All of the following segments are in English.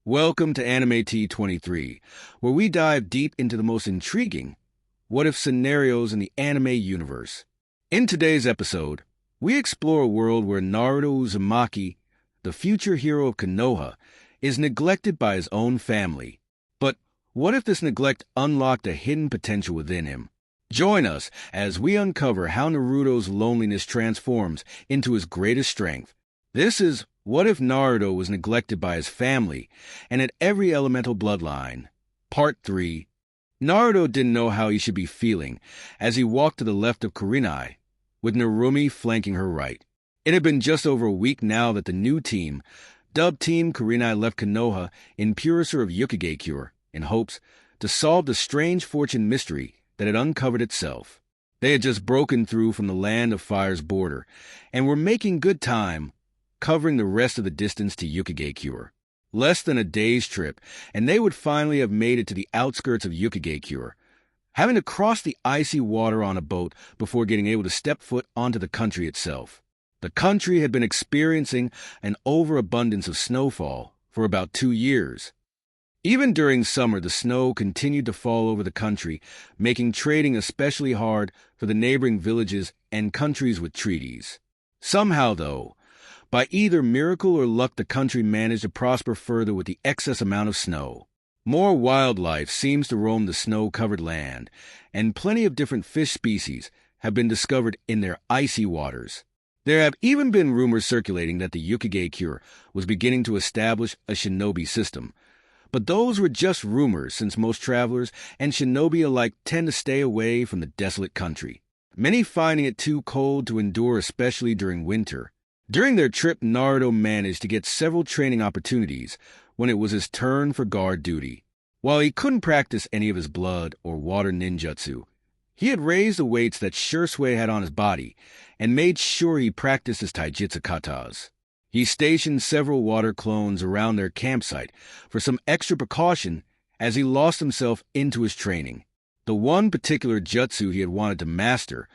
Welcome to Anime T23, where we dive deep into the most intriguing what-if scenarios in the anime universe. In today's episode, we explore a world where Naruto-Uzamaki, the future hero of Konoha, is neglected by his own family. But what if this neglect unlocked a hidden potential within him? Join us as we uncover how Naruto's loneliness transforms into his greatest strength. This is What If Naruto Was Neglected by His Family and at Every Elemental Bloodline, Part 3. Naruto didn't know how he should be feeling as he walked to the left of Kurenai, with Narumi flanking her right. It had been just over a week now that the new team, dubbed Team Kurenai, left Konoha in pursuit of Yuki in hopes to solve the strange fortune mystery that had uncovered itself. They had just broken through from the Land of Fire's border and were making good time, covering the rest of the distance to Yuki. Less than a day's trip, and they would finally have made it to the outskirts of Yuki, having to cross the icy water on a boat before getting able to step foot onto the country itself. The country had been experiencing an overabundance of snowfall for about 2 years. Even during summer, the snow continued to fall over the country, making trading especially hard for the neighboring villages and countries with treaties. Somehow, though, by either miracle or luck, the country managed to prosper further with the excess amount of snow. More wildlife seems to roam the snow-covered land, and plenty of different fish species have been discovered in their icy waters. There have even been rumors circulating that the Yuki was beginning to establish a shinobi system. But those were just rumors, since most travelers and shinobi alike tend to stay away from the desolate country, many finding it too cold to endure, especially during winter. During their trip, Naruto managed to get several training opportunities when it was his turn for guard duty. While he couldn't practice any of his blood or water ninjutsu, he had raised the weights that Shursui had on his body and made sure he practiced his taijutsu katas. He stationed several water clones around their campsite for some extra precaution as he lost himself into his training. The one particular jutsu he had wanted to master,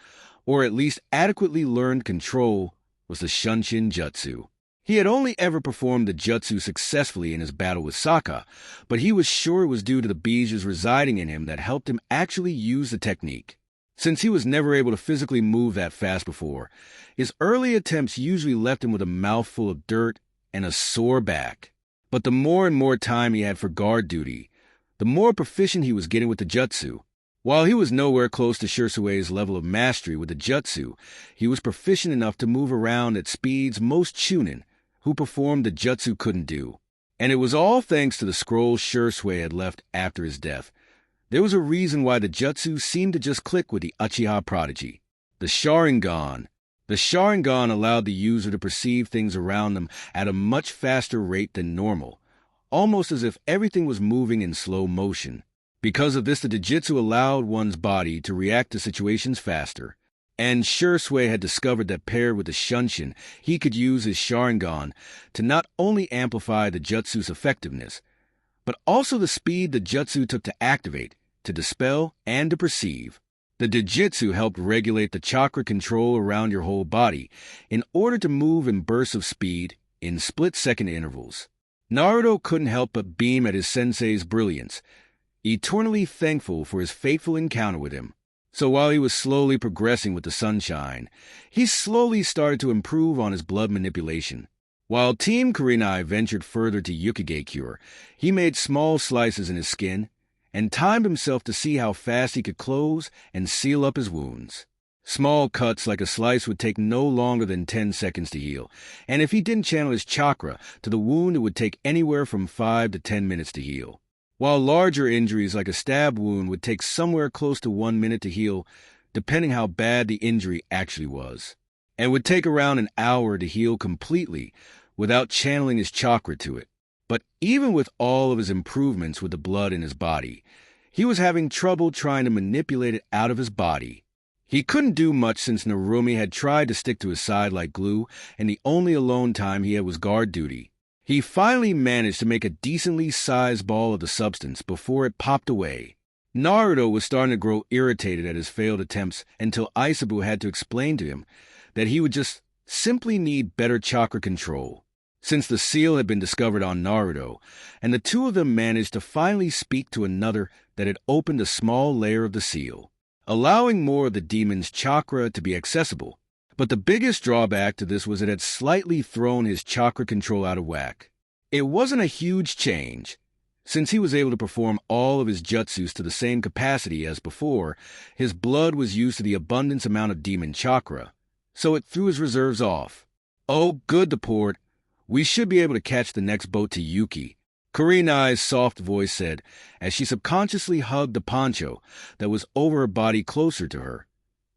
or at least adequately learned control, was the Shunshin Jutsu. He had only ever performed the jutsu successfully in his battle with Sokka, but he was sure it was due to the bijus residing in him that helped him actually use the technique. Since he was never able to physically move that fast before, his early attempts usually left him with a mouthful of dirt and a sore back. But the more and more time he had for guard duty, the more proficient he was getting with the jutsu. While he was nowhere close to Shursui's level of mastery with the jutsu, he was proficient enough to move around at speeds most chunin, who performed the jutsu, couldn't do. And it was all thanks to the scroll Shursui had left after his death. There was a reason why the jutsu seemed to just click with the uchiha prodigy. The Sharingan. The Sharingan allowed the user to perceive things around them at a much faster rate than normal, almost as if everything was moving in slow motion. Because of this, the Jujutsu allowed one's body to react to situations faster, and Shursui had discovered that paired with the Shunshin, he could use his Sharingan to not only amplify the Jutsu's effectiveness, but also the speed the Jutsu took to activate, to dispel, and to perceive. The Jujutsu helped regulate the chakra control around your whole body in order to move in bursts of speed in split-second intervals. Naruto couldn't help but beam at his sensei's brilliance, eternally thankful for his fateful encounter with him. So while he was slowly progressing with the sunshine, he slowly started to improve on his blood manipulation. While Team Kurenai ventured further to Yuki, he made small slices in his skin and timed himself to see how fast he could close and seal up his wounds. Small cuts like a slice would take no longer than 10 seconds to heal, and if he didn't channel his chakra to the wound, it would take anywhere from 5 to 10 minutes to heal. While larger injuries like a stab wound would take somewhere close to 1 minute to heal, depending how bad the injury actually was, and would take around an hour to heal completely without channeling his chakra to it. But even with all of his improvements with the blood in his body, he was having trouble trying to manipulate it out of his body. He couldn't do much since Narumi had tried to stick to his side like glue, and the only alone time he had was guard duty. He finally managed to make a decently sized ball of the substance before it popped away. Naruto was starting to grow irritated at his failed attempts until Aisabu had to explain to him that he would just simply need better chakra control. since the seal had been discovered on Naruto, and the two of them managed to finally speak to another that had opened a small layer of the seal, allowing more of the demon's chakra to be accessible. But the biggest drawback to this was it had slightly thrown his chakra control out of whack. It wasn't a huge change. Since he was able to perform all of his jutsus to the same capacity as before, his blood was used to the abundance amount of demon chakra, so it threw his reserves off. "Oh, good, the port. We should be able to catch the next boat to Yuki," Kurenai's soft voice said as she subconsciously hugged the poncho that was over her body closer to her,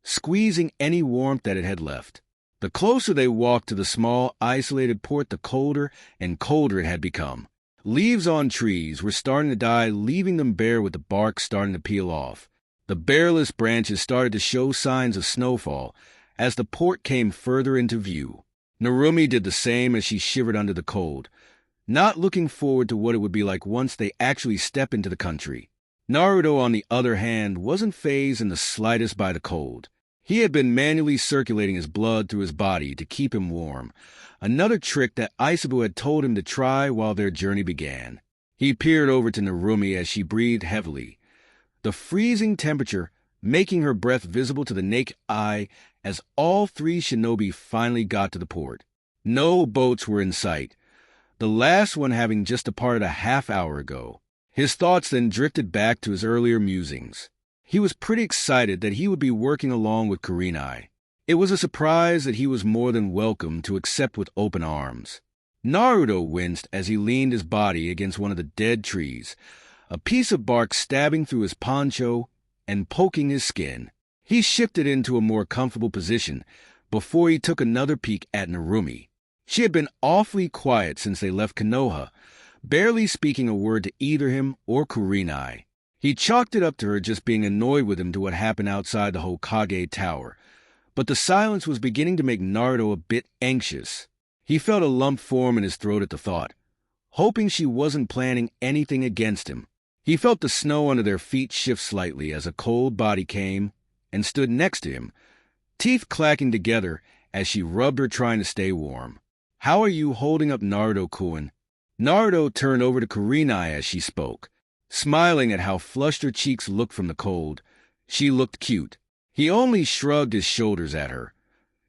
squeezing any warmth that it had left. The closer they walked to the small, isolated port, the colder and colder it had become. Leaves on trees were starting to die, leaving them bare with the bark starting to peel off. The bareless branches started to show signs of snowfall as the port came further into view. Narumi did the same as she shivered under the cold, not looking forward to what it would be like once they actually step into the country. Naruto, on the other hand, wasn't fazed in the slightest by the cold. He had been manually circulating his blood through his body to keep him warm, another trick that Aisabu had told him to try while their journey began. He peered over to Narumi as she breathed heavily, the freezing temperature making her breath visible to the naked eye as all three shinobi finally got to the port. No boats were in sight, the last one having just departed a half-hour ago. His thoughts then drifted back to his earlier musings. He was pretty excited that he would be working along with Kurenai. It was a surprise that he was more than welcome to accept with open arms. Naruto winced as he leaned his body against one of the dead trees, a piece of bark stabbing through his poncho and poking his skin. He shifted into a more comfortable position before he took another peek at Narumi. She had been awfully quiet since they left Konoha, barely speaking a word to either him or Kurenai. He chalked it up to her just being annoyed with him to what happened outside the Hokage Tower, but the silence was beginning to make Naruto a bit anxious. He felt a lump form in his throat at the thought, hoping she wasn't planning anything against him. He felt the snow under their feet shift slightly as a cold body came and stood next to him, teeth clacking together as she rubbed her trying to stay warm. "How are you holding up, Naruto-kun?" Naruto turned over to Kurenai as she spoke, smiling at how flushed her cheeks looked from the cold. She looked cute. He only shrugged his shoulders at her,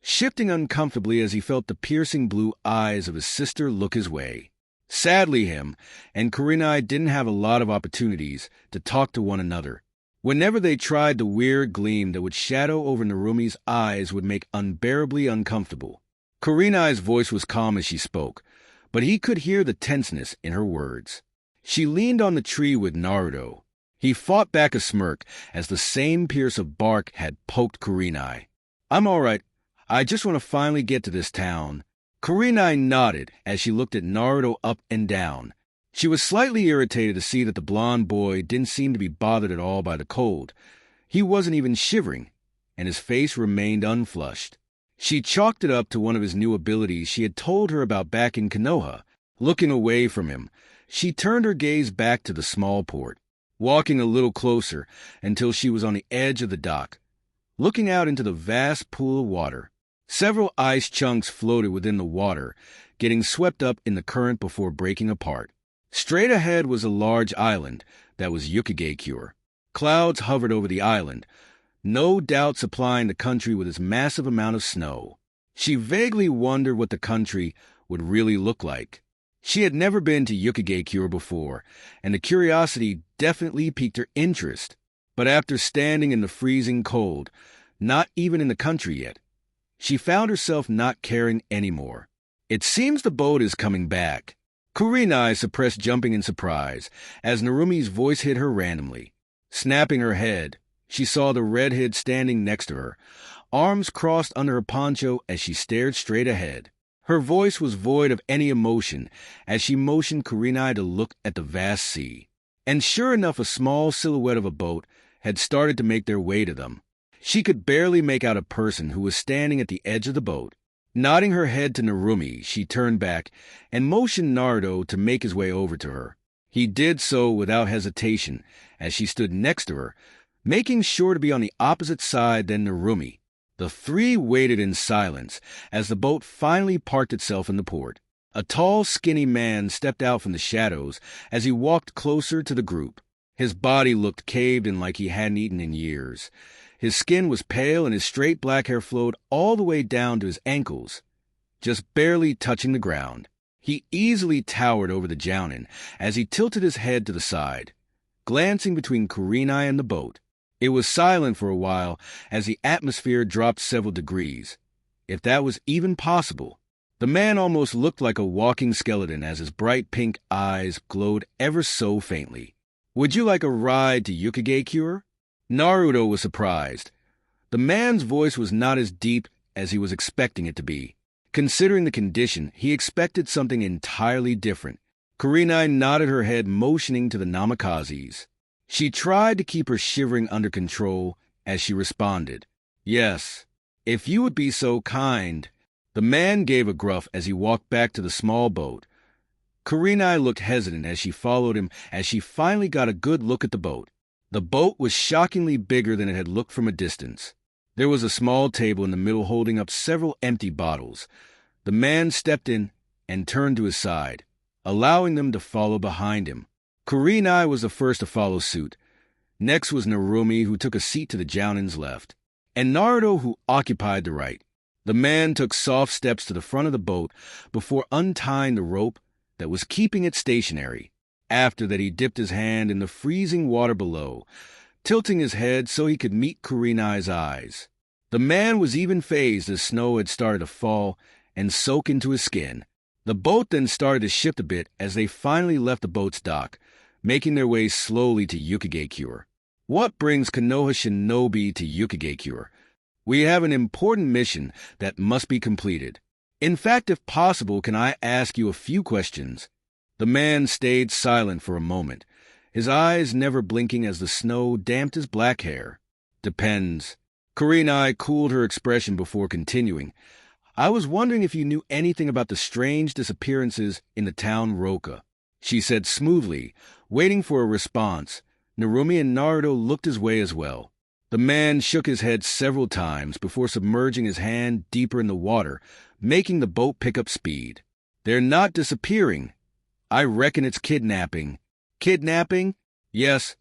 shifting uncomfortably as he felt the piercing blue eyes of his sister look his way. Sadly, him and Kurenai didn't have a lot of opportunities to talk to one another. Whenever they tried, the weird gleam that would shadow over Narumi's eyes would make unbearably uncomfortable. Kurenai's voice was calm as she spoke, but he could hear the tenseness in her words. She leaned on the tree with Naruto. He fought back a smirk as the same pierce of bark had poked Kurenai. "I'm all right. I just want to finally get to this town." Kurenai nodded as she looked at Naruto up and down. She was slightly irritated to see that the blond boy didn't seem to be bothered at all by the cold. He wasn't even shivering, and his face remained unflushed. She chalked it up to one of his new abilities she had told her about back in Konoha. Looking away from him, she turned her gaze back to the small port, walking a little closer until she was on the edge of the dock, looking out into the vast pool of water. Several ice chunks floated within the water, getting swept up in the current before breaking apart. Straight ahead was a large island that was Yuki. Clouds hovered over the island, no doubt supplying the country with its massive amount of snow. She vaguely wondered what the country would really look like. She had never been to Yuki before, and the curiosity definitely piqued her interest. But after standing in the freezing cold, not even in the country yet, she found herself not caring anymore. "It seems the boat is coming back." Kurenai suppressed jumping in surprise as Narumi's voice hit her randomly. Snapping her head, she saw the redhead standing next to her, arms crossed under her poncho as she stared straight ahead. Her voice was void of any emotion as she motioned Kurenai to look at the vast sea. And sure enough, a small silhouette of a boat had started to make their way to them. She could barely make out a person who was standing at the edge of the boat. Nodding her head to Narumi, she turned back and motioned Naruto to make his way over to her. He did so without hesitation as she stood next to her, making sure to be on the opposite side than Narumi. The three waited in silence as the boat finally parked itself in the port. A tall, skinny man stepped out from the shadows as he walked closer to the group. His body looked caved in like he hadn't eaten in years. His skin was pale and his straight black hair flowed all the way down to his ankles, just barely touching the ground. He easily towered over the Jounin as he tilted his head to the side, glancing between Kurenai and the boat. It was silent for a while as the atmosphere dropped several degrees, if that was even possible. The man almost looked like a walking skeleton as his bright pink eyes glowed ever so faintly. "Would you like a ride to Yuki-Cure?" Naruto was surprised. The man's voice was not as deep as he was expecting it to be. Considering the condition, he expected something entirely different. Kurenai nodded her head, motioning to the Namakazes. She tried to keep her shivering under control as she responded, "Yes, if you would be so kind." The man gave a gruff as he walked back to the small boat. Kurenai looked hesitant as she followed him as she finally got a good look at the boat. The boat was shockingly bigger than it had looked from a distance. There was a small table in the middle holding up several empty bottles. The man stepped in and turned to his side, allowing them to follow behind him. Kurenai was the first to follow suit. Next was Narumi, who took a seat to the Jounin's left, and Naruto, who occupied the right. The man took soft steps to the front of the boat before untying the rope that was keeping it stationary. After that, he dipped his hand in the freezing water below, tilting his head so he could meet Kurenai's eyes. The man was even phased as snow had started to fall and soak into his skin. The boat then started to shift a bit as they finally left the boat's dock, making their way slowly to Yuki-Cure. What brings Konoha Shinobi to Yuki-Cure? We have an important mission that must be completed. In fact, if possible, can I ask you a few questions? The man stayed silent for a moment, his eyes never blinking as the snow damped his black hair. "Depends." Kurenai cooled her expression before continuing. "I was wondering if you knew anything about the strange disappearances in the town Roka," she said smoothly, waiting for a response. Narumi and Naruto looked his way as well. The man shook his head several times before submerging his hand deeper in the water, making the boat pick up speed. "They're not disappearing. I reckon it's kidnapping." "Kidnapping?" "Yes.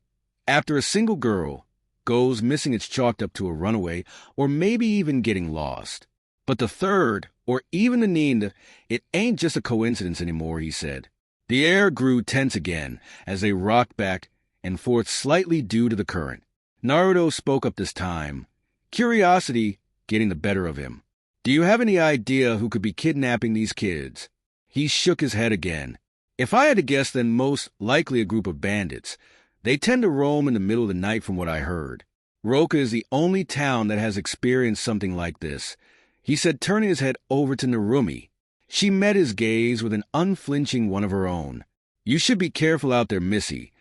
After a single girl goes missing, it's chalked up to a runaway or maybe even getting lost. But the third, or even the Ninda, it ain't just a coincidence anymore," he said. The air grew tense again as they rocked back and forth slightly due to the current. Naruto spoke up this time, curiosity getting the better of him. "Do you have any idea who could be kidnapping these kids?" He shook his head again. "If I had to guess, then most likely a group of bandits. They tend to roam in the middle of the night from what I heard. Roka is the only town that has experienced something like this," he said, turning his head over to Narumi. She met his gaze with an unflinching one of her own. "You should be careful out there, Missy.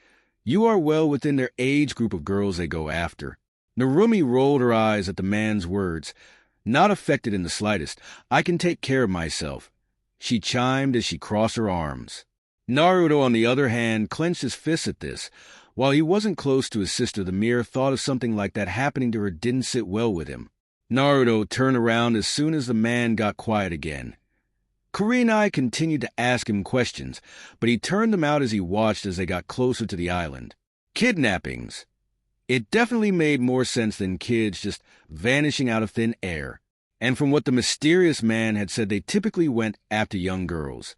You are well within their age group of girls they go after." Narumi rolled her eyes at the man's words, not affected in the slightest. "I can take care of myself," she chimed as she crossed her arms. Naruto, on the other hand, clenched his fists at this. While he wasn't close to his sister, the mere thought of something like that happening to her didn't sit well with him. Naruto turned around as soon as the man got quiet again. Kurenai continued to ask him questions, but he turned them out as he watched as they got closer to the island. Kidnappings. It definitely made more sense than kids just vanishing out of thin air. And from what the mysterious man had said, they typically went after young girls,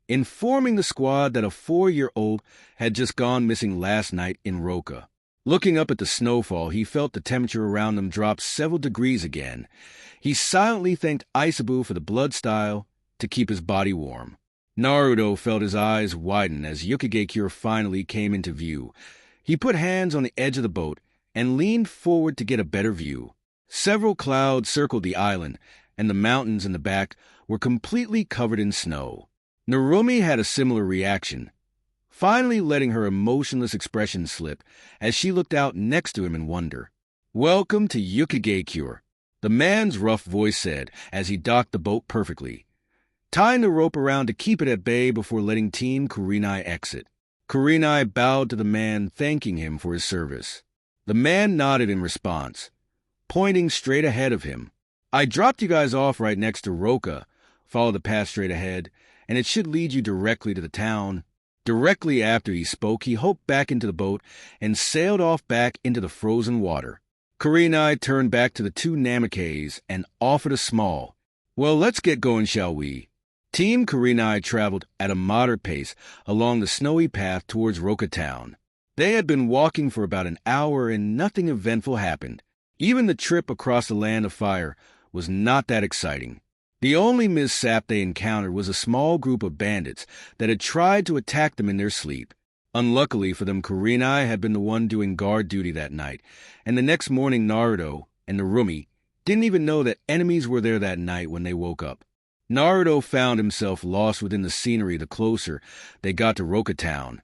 informing the squad that a 4-year-old had just gone missing last night in Roka. Looking up at the snowfall, he felt the temperature around them drop several degrees again. He silently thanked Isabu for the blood style to keep his body warm. Naruto felt his eyes widen as Yuki-Cure finally came into view. He put hands on the edge of the boat and leaned forward to get a better view. Several clouds circled the island, and the mountains in the back were completely covered in snow. Narumi had a similar reaction, finally letting her emotionless expression slip as she looked out next to him in wonder. "Welcome to Yuki-Cure," the man's rough voice said as he docked the boat perfectly, tying the rope around to keep it at bay before letting Team Kurenai exit. Kurenai bowed to the man, thanking him for his service. The man nodded in response, pointing straight ahead of him. "I dropped you guys off right next to Roka," followed the path straight ahead, and it should lead you directly to the town. Directly after he spoke, he hopped back into the boat and sailed off back into the frozen water. Kurenai turned back to the two Namikes and offered a small, "Well, let's get going, shall we?" Team Kurenai traveled at a moderate pace along the snowy path towards Roka Town. They had been walking for about an hour and nothing eventful happened. Even the trip across the land of fire was not that exciting. The only mishap they encountered was a small group of bandits that had tried to attack them in their sleep. Unluckily for them, Kurenai had been the one doing guard duty that night, and the next morning Naruto and Narumi didn't even know that enemies were there that night when they woke up. Naruto found himself lost within the scenery the closer they got to Roka Town.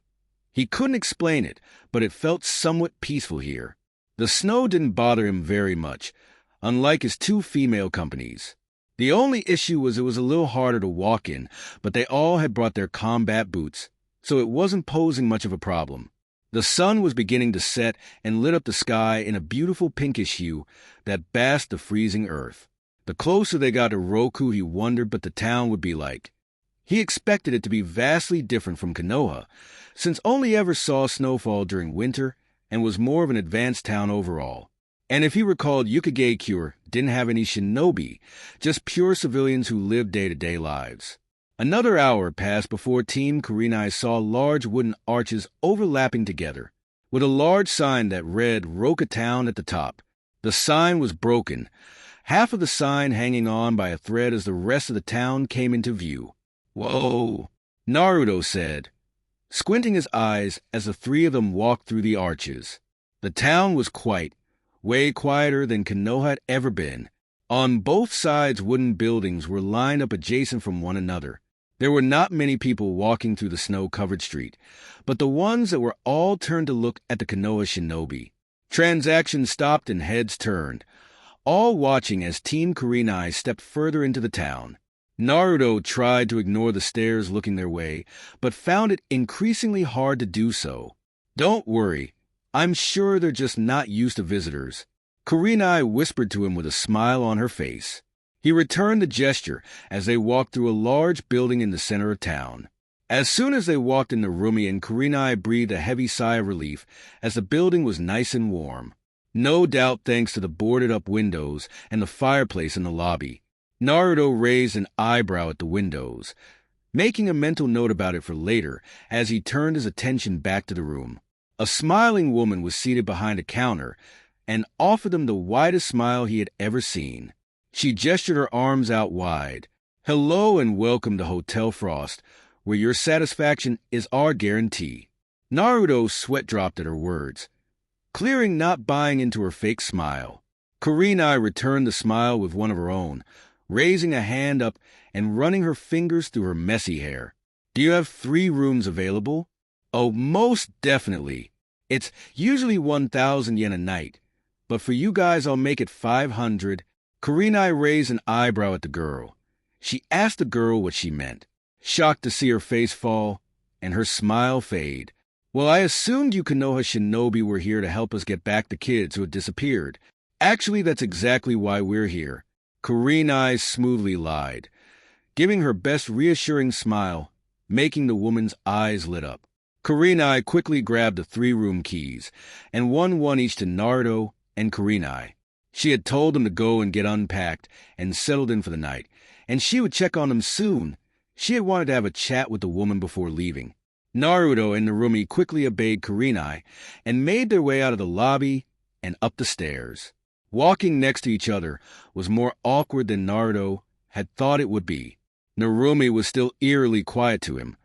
He couldn't explain it, but it felt somewhat peaceful here. The snow didn't bother him very much, unlike his two female companies. The only issue was it was a little harder to walk in, but they all had brought their combat boots, so it wasn't posing much of a problem. The sun was beginning to set and lit up the sky in a beautiful pinkish hue that basked the freezing earth. The closer they got to Roku, he wondered what the town would be like. He expected it to be vastly different from Konoha, since only ever saw snowfall during winter and was more of an advanced town overall. And if he recalled, Yukigakure didn't have any shinobi, just pure civilians who lived day-to-day lives. Another hour passed before Team Kurenai saw large wooden arches overlapping together, with a large sign that read Roka Town at the top. The sign was broken, half of the sign hanging on by a thread as the rest of the town came into view. "Whoa," Naruto said, squinting his eyes as the three of them walked through the arches. The town was way quieter than Konoha had ever been. On both sides, wooden buildings were lined up adjacent from one another. There were not many people walking through the snow-covered street, but the ones that were all turned to look at the Konoha shinobi. Transactions stopped and heads turned, all watching as Team Kurenai stepped further into the town. Naruto tried to ignore the stares looking their way, but found it increasingly hard to do so. "Don't worry. I'm sure they're just not used to visitors," Kurenai whispered to him with a smile on her face. He returned the gesture as they walked through a large building in the center of town. As soon as they walked in, Narumi and Kurenai breathed a heavy sigh of relief as the building was nice and warm. No doubt thanks to the boarded-up windows and the fireplace in the lobby. Naruto raised an eyebrow at the windows, making a mental note about it for later as he turned his attention back to the room. A smiling woman was seated behind a counter and offered them the widest smile he had ever seen. She gestured her arms out wide. "Hello and welcome to Hotel Frost, where your satisfaction is our guarantee." Naruto's sweat dropped at her words, clearing not buying into her fake smile. Kurenai returned the smile with one of her own, raising a hand up and running her fingers through her messy hair. "Do you have 3 rooms available?" "Oh, most definitely. It's usually 1,000 yen a night, but for you guys I'll make it 500. Kurenai raised an eyebrow at the girl. She asked the girl what she meant, shocked to see her face fall and her smile fade. "Well, I assumed you Konoha shinobi were here to help us get back the kids who had disappeared. Actually, that's exactly why we're here," Kurenai smoothly lied, giving her best reassuring smile, making the woman's eyes lit up. Kurenai quickly grabbed the 3-room keys and one each to Naruto and Kurenai. She had told them to go and get unpacked and settled in for the night, and she would check on them soon. She had wanted to have a chat with the woman before leaving. Naruto and Narumi quickly obeyed Kurenai and made their way out of the lobby and up the stairs. Walking next to each other was more awkward than Naruto had thought it would be. Narumi was still eerily quiet to him.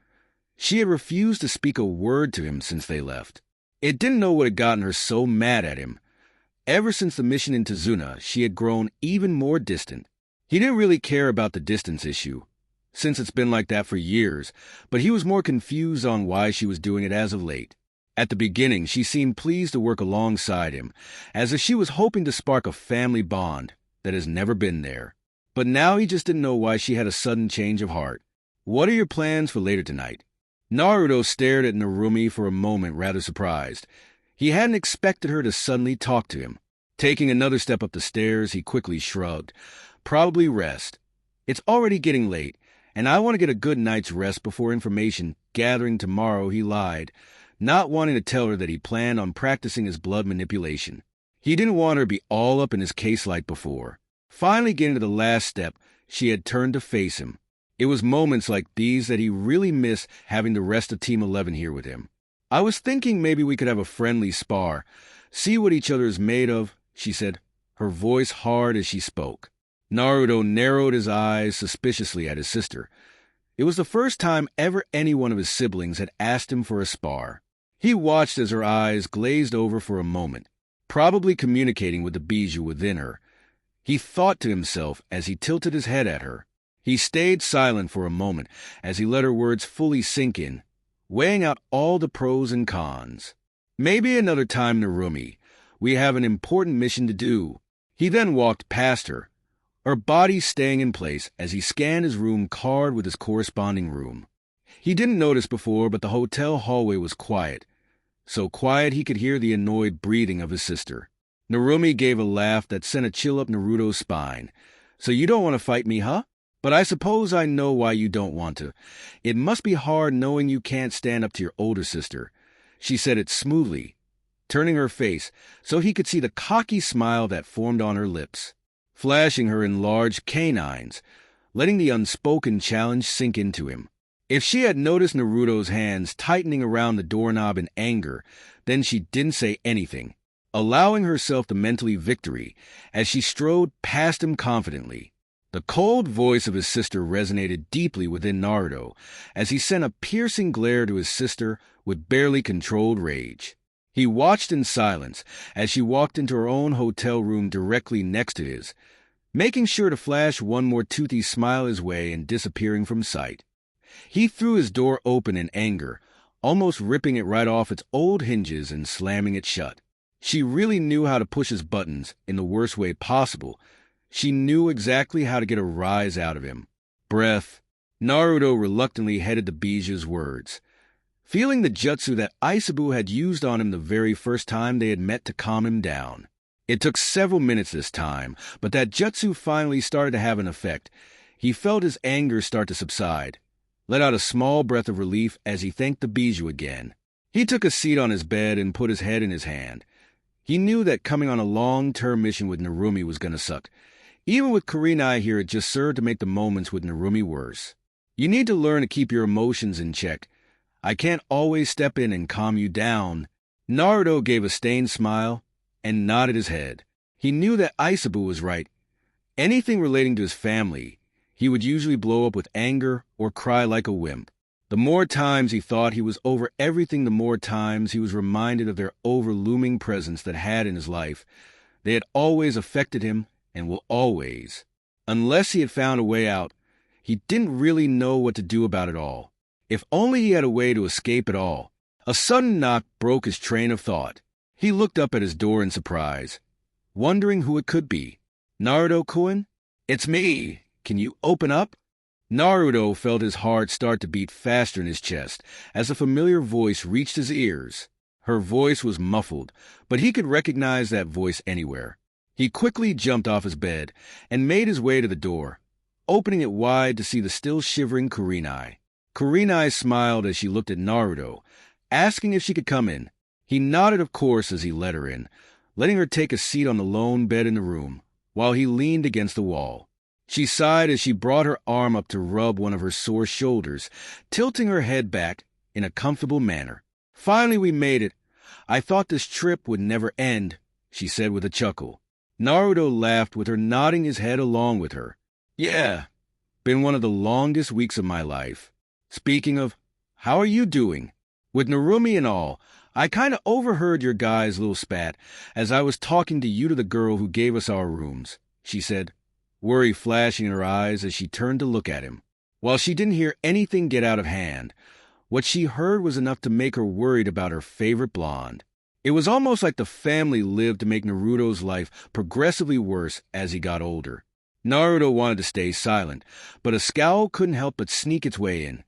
She had refused to speak a word to him since they left. It didn't know what had gotten her so mad at him. Ever since the mission in Tazuna, she had grown even more distant. He didn't really care about the distance issue, since it's been like that for years, but he was more confused on why she was doing it as of late. At the beginning, she seemed pleased to work alongside him, as if she was hoping to spark a family bond that has never been there. But now he just didn't know why she had a sudden change of heart. "What are your plans for later tonight?" Naruto stared at Narumi for a moment, rather surprised. He hadn't expected her to suddenly talk to him. Taking another step up the stairs, he quickly shrugged. "Probably rest. It's already getting late, and I want to get a good night's rest before information gathering tomorrow," he lied, not wanting to tell her that he planned on practicing his blood manipulation. He didn't want her to be all up in his case like before. Finally getting to the last step, she had turned to face him. It was moments like these that he really missed having the rest of Team 11 here with him. "I was thinking maybe we could have a friendly spar, see what each other is made of," she said, her voice hard as she spoke. Naruto narrowed his eyes suspiciously at his sister. It was the first time ever any one of his siblings had asked him for a spar. He watched as her eyes glazed over for a moment, probably communicating with the bijou within her. He thought to himself as he tilted his head at her. He stayed silent for a moment as he let her words fully sink in, weighing out all the pros and cons. "Maybe another time, Narumi. We have an important mission to do." He then walked past her, her body staying in place as he scanned his room card with his corresponding room. He didn't notice before, but the hotel hallway was quiet, so quiet he could hear the annoyed breathing of his sister. Narumi gave a laugh that sent a chill up Naruto's spine. "So you don't want to fight me, huh? But I suppose I know why you don't want to. It must be hard knowing you can't stand up to your older sister." She said it smoothly, turning her face so he could see the cocky smile that formed on her lips, flashing her enlarged canines, letting the unspoken challenge sink into him. If she had noticed Naruto's hands tightening around the doorknob in anger, then she didn't say anything, allowing herself the mentally victory as she strode past him confidently. The cold voice of his sister resonated deeply within Naruto as he sent a piercing glare to his sister with barely controlled rage. He watched in silence as she walked into her own hotel room directly next to his, making sure to flash one more toothy smile his way and disappearing from sight. He threw his door open in anger, almost ripping it right off its old hinges and slamming it shut. She really knew how to push his buttons in the worst way possible. She knew exactly how to get a rise out of him. Breath. Naruto reluctantly headed to Bijou's words, feeling the jutsu that Aisabu had used on him the very first time they had met to calm him down. It took several minutes this time, but that jutsu finally started to have an effect. He felt his anger start to subside, let out a small breath of relief as he thanked the Bijou again. He took a seat on his bed and put his head in his hand. He knew that coming on a long-term mission with Narumi was going to suck. Even with Kurenai here, it just served to make the moments with Narumi worse. "You need to learn to keep your emotions in check. I can't always step in and calm you down." Naruto gave a stained smile and nodded his head. He knew that Aisabu was right. Anything relating to his family, he would usually blow up with anger or cry like a wimp. The more times he thought he was over everything, the more times he was reminded of their overlooming presence that had in his life. They had always affected him and will always. Unless he had found a way out, he didn't really know what to do about it all. If only he had a way to escape it all. A sudden knock broke his train of thought. He looked up at his door in surprise, wondering who it could be. "Naruto-kun? It's me. Can you open up?" Naruto felt his heart start to beat faster in his chest as a familiar voice reached his ears. Her voice was muffled, but he could recognize that voice anywhere. He quickly jumped off his bed and made his way to the door, opening it wide to see the still shivering Kurenai. Kurenai smiled as she looked at Naruto, asking if she could come in. He nodded of course as he let her in, letting her take a seat on the lone bed in the room, while he leaned against the wall. She sighed as she brought her arm up to rub one of her sore shoulders, tilting her head back in a comfortable manner. "Finally we made it. I thought this trip would never end," she said with a chuckle. Naruto laughed with her, nodding his head along with her. "Yeah, been one of the longest weeks of my life. Speaking of, how are you doing? With Narumi and all, I kind of overheard your guys' little spat as I was talking to you to the girl who gave us our rooms," she said, worry flashing in her eyes as she turned to look at him. While she didn't hear anything get out of hand, what she heard was enough to make her worried about her favorite blonde. It was almost like the family lived to make Naruto's life progressively worse as he got older. Naruto wanted to stay silent, but a scowl couldn't help but sneak its way in.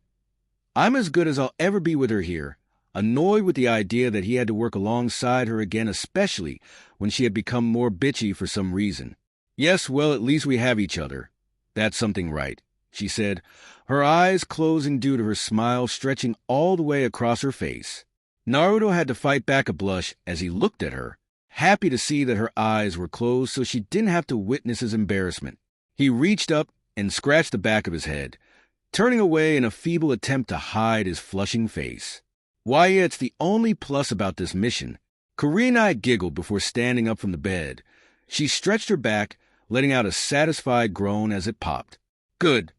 "I'm as good as I'll ever be with her here," annoyed with the idea that he had to work alongside her again, especially when she had become more bitchy for some reason. "Yes, well, at least we have each other. That's something, right?" she said, her eyes closing due to her smile stretching all the way across her face. Naruto had to fight back a blush as he looked at her, happy to see that her eyes were closed so she didn't have to witness his embarrassment. He reached up and scratched the back of his head, turning away in a feeble attempt to hide his flushing face. Why, it's the only plus about this mission. Kurenai giggled before standing up from the bed. She stretched her back, letting out a satisfied groan as it popped. Good.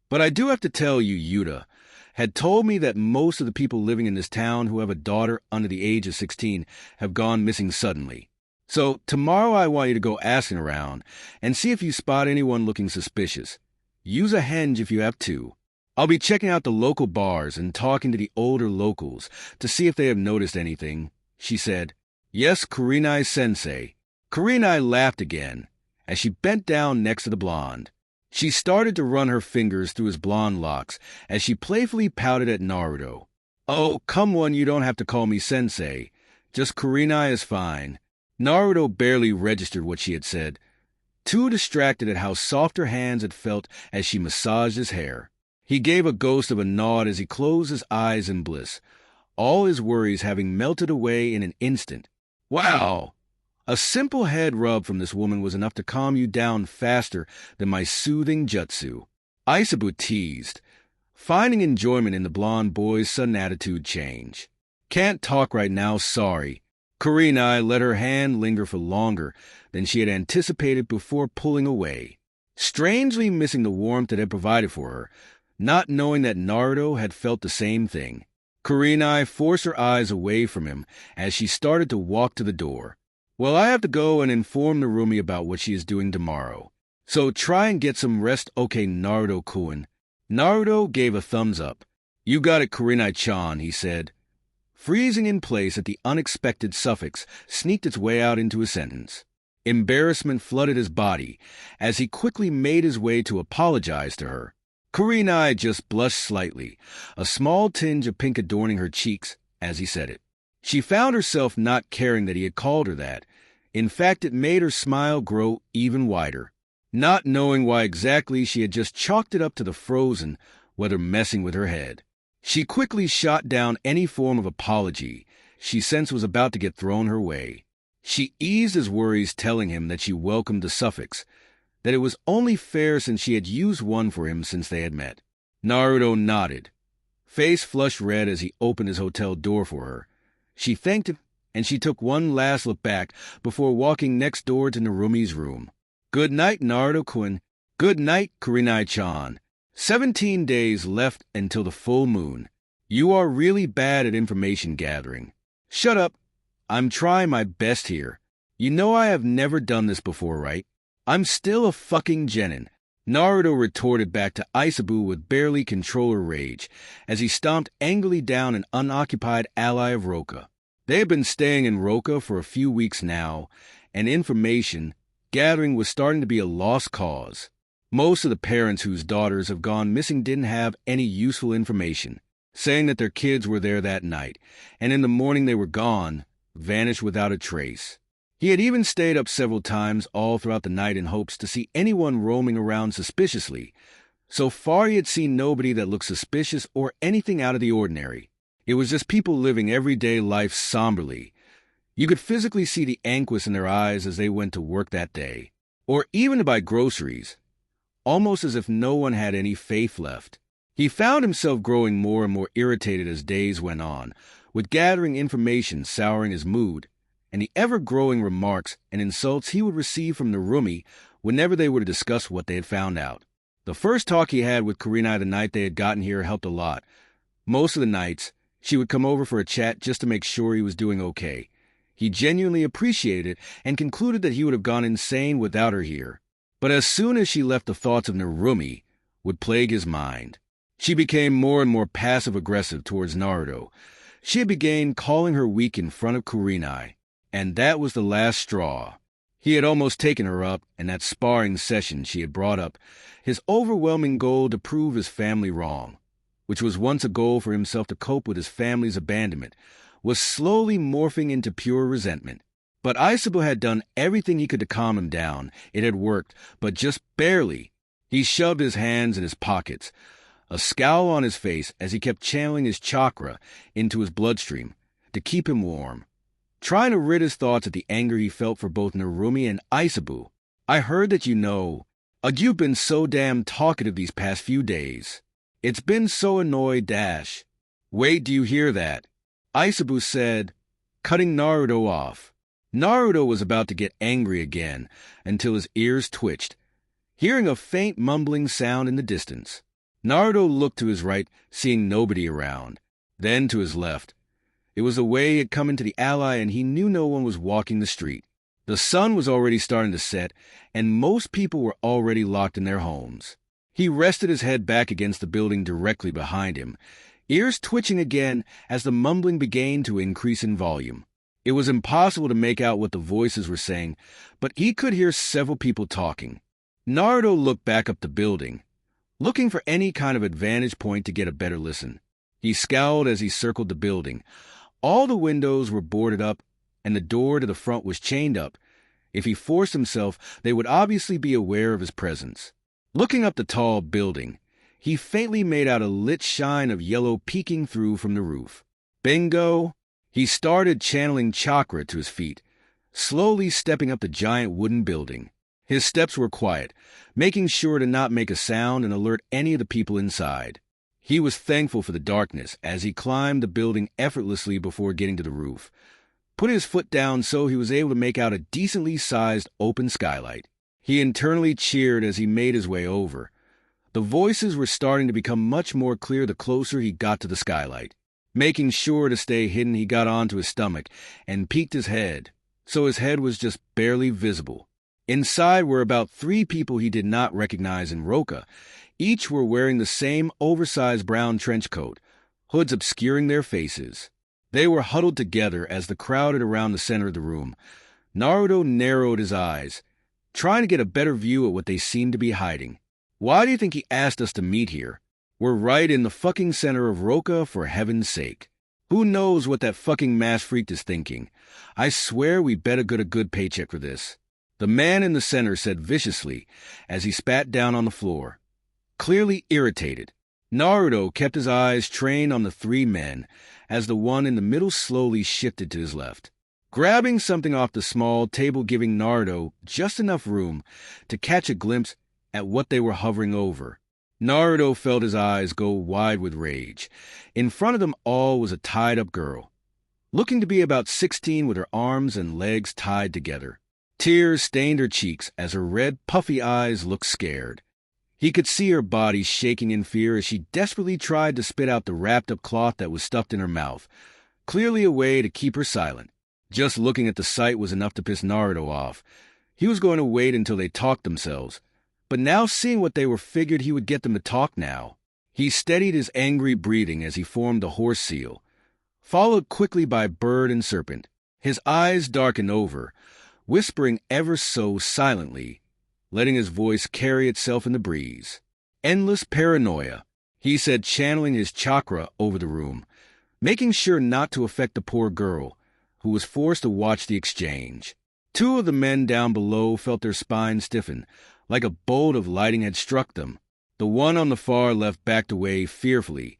But I do have to tell you, Yuta had told me that most of the people living in this town who have a daughter under the age of 16 have gone missing suddenly. So tomorrow I want you to go asking around and see if you spot anyone looking suspicious. Use a henge if you have to. I'll be checking out the local bars and talking to the older locals to see if they have noticed anything, she said. Yes, Kurenai-sensei. Kurenai laughed again as she bent down next to the blonde. She started to run her fingers through his blonde locks as she playfully pouted at Naruto. Oh, come on, you don't have to call me sensei. Just Kurenai is fine. Naruto barely registered what she had said, too distracted at how soft her hands had felt as she massaged his hair. He gave a ghost of a nod as he closed his eyes in bliss, all his worries having melted away in an instant. Wow! A simple head rub from this woman was enough to calm you down faster than my soothing jutsu. Aisabu teased, finding enjoyment in the blonde boy's sudden attitude change. Can't talk right now, sorry. Kurenai let her hand linger for longer than she had anticipated before pulling away, strangely missing the warmth it had provided for her, not knowing that Naruto had felt the same thing. Kurenai forced her eyes away from him as she started to walk to the door. Well, I have to go and inform Narumi about what she is doing tomorrow. So try and get some rest, okay, Naruto-kun. Naruto gave a thumbs up. You got it, Kurenai-chan, he said. Freezing in place at the unexpected suffix sneaked its way out into his sentence. Embarrassment flooded his body as he quickly made his way to apologize to her. Kurenai just blushed slightly, a small tinge of pink adorning her cheeks as he said it. She found herself not caring that he had called her that. In fact, it made her smile grow even wider. Not knowing why exactly, she had just chalked it up to the frozen, whether messing with her head. She quickly shot down any form of apology she sensed was about to get thrown her way. She eased his worries, telling him that she welcomed the suffix, that it was only fair since she had used one for him since they had met. Naruto nodded, face flushed red as he opened his hotel door for her. She thanked him, and she took one last look back before walking next door to Narumi's room. Good night, Naruto-kun. Good night, Kurenai-chan. 17 days left until the full moon. You are really bad at information gathering. Shut up. I'm trying my best here. You know I have never done this before, right? I'm still a fucking genin. Naruto retorted back to Aisabu with barely control her rage as he stomped angrily down an unoccupied ally of Roka. They had been staying in Roka for a few weeks now, and information gathering was starting to be a lost cause. Most of the parents whose daughters have gone missing didn't have any useful information, saying that their kids were there that night, and in the morning they were gone, vanished without a trace. He had even stayed up several times all throughout the night in hopes to see anyone roaming around suspiciously. So far he had seen nobody that looked suspicious or anything out of the ordinary. It was just people living everyday life somberly. You could physically see the anguish in their eyes as they went to work that day, or even to buy groceries, almost as if no one had any faith left. He found himself growing more and more irritated as days went on, with gathering information souring his mood, and the ever-growing remarks and insults he would receive from Narumi whenever they were to discuss what they had found out. The first talk he had with Kurenai the night they had gotten here helped a lot. Most of the nights, she would come over for a chat just to make sure he was doing okay. He genuinely appreciated it and concluded that he would have gone insane without her here. But as soon as she left, the thoughts of Narumi would plague his mind. She became more and more passive-aggressive towards Naruto. She had begun calling her weak in front of Kurenai, and that was the last straw. He had almost taken her up, and that sparring session she had brought up his overwhelming goal to prove his family wrong, which was once a goal for himself to cope with his family's abandonment, was slowly morphing into pure resentment. But Aisabu had done everything he could to calm him down. It had worked, but just barely. He shoved his hands in his pockets, a scowl on his face as he kept channeling his chakra into his bloodstream to keep him warm, trying to rid his thoughts of the anger he felt for both Narumi and Isabu. I heard that you've been so damn talkative these past few days. It's been so annoyed. Wait, do you hear that? Isabu said, cutting Naruto off. Naruto was about to get angry again until his ears twitched, hearing a faint mumbling sound in the distance. Naruto looked to his right, seeing nobody around, then to his left. It was the way he had come into the alley, and he knew no one was walking the street. The sun was already starting to set, and most people were already locked in their homes. He rested his head back against the building directly behind him, ears twitching again as the mumbling began to increase in volume. It was impossible to make out what the voices were saying, but he could hear several people talking. Naruto looked back up the building, looking for any kind of advantage point to get a better listen. He scowled as he circled the building. All the windows were boarded up, and the door to the front was chained up. If he forced himself, they would obviously be aware of his presence. Looking up the tall building, he faintly made out a lit shine of yellow peeking through from the roof. Bingo! He started channeling chakra to his feet, slowly stepping up the giant wooden building. His steps were quiet, making sure to not make a sound and alert any of the people inside. He was thankful for the darkness as he climbed the building effortlessly before getting to the roof, put his foot down so he was able to make out a decently sized open skylight. He internally cheered as he made his way over. The voices were starting to become much more clear the closer he got to the skylight. Making sure to stay hidden, he got onto his stomach and peeked his head, so his head was just barely visible. Inside were about 3 people he did not recognize in Roka. Each were wearing the same oversized brown trench coat, hoods obscuring their faces. They were huddled together as they crowded around the center of the room. Naruto narrowed his eyes, trying to get a better view of what they seemed to be hiding. Why do you think he asked us to meet here? We're right in the fucking center of Roka, for heaven's sake. Who knows what that fucking mass freak is thinking? I swear we better get a good paycheck for this. The man in the center said viciously as he spat down on the floor, clearly irritated. Naruto kept his eyes trained on the 3 men as the one in the middle slowly shifted to his left, grabbing something off the small table, giving Naruto just enough room to catch a glimpse at what they were hovering over. Naruto felt his eyes go wide with rage. In front of them all was a tied-up girl, looking to be about 16 with her arms and legs tied together. Tears stained her cheeks as her red, puffy eyes looked scared. He could see her body shaking in fear as she desperately tried to spit out the wrapped-up cloth that was stuffed in her mouth, clearly a way to keep her silent. Just looking at the sight was enough to piss Naruto off. He was going to wait until they talked themselves, but now seeing what they were figured he would get them to talk now. He steadied his angry breathing as he formed the horse seal, followed quickly by bird and serpent. His eyes darkened over, whispering ever so silently, letting his voice carry itself in the breeze. Endless paranoia, he said, channeling his chakra over the room, making sure not to affect the poor girl, who was forced to watch the exchange. 2 of the men down below felt their spines stiffen, like a bolt of lightning had struck them. The one on the far left backed away fearfully,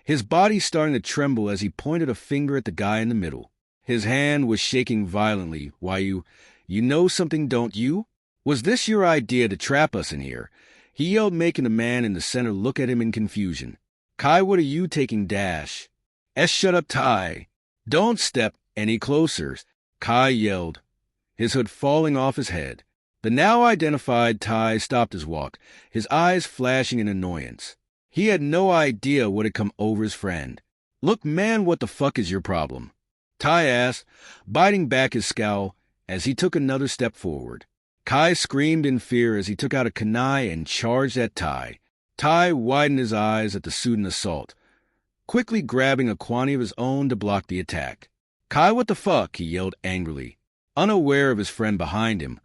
his body starting to tremble as he pointed a finger at the guy in the middle. His hand was shaking violently. Why, you know something, don't you? Was this your idea to trap us in here? He yelled, making the man in the center look at him in confusion. Kai, what are you taking? Shut up, Tai. Don't step any closer, Kai yelled, his hood falling off his head. The now identified Tai stopped his walk, his eyes flashing in annoyance. He had no idea what had come over his friend. Look, man, what the fuck is your problem? Tai asked, biting back his scowl as he took another step forward. Kai screamed in fear as he took out a kunai and charged at Tai. Tai widened his eyes at the sudden assault, quickly grabbing a quantity of his own to block the attack. Kai, what the fuck? He yelled angrily, unaware of his friend behind him,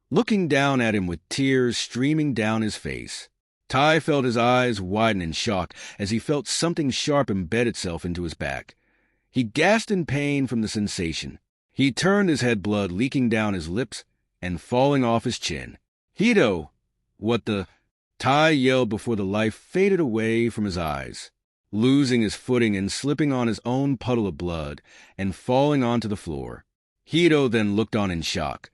looking down at him with tears streaming down his face. Tai felt his eyes widen in shock as he felt something sharp embed itself into his back. He gasped in pain from the sensation. He turned his head, blood leaking down his lips and falling off his chin. Hito! What the? Tai yelled before the life faded away from his eyes, losing his footing and slipping on his own puddle of blood and falling onto the floor. Hito then looked on in shock,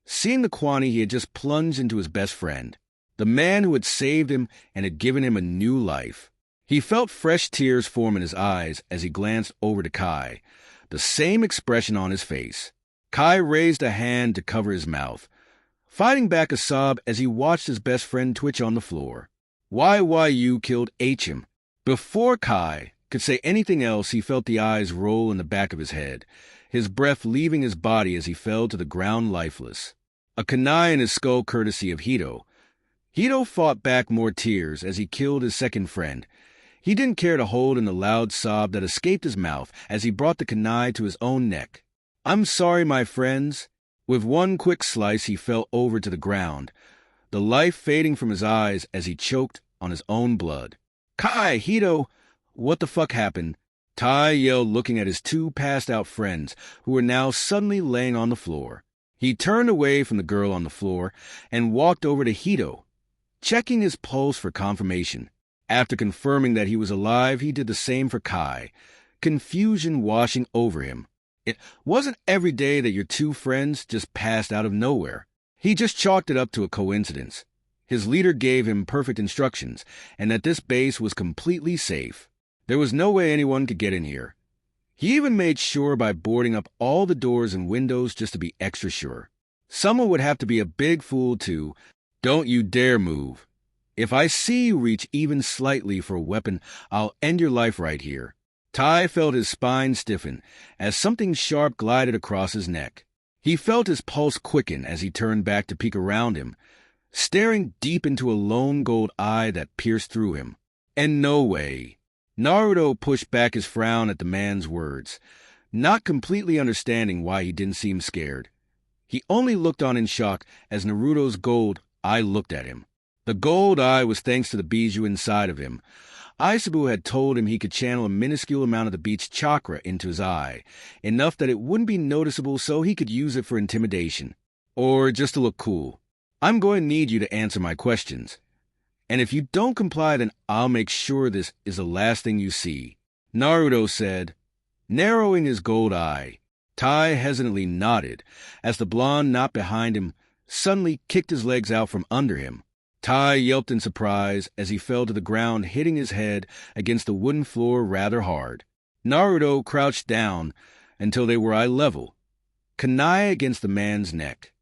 seeing the Kwani he had just plunged into his best friend, the man who had saved him and had given him a new life. He felt fresh tears form in his eyes as he glanced over to Kai, the same expression on his face. Kai raised a hand to cover his mouth, fighting back a sob as he watched his best friend twitch on the floor. You killed him. Before Kai could say anything else, he felt the eyes roll in the back of his head, his breath leaving his body as he fell to the ground lifeless. A kunai in his skull courtesy of Hito. Hito fought back more tears as he killed his second friend. He didn't care to hold in the loud sob that escaped his mouth as he brought the kunai to his own neck. "I'm sorry, my friends." With one quick slice, he fell over to the ground, the life fading from his eyes as he choked on his own blood. "Kai, Hito, what the fuck happened?" Tai yelled, looking at his two passed-out friends, who were now suddenly laying on the floor. He turned away from the girl on the floor and walked over to Hito, checking his pulse for confirmation. After confirming that he was alive, he did the same for Kai, confusion washing over him. It wasn't every day that your two friends just passed out of nowhere. He just chalked it up to a coincidence. His leader gave him perfect instructions, and that this base was completely safe. There was no way anyone could get in here. He even made sure by boarding up all the doors and windows just to be extra sure. Someone would have to be a big fool to, "Don't you dare move. If I see you reach even slightly for a weapon, I'll end your life right here." Tai felt his spine stiffen as something sharp glided across his neck. He felt his pulse quicken as he turned back to peek around him, staring deep into a lone gold eye that pierced through him. "And no way." Naruto pushed back his frown at the man's words, not completely understanding why he didn't seem scared. He only looked on in shock as Naruto's gold eye looked at him. The gold eye was thanks to the bijou inside of him. Aisabu had told him he could channel a minuscule amount of the beast's chakra into his eye, enough that it wouldn't be noticeable so he could use it for intimidation. Or just to look cool. "I'm going to need you to answer my questions. And if you don't comply, then I'll make sure this is the last thing you see," Naruto said, narrowing his gold eye. Tai hesitantly nodded as the blonde knot behind him suddenly kicked his legs out from under him. Tai yelped in surprise as he fell to the ground, hitting his head against the wooden floor rather hard. Naruto crouched down until they were eye level, kunai against the man's neck.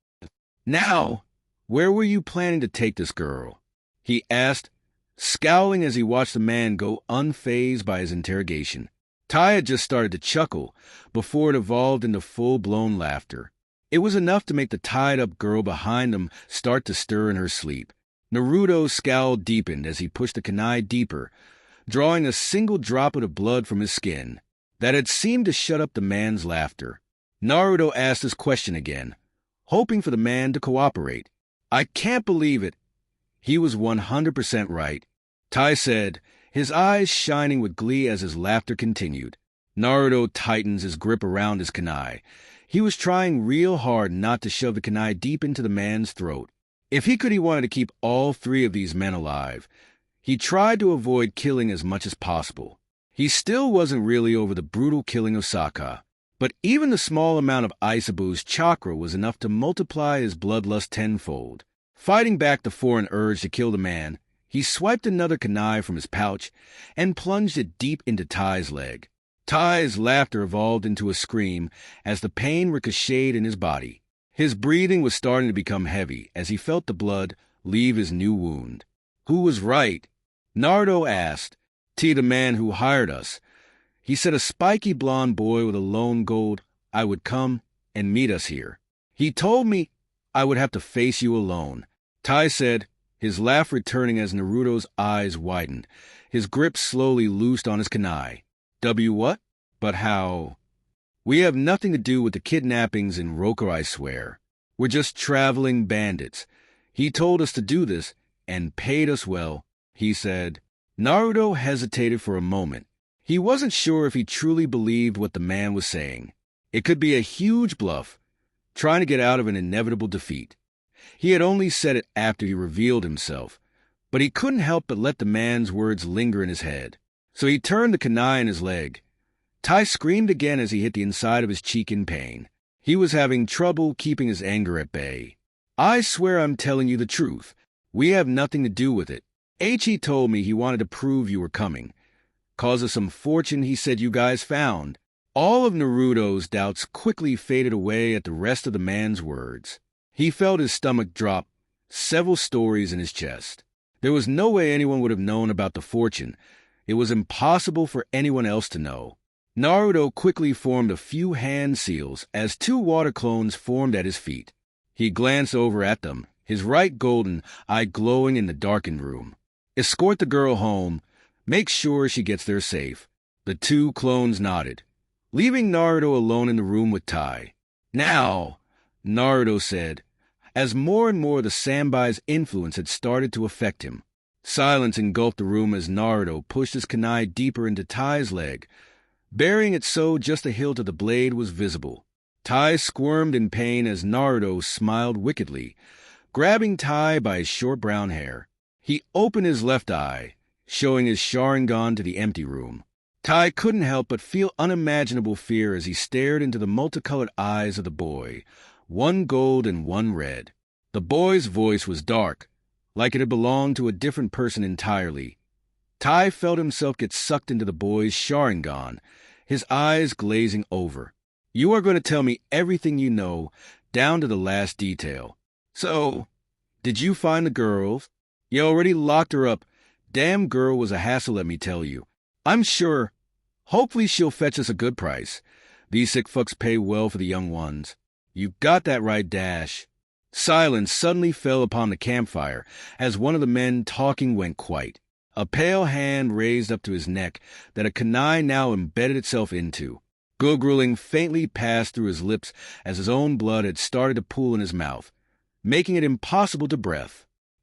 "Now, where were you planning to take this girl?" he asked, scowling as he watched the man go unfazed by his interrogation. Tai had just started to chuckle before it evolved into full-blown laughter. It was enough to make the tied-up girl behind him start to stir in her sleep. Naruto's scowl deepened as he pushed the kunai deeper, drawing a single droplet of blood from his skin that had seemed to shut up the man's laughter. Naruto asked his question again, hoping for the man to cooperate. "I can't believe it." He was 100% right. Tai said, his eyes shining with glee as his laughter continued. Naruto tightens his grip around his kunai. He was trying real hard not to shove the kunai deep into the man's throat. If he could, he wanted to keep all three of these men alive. He tried to avoid killing as much as possible. He still wasn't really over the brutal killing of Saka, but even the small amount of Aisabu's chakra was enough to multiply his bloodlust tenfold. Fighting back the foreign urge to kill the man, he swiped another kunai from his pouch and plunged it deep into Tai's leg. Tai's laughter evolved into a scream as the pain ricocheted in his body. His breathing was starting to become heavy as he felt the blood leave his new wound. "Who was right?" Naruto asked. "T, the man who hired us. He said a spiky blonde boy with a lone gold I would come and meet us here. He told me I would have to face you alone." Tai said, his laugh returning as Naruto's eyes widened, his grip slowly loosed on his kunai. "What? But how?" "We have nothing to do with the kidnappings in Roku, I swear. We're just traveling bandits. He told us to do this, and paid us well," he said. Naruto hesitated for a moment. He wasn't sure if he truly believed what the man was saying. It could be a huge bluff, trying to get out of an inevitable defeat. He had only said it after he revealed himself, but he couldn't help but let the man's words linger in his head. So he turned the kunai in his leg. Tai screamed again as he hit the inside of his cheek in pain. He was having trouble keeping his anger at bay. "I swear I'm telling you the truth. We have nothing to do with it. Ichi told me he wanted to prove you were coming. 'Cause of some fortune he said you guys found." All of Naruto's doubts quickly faded away at the rest of the man's words. He felt his stomach drop, several stories in his chest. There was no way anyone would have known about the fortune. It was impossible for anyone else to know. Naruto quickly formed a few hand seals as two water clones formed at his feet. He glanced over at them, his right golden eye glowing in the darkened room. "Escort the girl home. Make sure she gets there safe." The two clones nodded, leaving Naruto alone in the room with Tai. "Now," Naruto said, as more and more the Sambai's influence had started to affect him. Silence engulfed the room as Naruto pushed his kunai deeper into Tai's leg, burying it so just the hilt of the blade was visible. Tai squirmed in pain as Naruto smiled wickedly, grabbing Tai by his short brown hair. He opened his left eye, showing his Sharingan to the empty room. Tai couldn't help but feel unimaginable fear as he stared into the multicolored eyes of the boy, one gold and one red. The boy's voice was dark, like it had belonged to a different person entirely. Tai felt himself get sucked into the boy's Sharingan, his eyes glazing over. "You are going to tell me everything you know, down to the last detail. So, did you find the girl? You already locked her up. Damn girl was a hassle, let me tell you. I'm sure. Hopefully she'll fetch us a good price. These sick fucks pay well for the young ones." "You got that right, Dash." Silence suddenly fell upon the campfire as one of the men talking went quiet. A pale hand raised up to his neck that a kunai now embedded itself into. Gurgling faintly passed through his lips as his own blood had started to pool in his mouth, making it impossible to breathe.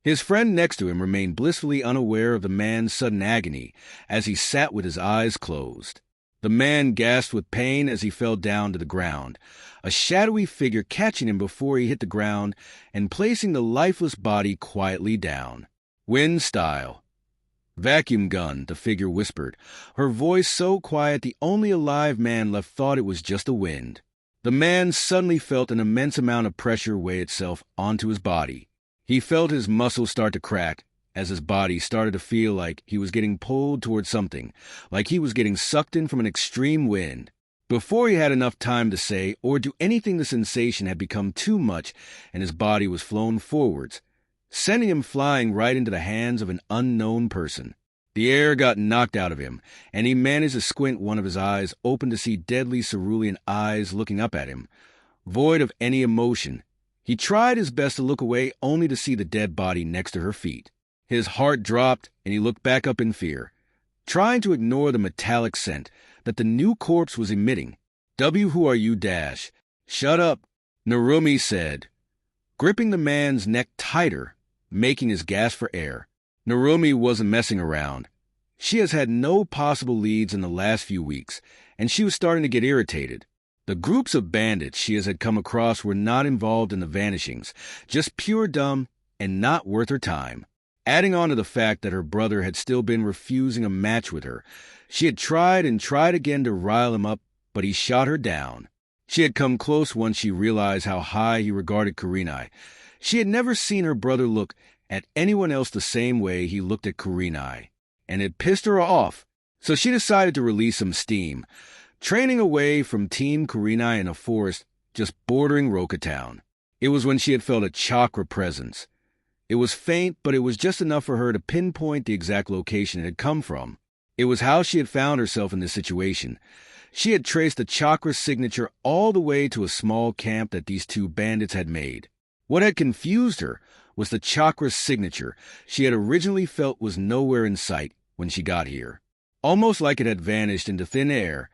His friend next to him remained blissfully unaware of the man's sudden agony as he sat with his eyes closed. The man gasped with pain as he fell down to the ground, a shadowy figure catching him before he hit the ground and placing the lifeless body quietly down. "Wind style." "Vacuum gun," the figure whispered, her voice so quiet the only alive man left thought it was just the wind. The man suddenly felt an immense amount of pressure weigh itself onto his body. He felt his muscles start to crack as his body started to feel like he was getting pulled towards something, like he was getting sucked in from an extreme wind. Before he had enough time to say or do anything, the sensation had become too much and his body was flown forwards, sending him flying right into the hands of an unknown person. The air got knocked out of him, and he managed to squint one of his eyes open to see deadly cerulean eyes looking up at him, void of any emotion. He tried his best to look away only to see the dead body next to her feet. His heart dropped, and he looked back up in fear, trying to ignore the metallic scent that the new corpse was emitting. "Who are you, Dash?" "Shut up," Narumi said, gripping the man's neck tighter, making his gasp for air. Narumi wasn't messing around. She has had no possible leads in the last few weeks, and she was starting to get irritated. The groups of bandits she had come across were not involved in the vanishings, just pure dumb and not worth her time. Adding on to the fact that her brother had still been refusing a match with her, she had tried and tried again to rile him up, but he shot her down. She had come close once she realized how high he regarded Kurenai. She had never seen her brother look at anyone else the same way he looked at Kurenai, and it pissed her off, so she decided to release some steam, training away from Team Kurenai in a forest just bordering Roka Town. It was when she had felt a chakra presence. It was faint, but it was just enough for her to pinpoint the exact location it had come from. It was how she had found herself in this situation. She had traced the chakra signature all the way to a small camp that these two bandits had made. What had confused her was the chakra signature she had originally felt was nowhere in sight when she got here. Almost like it had vanished into thin air.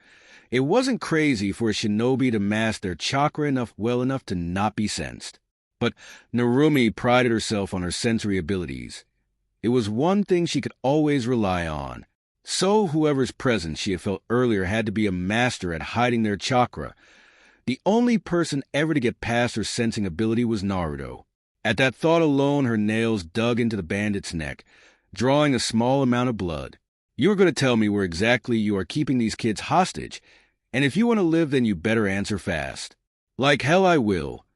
It wasn't crazy for a shinobi to mask their chakra well enough to not be sensed. But Narumi prided herself on her sensory abilities. It was one thing she could always rely on. So whoever's presence she had felt earlier had to be a master at hiding their chakra. The only person ever to get past her sensing ability was Naruto. At that thought alone, her nails dug into the bandit's neck, drawing a small amount of blood. "You are going to tell me where exactly you are keeping these kids hostage, and if you want to live, then you better answer fast." "Like hell I will,"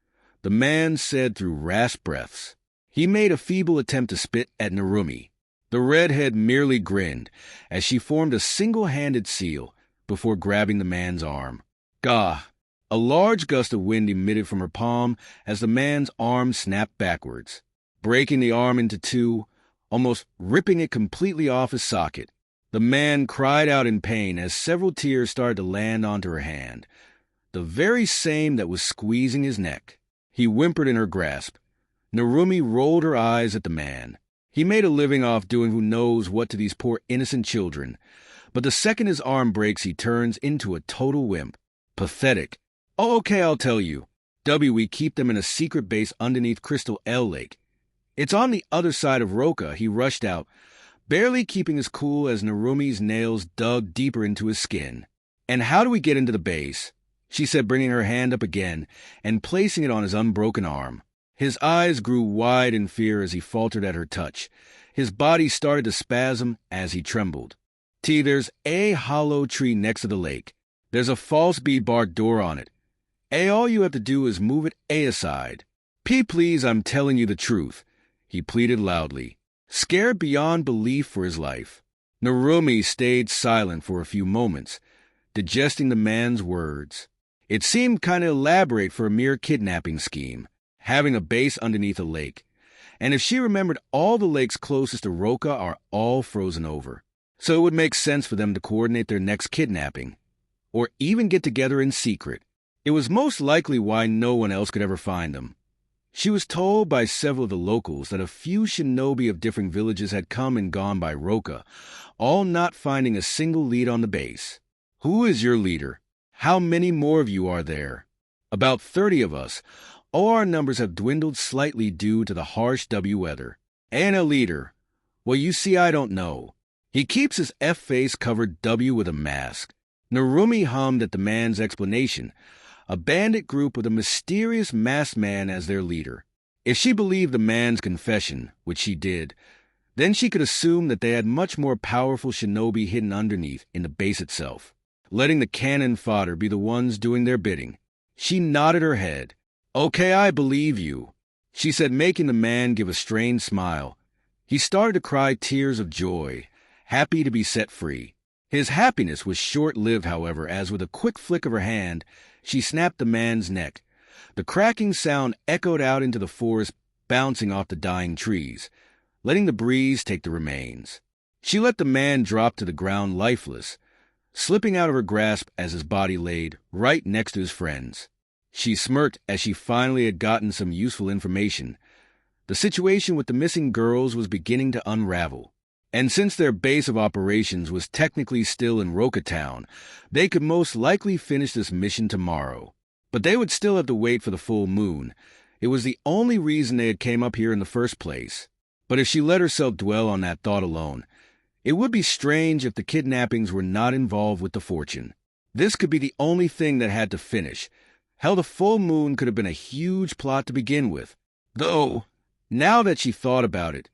the man said through rasped breaths. He made a feeble attempt to spit at Narumi. The redhead merely grinned as she formed a single-handed seal before grabbing the man's arm. Gah! A large gust of wind emitted from her palm as the man's arm snapped backwards, breaking the arm into two, almost ripping it completely off his socket. The man cried out in pain as several tears started to land onto her hand, the very same that was squeezing his neck. He whimpered in her grasp. Narumi rolled her eyes at the man. He made a living off doing who knows what to these poor innocent children, but the second his arm breaks, he turns into a total wimp. Pathetic. "Oh, okay, I'll tell you. We keep them in a secret base underneath Crystal L Lake. It's on the other side of Roka," he rushed out, barely keeping his cool as Narumi's nails dug deeper into his skin. "And how do we get into the base?" she said, bringing her hand up again and placing it on his unbroken arm. His eyes grew wide in fear as he faltered at her touch. His body started to spasm as he trembled. "There's a hollow tree next to the lake. There's a false bead bark door on it. All you have to do is move it aside. Please, I'm telling you the truth," he pleaded loudly, scared beyond belief for his life. Narumi stayed silent for a few moments, digesting the man's words. It seemed kind of elaborate for a mere kidnapping scheme, having a base underneath a lake. And if she remembered, all the lakes closest to Roka are all frozen over. So it would make sense for them to coordinate their next kidnapping, or even get together in secret. It was most likely why no one else could ever find them. She was told by several of the locals that a few shinobi of different villages had come and gone by Roka, all not finding a single lead on the base. "Who is your leader? How many more of you are there?" "About 30 of us. All our numbers have dwindled slightly due to the harsh weather." "And a leader? Well, you see, I don't know. He keeps his F-face covered with a mask." Narumi hummed at the man's explanation. A bandit group with a mysterious masked man as their leader. If she believed the man's confession, which she did, then she could assume that they had much more powerful shinobi hidden underneath in the base itself, letting the cannon fodder be the ones doing their bidding. She nodded her head. "Okay, I believe you," she said, making the man give a strained smile. He started to cry tears of joy, happy to be set free. His happiness was short-lived, however, as with a quick flick of her hand, she snapped the man's neck. The cracking sound echoed out into the forest, bouncing off the dying trees, letting the breeze take the remains. She let the man drop to the ground lifeless, slipping out of her grasp as his body laid right next to his friend's. She smirked as she finally had gotten some useful information. The situation with the missing girls was beginning to unravel. And since their base of operations was technically still in Roka Town, they could most likely finish this mission tomorrow. But they would still have to wait for the full moon. It was the only reason they had came up here in the first place. But if she let herself dwell on that thought alone, it would be strange if the kidnappings were not involved with the fortune. This could be the only thing that had to finish. Hell, the full moon could have been a huge plot to begin with. Though, now that she thought about it,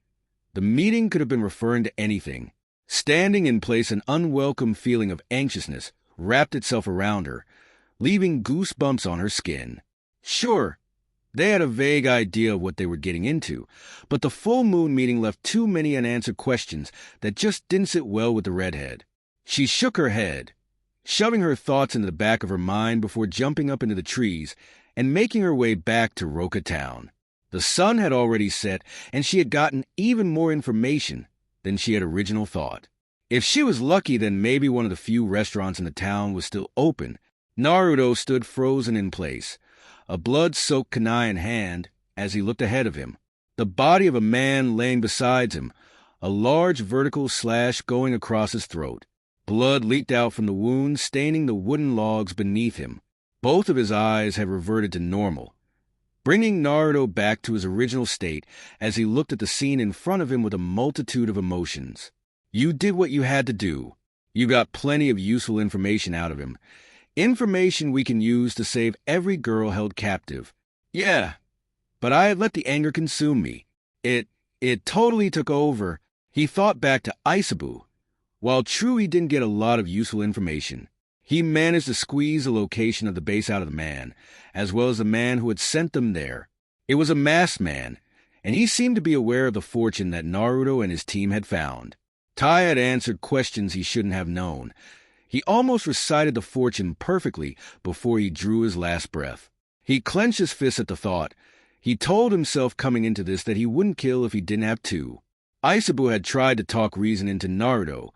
the meeting could have been referring to anything. Standing in place, an unwelcome feeling of anxiousness wrapped itself around her, leaving goosebumps on her skin. Sure, they had a vague idea of what they were getting into, but the full moon meeting left too many unanswered questions that just didn't sit well with the redhead. She shook her head, shoving her thoughts into the back of her mind before jumping up into the trees and making her way back to Roka Town. The sun had already set, and she had gotten even more information than she had originally thought. If she was lucky, then maybe one of the few restaurants in the town was still open. Naruto stood frozen in place, a blood-soaked kunai in hand, as he looked ahead of him. The body of a man laying beside him, a large vertical slash going across his throat. Blood leaked out from the wound, staining the wooden logs beneath him. Both of his eyes had reverted to normal, bringing Naruto back to his original state as he looked at the scene in front of him with a multitude of emotions. You did what you had to do. You got plenty of useful information out of him. Information we can use to save every girl held captive. Yeah, but I had let the anger consume me. It totally took over. He thought back to Aisabu. While true he didn't get a lot of useful information, he managed to squeeze the location of the base out of the man, as well as the man who had sent them there. It was a masked man, and he seemed to be aware of the fortune that Naruto and his team had found. Tai had answered questions he shouldn't have known. He almost recited the fortune perfectly before he drew his last breath. He clenched his fist at the thought. He told himself coming into this that he wouldn't kill if he didn't have to. Aisabu had tried to talk reason into Naruto,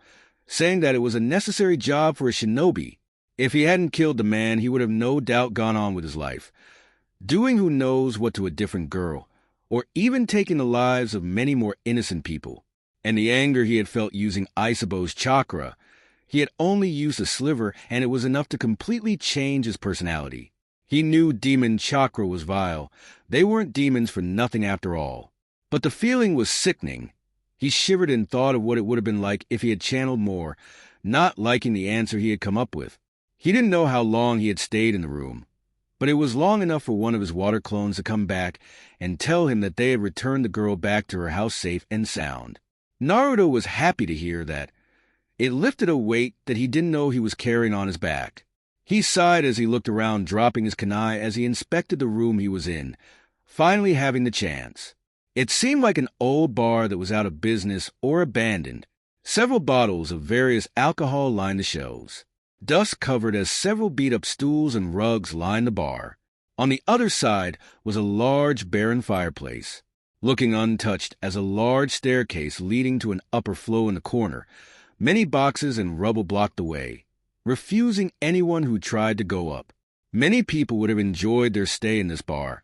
saying that it was a necessary job for a shinobi. If he hadn't killed the man, he would have no doubt gone on with his life, doing who knows what to a different girl, or even taking the lives of many more innocent people. And the anger he had felt using Aisabu's chakra, he had only used a sliver, and it was enough to completely change his personality. He knew demon chakra was vile. They weren't demons for nothing after all. But the feeling was sickening. He shivered and thought of what it would have been like if he had channeled more, not liking the answer he had come up with. He didn't know how long he had stayed in the room, but it was long enough for one of his water clones to come back and tell him that they had returned the girl back to her house safe and sound. Naruto was happy to hear that. It lifted a weight that he didn't know he was carrying on his back. He sighed as he looked around, dropping his kunai as he inspected the room he was in, finally having the chance. It seemed like an old bar that was out of business or abandoned. Several bottles of various alcohol lined the shelves. Dust covered as several beat-up stools and rugs lined the bar. On the other side was a large, barren fireplace, looking untouched as a large staircase leading to an upper floor in the corner. Many boxes and rubble blocked the way, refusing anyone who tried to go up. Many people would have enjoyed their stay in this bar.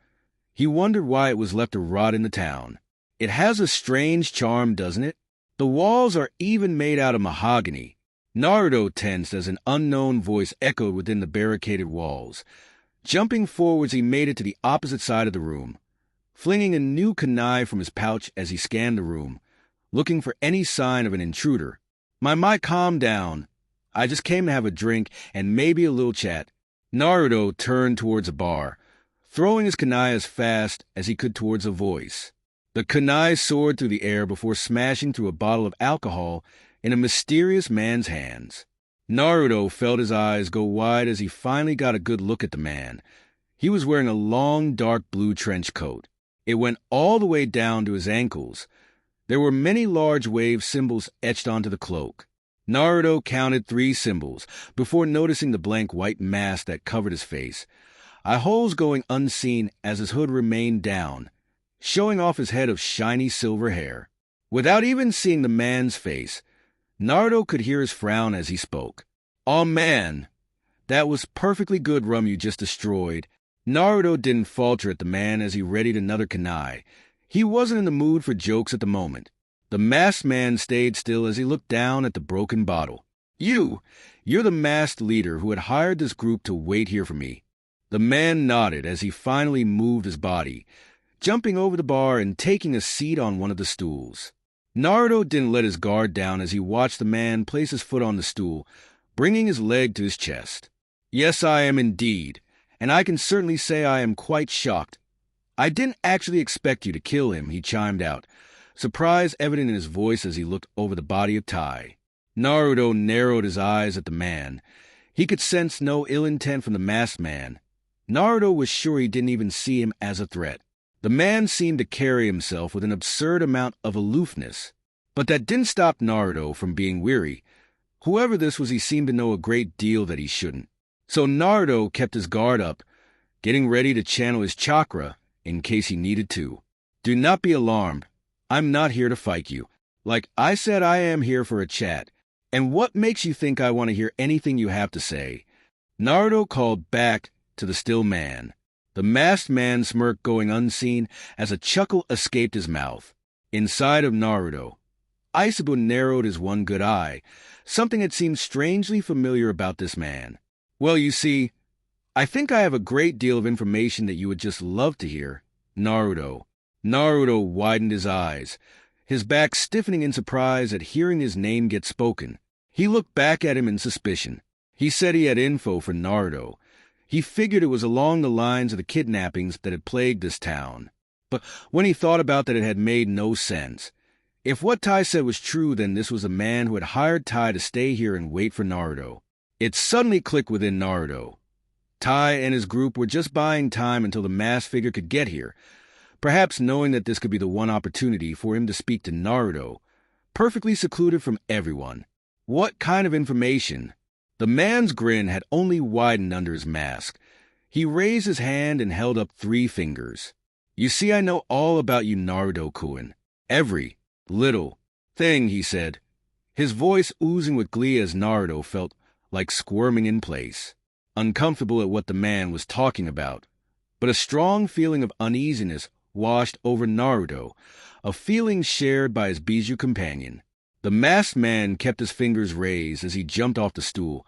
He wondered why it was left to rot in the town. It has a strange charm, doesn't it? The walls are even made out of mahogany. Naruto tensed as an unknown voice echoed within the barricaded walls. Jumping forwards, he made it to the opposite side of the room, flinging a new kunai from his pouch as he scanned the room, looking for any sign of an intruder. My calm down. I just came to have a drink and maybe a little chat. Naruto turned towards the bar, throwing his kunai as fast as he could towards the voice. The kunai soared through the air before smashing through a bottle of alcohol in a mysterious man's hands. Naruto felt his eyes go wide as he finally got a good look at the man. He was wearing a long, dark blue trench coat. It went all the way down to his ankles. There were many large wave symbols etched onto the cloak. Naruto counted 3 symbols before noticing the blank white mask that covered his face, eye holes going unseen as his hood remained down, showing off his head of shiny silver hair. Without even seeing the man's face, Naruto could hear his frown as he spoke. "Oh man, that was perfectly good rum you just destroyed." Naruto didn't falter at the man as he readied another kunai. He wasn't in the mood for jokes at the moment. The masked man stayed still as he looked down at the broken bottle. You're the masked leader who had hired this group to wait here for me." The man nodded as he finally moved his body, jumping over the bar and taking a seat on one of the stools. Naruto didn't let his guard down as he watched the man place his foot on the stool, bringing his leg to his chest. "Yes, I am indeed, and I can certainly say I am quite shocked. I didn't actually expect you to kill him," he chimed out, surprise evident in his voice as he looked over the body of Tai. Naruto narrowed his eyes at the man. He could sense no ill intent from the masked man. Naruto was sure he didn't even see him as a threat. The man seemed to carry himself with an absurd amount of aloofness. But that didn't stop Naruto from being weary. Whoever this was, he seemed to know a great deal that he shouldn't. So Naruto kept his guard up, getting ready to channel his chakra in case he needed to. "Do not be alarmed. I'm not here to fight you. Like I said, I am here for a chat. And what makes you think I want to hear anything you have to say?" Naruto called back to the still man, the masked man smirk going unseen as a chuckle escaped his mouth. Inside of Naruto, Aisabu narrowed his one good eye. Something had seemed strangely familiar about this man. "Well, you see, I think I have a great deal of information that you would just love to hear, Naruto." Naruto widened his eyes, his back stiffening in surprise at hearing his name get spoken. He looked back at him in suspicion. He said he had info for Naruto. He figured it was along the lines of the kidnappings that had plagued this town. But when he thought about that, it had made no sense. If what Tai said was true, then this was a man who had hired Tai to stay here and wait for Naruto. It suddenly clicked within Naruto. Tai and his group were just buying time until the masked figure could get here, perhaps knowing that this could be the one opportunity for him to speak to Naruto, perfectly secluded from everyone. What kind of information? The man's grin had only widened under his mask. He raised his hand and held up 3 fingers. You see, I know all about you, Naruto-kun. Every little thing, he said, his voice oozing with glee as Naruto felt like squirming in place, uncomfortable at what the man was talking about. But a strong feeling of uneasiness washed over Naruto, a feeling shared by his bijou companion. The masked man kept his fingers raised as he jumped off the stool,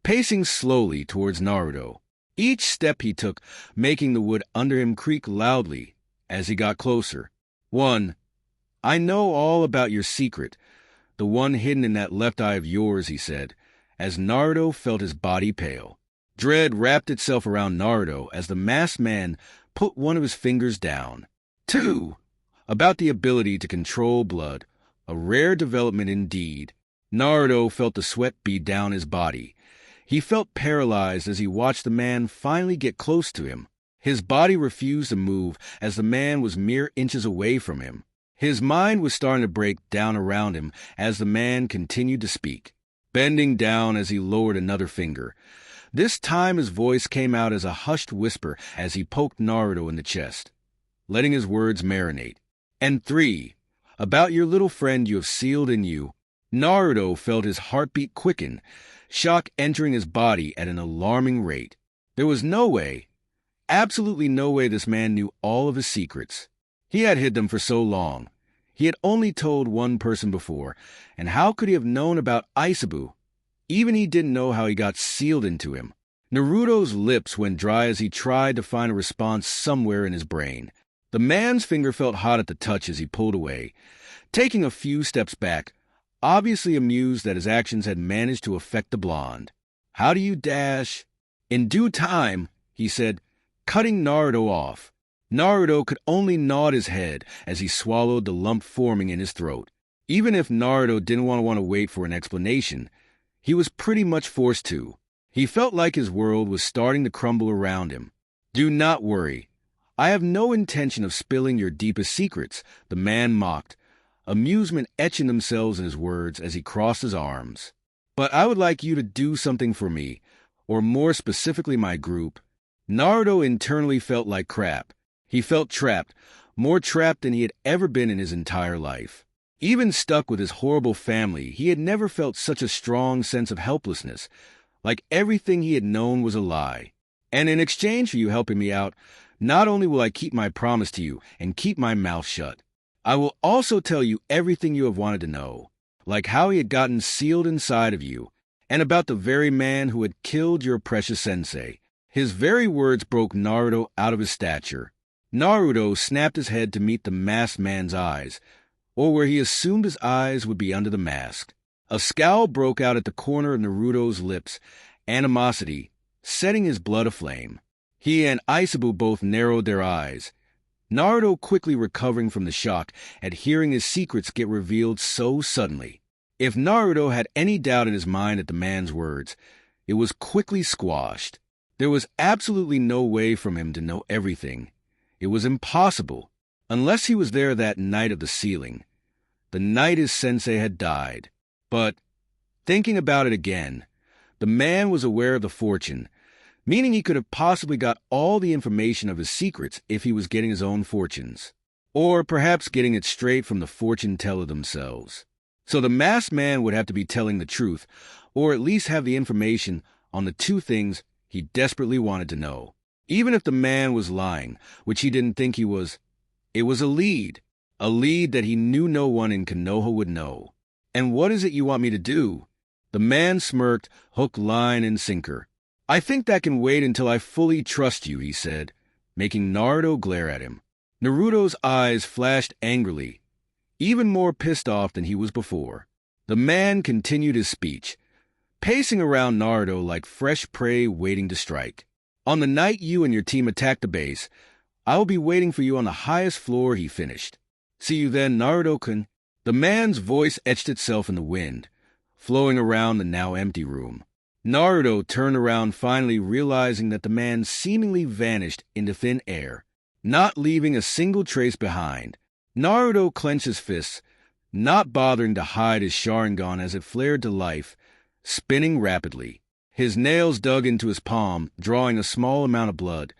pacing slowly towards Naruto. Each step he took making the wood under him creak loudly as he got closer. 1. I know all about your secret, the one hidden in that left eye of yours, he said, as Naruto felt his body pale. Dread wrapped itself around Naruto as the masked man put one of his fingers down. 2. About the ability to control blood, a rare development indeed. Naruto felt the sweat bead down his body. He felt paralyzed as he watched the man finally get close to him. His body refused to move as the man was mere inches away from him. His mind was starting to break down around him as the man continued to speak, bending down as he lowered another finger. This time his voice came out as a hushed whisper as he poked Naruto in the chest, letting his words marinate. And 3. About your little friend you have sealed in you. Naruto felt his heartbeat quicken, shock entering his body at an alarming rate. There was no way, absolutely no way this man knew all of his secrets. He had hid them for so long. He had only told one person before, and how could he have known about Aisabu? Even he didn't know how he got sealed into him. Naruto's lips went dry as he tried to find a response somewhere in his brain. The man's finger felt hot at the touch as he pulled away, taking a few steps back, obviously amused that his actions had managed to affect the blonde. How do you dash? In due time, he said, cutting Naruto off. Naruto could only nod his head as he swallowed the lump forming in his throat. Even if Naruto didn't want to wait for an explanation, he was pretty much forced to. He felt like his world was starting to crumble around him. Do not worry. I have no intention of spilling your deepest secrets, the man mocked, amusement etching themselves in his words as he crossed his arms. But I would like you to do something for me, or more specifically my group. Naruto internally felt like crap. He felt trapped, more trapped than he had ever been in his entire life. Even stuck with his horrible family, he had never felt such a strong sense of helplessness, like everything he had known was a lie. And in exchange for you helping me out, not only will I keep my promise to you and keep my mouth shut, I will also tell you everything you have wanted to know, like how he had gotten sealed inside of you, and about the very man who had killed your precious sensei. His very words broke Naruto out of his stature. Naruto snapped his head to meet the masked man's eyes, or where he assumed his eyes would be under the mask. A scowl broke out at the corner of Naruto's lips, animosity setting his blood aflame. He and Aisabu both narrowed their eyes, Naruto quickly recovering from the shock at hearing his secrets get revealed so suddenly. If Naruto had any doubt in his mind at the man's words, it was quickly squashed. There was absolutely no way for him to know everything. It was impossible, unless he was there that night of the sealing, the night his sensei had died. But, thinking about it again, the man was aware of the fortune, meaning he could have possibly got all the information of his secrets if he was getting his own fortunes, or perhaps getting it straight from the fortune teller themselves. So the masked man would have to be telling the truth, or at least have the information on the 2 things he desperately wanted to know. Even if the man was lying, which he didn't think he was, it was a lead that he knew no one in Konoha would know. And what is it you want me to do? The man smirked, hook, line, and sinker. I think that can wait until I fully trust you, he said, making Naruto glare at him. Naruto's eyes flashed angrily, even more pissed off than he was before. The man continued his speech, pacing around Naruto like fresh prey waiting to strike. On the night you and your team attacked the base, I'll be waiting for you on the highest floor," he finished. "See you then, Naruto-kun." The man's voice etched itself in the wind, flowing around the now empty room. Naruto turned around, finally realizing that the man seemingly vanished into thin air, not leaving a single trace behind. Naruto clenched his fists, not bothering to hide his Sharingan as it flared to life, spinning rapidly. His nails dug into his palm, drawing a small amount of blood,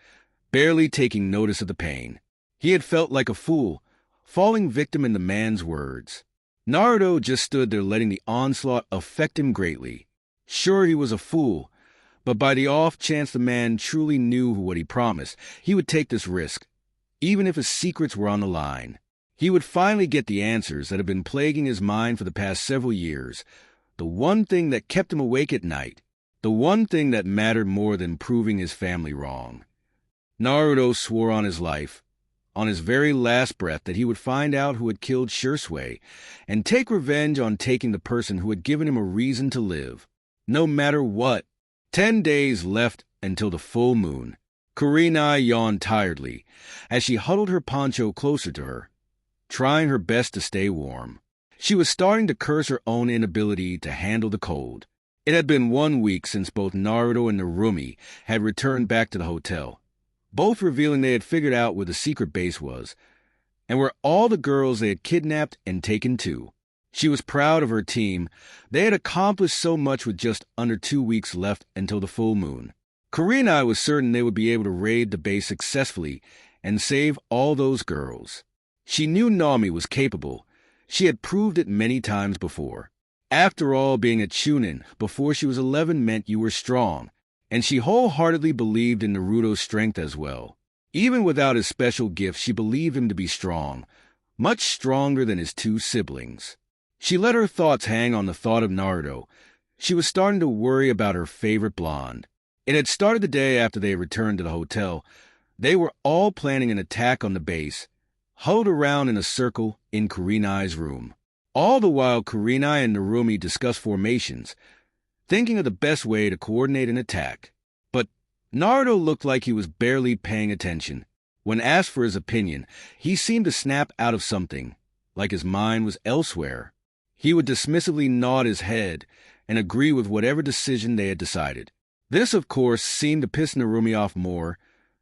barely taking notice of the pain. He had felt like a fool, falling victim in the man's words. Naruto just stood there letting the onslaught affect him greatly. Sure, he was a fool, but by the off chance the man truly knew what he promised, he would take this risk, even if his secrets were on the line. He would finally get the answers that had been plaguing his mind for the past several years, the one thing that kept him awake at night, the one thing that mattered more than proving his family wrong. Naruto swore on his life, on his very last breath, that he would find out who had killed Shursui and take revenge on taking the person who had given him a reason to live. No matter what. 10 days left until the full moon. Kurenai yawned tiredly as she huddled her poncho closer to her, trying her best to stay warm. She was starting to curse her own inability to handle the cold. It had been 1 week since both Naruto and Narumi had returned back to the hotel, both revealing they had figured out where the secret base was, and where all the girls they had kidnapped and taken to. She was proud of her team. They had accomplished so much with just under 2 weeks left until the full moon. Kurenai was certain they would be able to raid the base successfully and save all those girls. She knew Naomi was capable. She had proved it many times before. After all, being a chunin before she was 11 meant you were strong, and she wholeheartedly believed in Naruto's strength as well. Even without his special gift, she believed him to be strong, much stronger than his 2 siblings. She let her thoughts hang on the thought of Naruto. She was starting to worry about her favorite blonde. It had started the day after they returned to the hotel. They were all planning an attack on the base, huddled around in a circle in Kurenai's room. All the while, Kurenai and Narumi discussed formations, thinking of the best way to coordinate an attack. But Naruto looked like he was barely paying attention. When asked for his opinion, he seemed to snap out of something, like his mind was elsewhere. He would dismissively nod his head and agree with whatever decision they had decided. This, of course, seemed to piss Narumi off more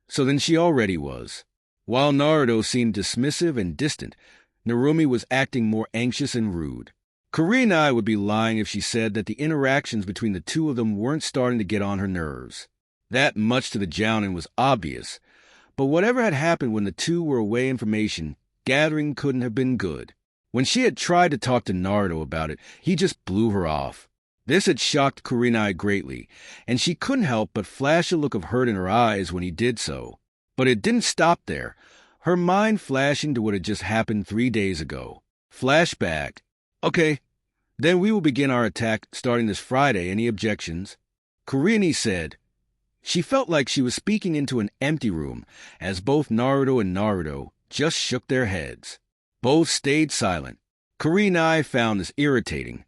so than she already was. While Naruto seemed dismissive and distant, Narumi was acting more anxious and rude. Kurenai would be lying if she said that the interactions between the two of them weren't starting to get on her nerves. That much to the Jounin was obvious, but whatever had happened when the two were away, information gathering couldn't have been good. When she had tried to talk to Naruto about it, he just blew her off. This had shocked Kurenai greatly, and she couldn't help but flash a look of hurt in her eyes when he did so. But it didn't stop there, her mind flashing to what had just happened 3 days ago. Flashback. "Okay, then we will begin our attack starting this Friday. Any objections?" Kurenai said. She felt like she was speaking into an empty room, as both Naruto and Naruto just shook their heads. Both stayed silent. Kurenai found this irritating.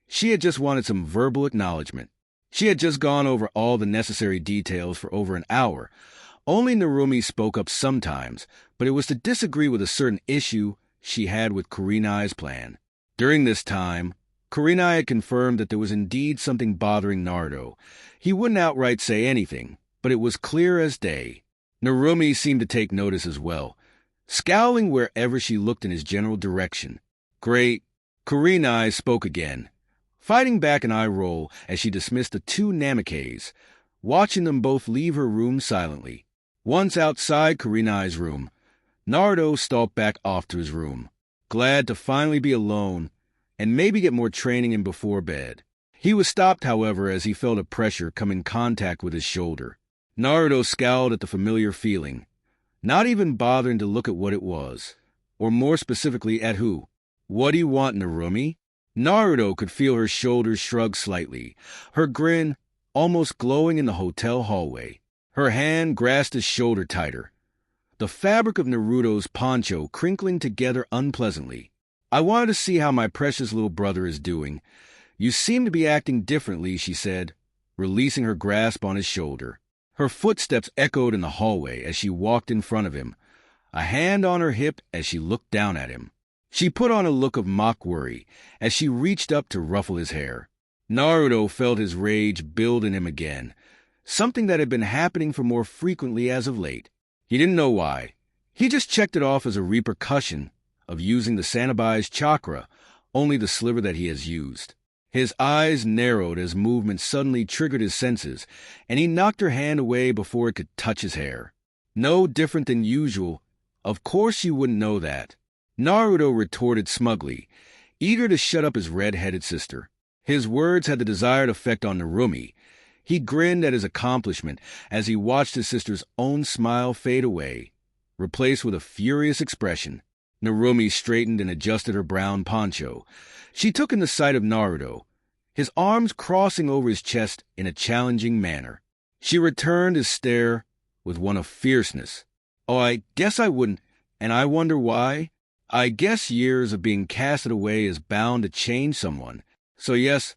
She had just wanted some verbal acknowledgement. She had just gone over all the necessary details for over an hour. Only Narumi spoke up sometimes, but it was to disagree with a certain issue she had with Kurenai's plan. During this time, Kurenai had confirmed that there was indeed something bothering Naruto. He wouldn't outright say anything, but it was clear as day. Narumi seemed to take notice as well, scowling wherever she looked in his general direction. "Great." Kurenai spoke again, fighting back an eye roll as she dismissed the 2 Namikes, watching them both leave her room silently. Once outside Kurenai's room, Naruto stalked back off to his room, glad to finally be alone and maybe get more training in before bed. He was stopped, however, as he felt a pressure come in contact with his shoulder. Naruto scowled at the familiar feeling, not even bothering to look at what it was, or more specifically at who. "What do you want, Narumi?" Naruto could feel her shoulders shrug slightly, her grin almost glowing in the hotel hallway. Her hand grasped his shoulder tighter, the fabric of Naruto's poncho crinkling together unpleasantly. "I wanted to see how my precious little brother is doing. You seem to be acting differently," she said, releasing her grasp on his shoulder. Her footsteps echoed in the hallway as she walked in front of him, a hand on her hip as she looked down at him. She put on a look of mock worry as she reached up to ruffle his hair. Naruto felt his rage build in him again, something that had been happening for more frequently as of late. He didn't know why. He just checked it off as a repercussion of using the Sanabai's chakra, only the sliver that he has used. His eyes narrowed as movement suddenly triggered his senses, and he knocked her hand away before it could touch his hair. No different than usual. Of course you wouldn't know that. Naruto retorted smugly, eager to shut up his red-headed sister. His words had the desired effect on Narumi. He grinned at his accomplishment as he watched his sister's own smile fade away, replaced with a furious expression. Narumi straightened and adjusted her brown poncho. She took in the sight of Naruto, his arms crossing over his chest in a challenging manner. She returned his stare with one of fierceness. "Oh, I guess I wouldn't, and I wonder why? I guess years of being casted away is bound to change someone. So yes,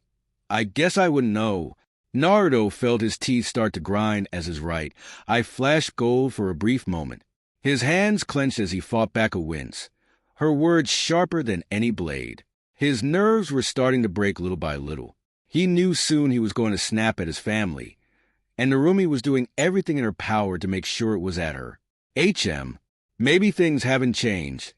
I guess I wouldn't know." Naruto felt his teeth start to grind as his right eye flashed gold for a brief moment. His hands clenched as he fought back a wince, her words sharper than any blade. His nerves were starting to break little by little. He knew soon he was going to snap at his family, and Narumi was doing everything in her power to make sure it was at her. Maybe things haven't changed.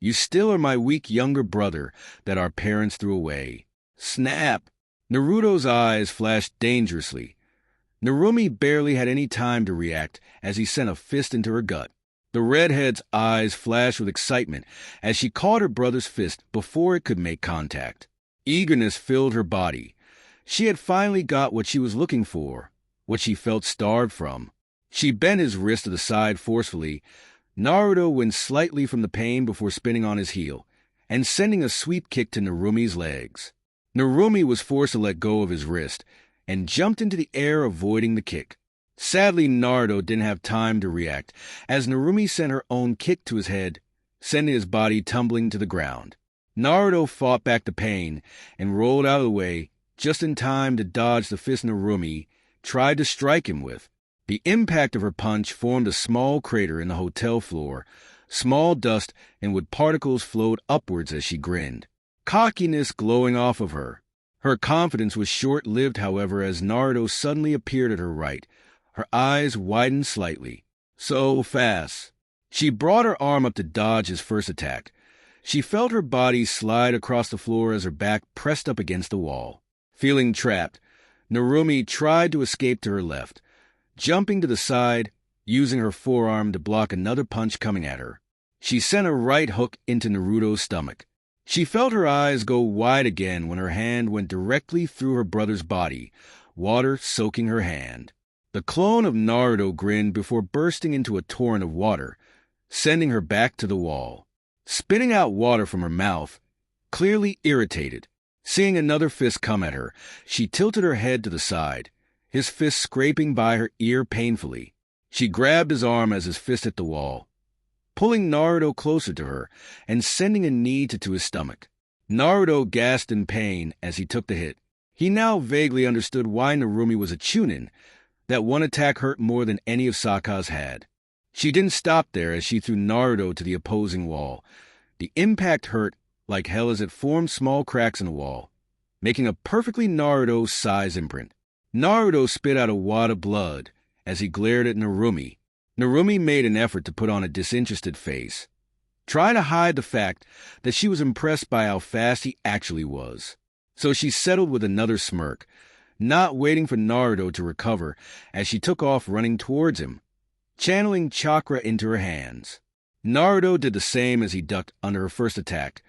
You still are my weak younger brother that our parents threw away." Snap! Naruto's eyes flashed dangerously. Narumi barely had any time to react as he sent a fist into her gut. The redhead's eyes flashed with excitement as she caught her brother's fist before it could make contact. Eagerness filled her body. She had finally got what she was looking for, what she felt starved from. She bent his wrist to the side forcefully. Naruto went slightly from the pain before spinning on his heel and sending a sweep kick to Narumi's legs. Narumi was forced to let go of his wrist and jumped into the air, avoiding the kick. Sadly, Naruto didn't have time to react, as Narumi sent her own kick to his head, sending his body tumbling to the ground. Naruto fought back the pain and rolled out of the way just in time to dodge the fist Narumi tried to strike him with. The impact of her punch formed a small crater in the hotel floor. Small dust and wood particles flowed upwards as she grinned, cockiness glowing off of her. Her confidence was short-lived, however, as Naruto suddenly appeared at her right. Her eyes widened slightly. So fast. She brought her arm up to dodge his first attack. She felt her body slide across the floor as her back pressed up against the wall. Feeling trapped, Narumi tried to escape to her left, jumping to the side, using her forearm to block another punch coming at her. She sent a right hook into Naruto's stomach. She felt her eyes go wide again when her hand went directly through her brother's body, water soaking her hand. The clone of Naruto grinned before bursting into a torrent of water, sending her back to the wall, spitting out water from her mouth, clearly irritated. Seeing another fist come at her, she tilted her head to the side, his fist scraping by her ear painfully. She grabbed his arm as his fist hit the wall, pulling Naruto closer to her and sending a knee to his stomach. Naruto gasped in pain as he took the hit. He now vaguely understood why Narumi was a chunin. That one attack hurt more than any of Sokka's had. She didn't stop there as she threw Naruto to the opposing wall. The impact hurt like hell as it formed small cracks in the wall, making a perfectly Naruto-size imprint. Naruto spit out a wad of blood as he glared at Narumi. Narumi made an effort to put on a disinterested face, trying to hide the fact that she was impressed by how fast he actually was. So she settled with another smirk, not waiting for Naruto to recover as she took off running towards him, channeling chakra into her hands. Naruto did the same as he ducked under her first attack.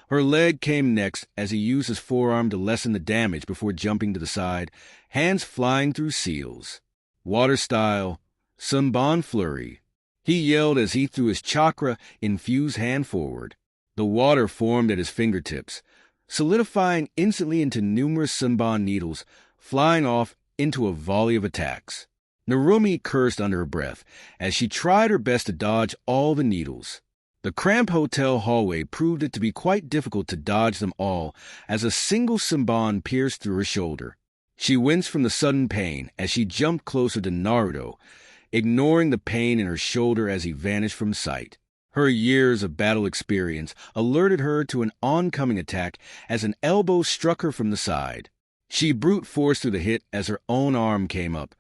Her leg came next as he used his forearm to lessen the damage before jumping to the side, hands flying through seals. Water style, Sunban flurry. He yelled as he threw his chakra-infused hand forward. The water formed at his fingertips, solidifying instantly into numerous Sunban needles, flying off into a volley of attacks. Narumi cursed under her breath as she tried her best to dodge all the needles. The cramped hotel hallway proved it to be quite difficult to dodge them all as a single Sunban pierced through her shoulder. She winced from the sudden pain as she jumped closer to Naruto, ignoring the pain in her shoulder as he vanished from sight. Her years of battle experience alerted her to an oncoming attack as an elbow struck her from the side. She brute forced through the hit as her own arm came up,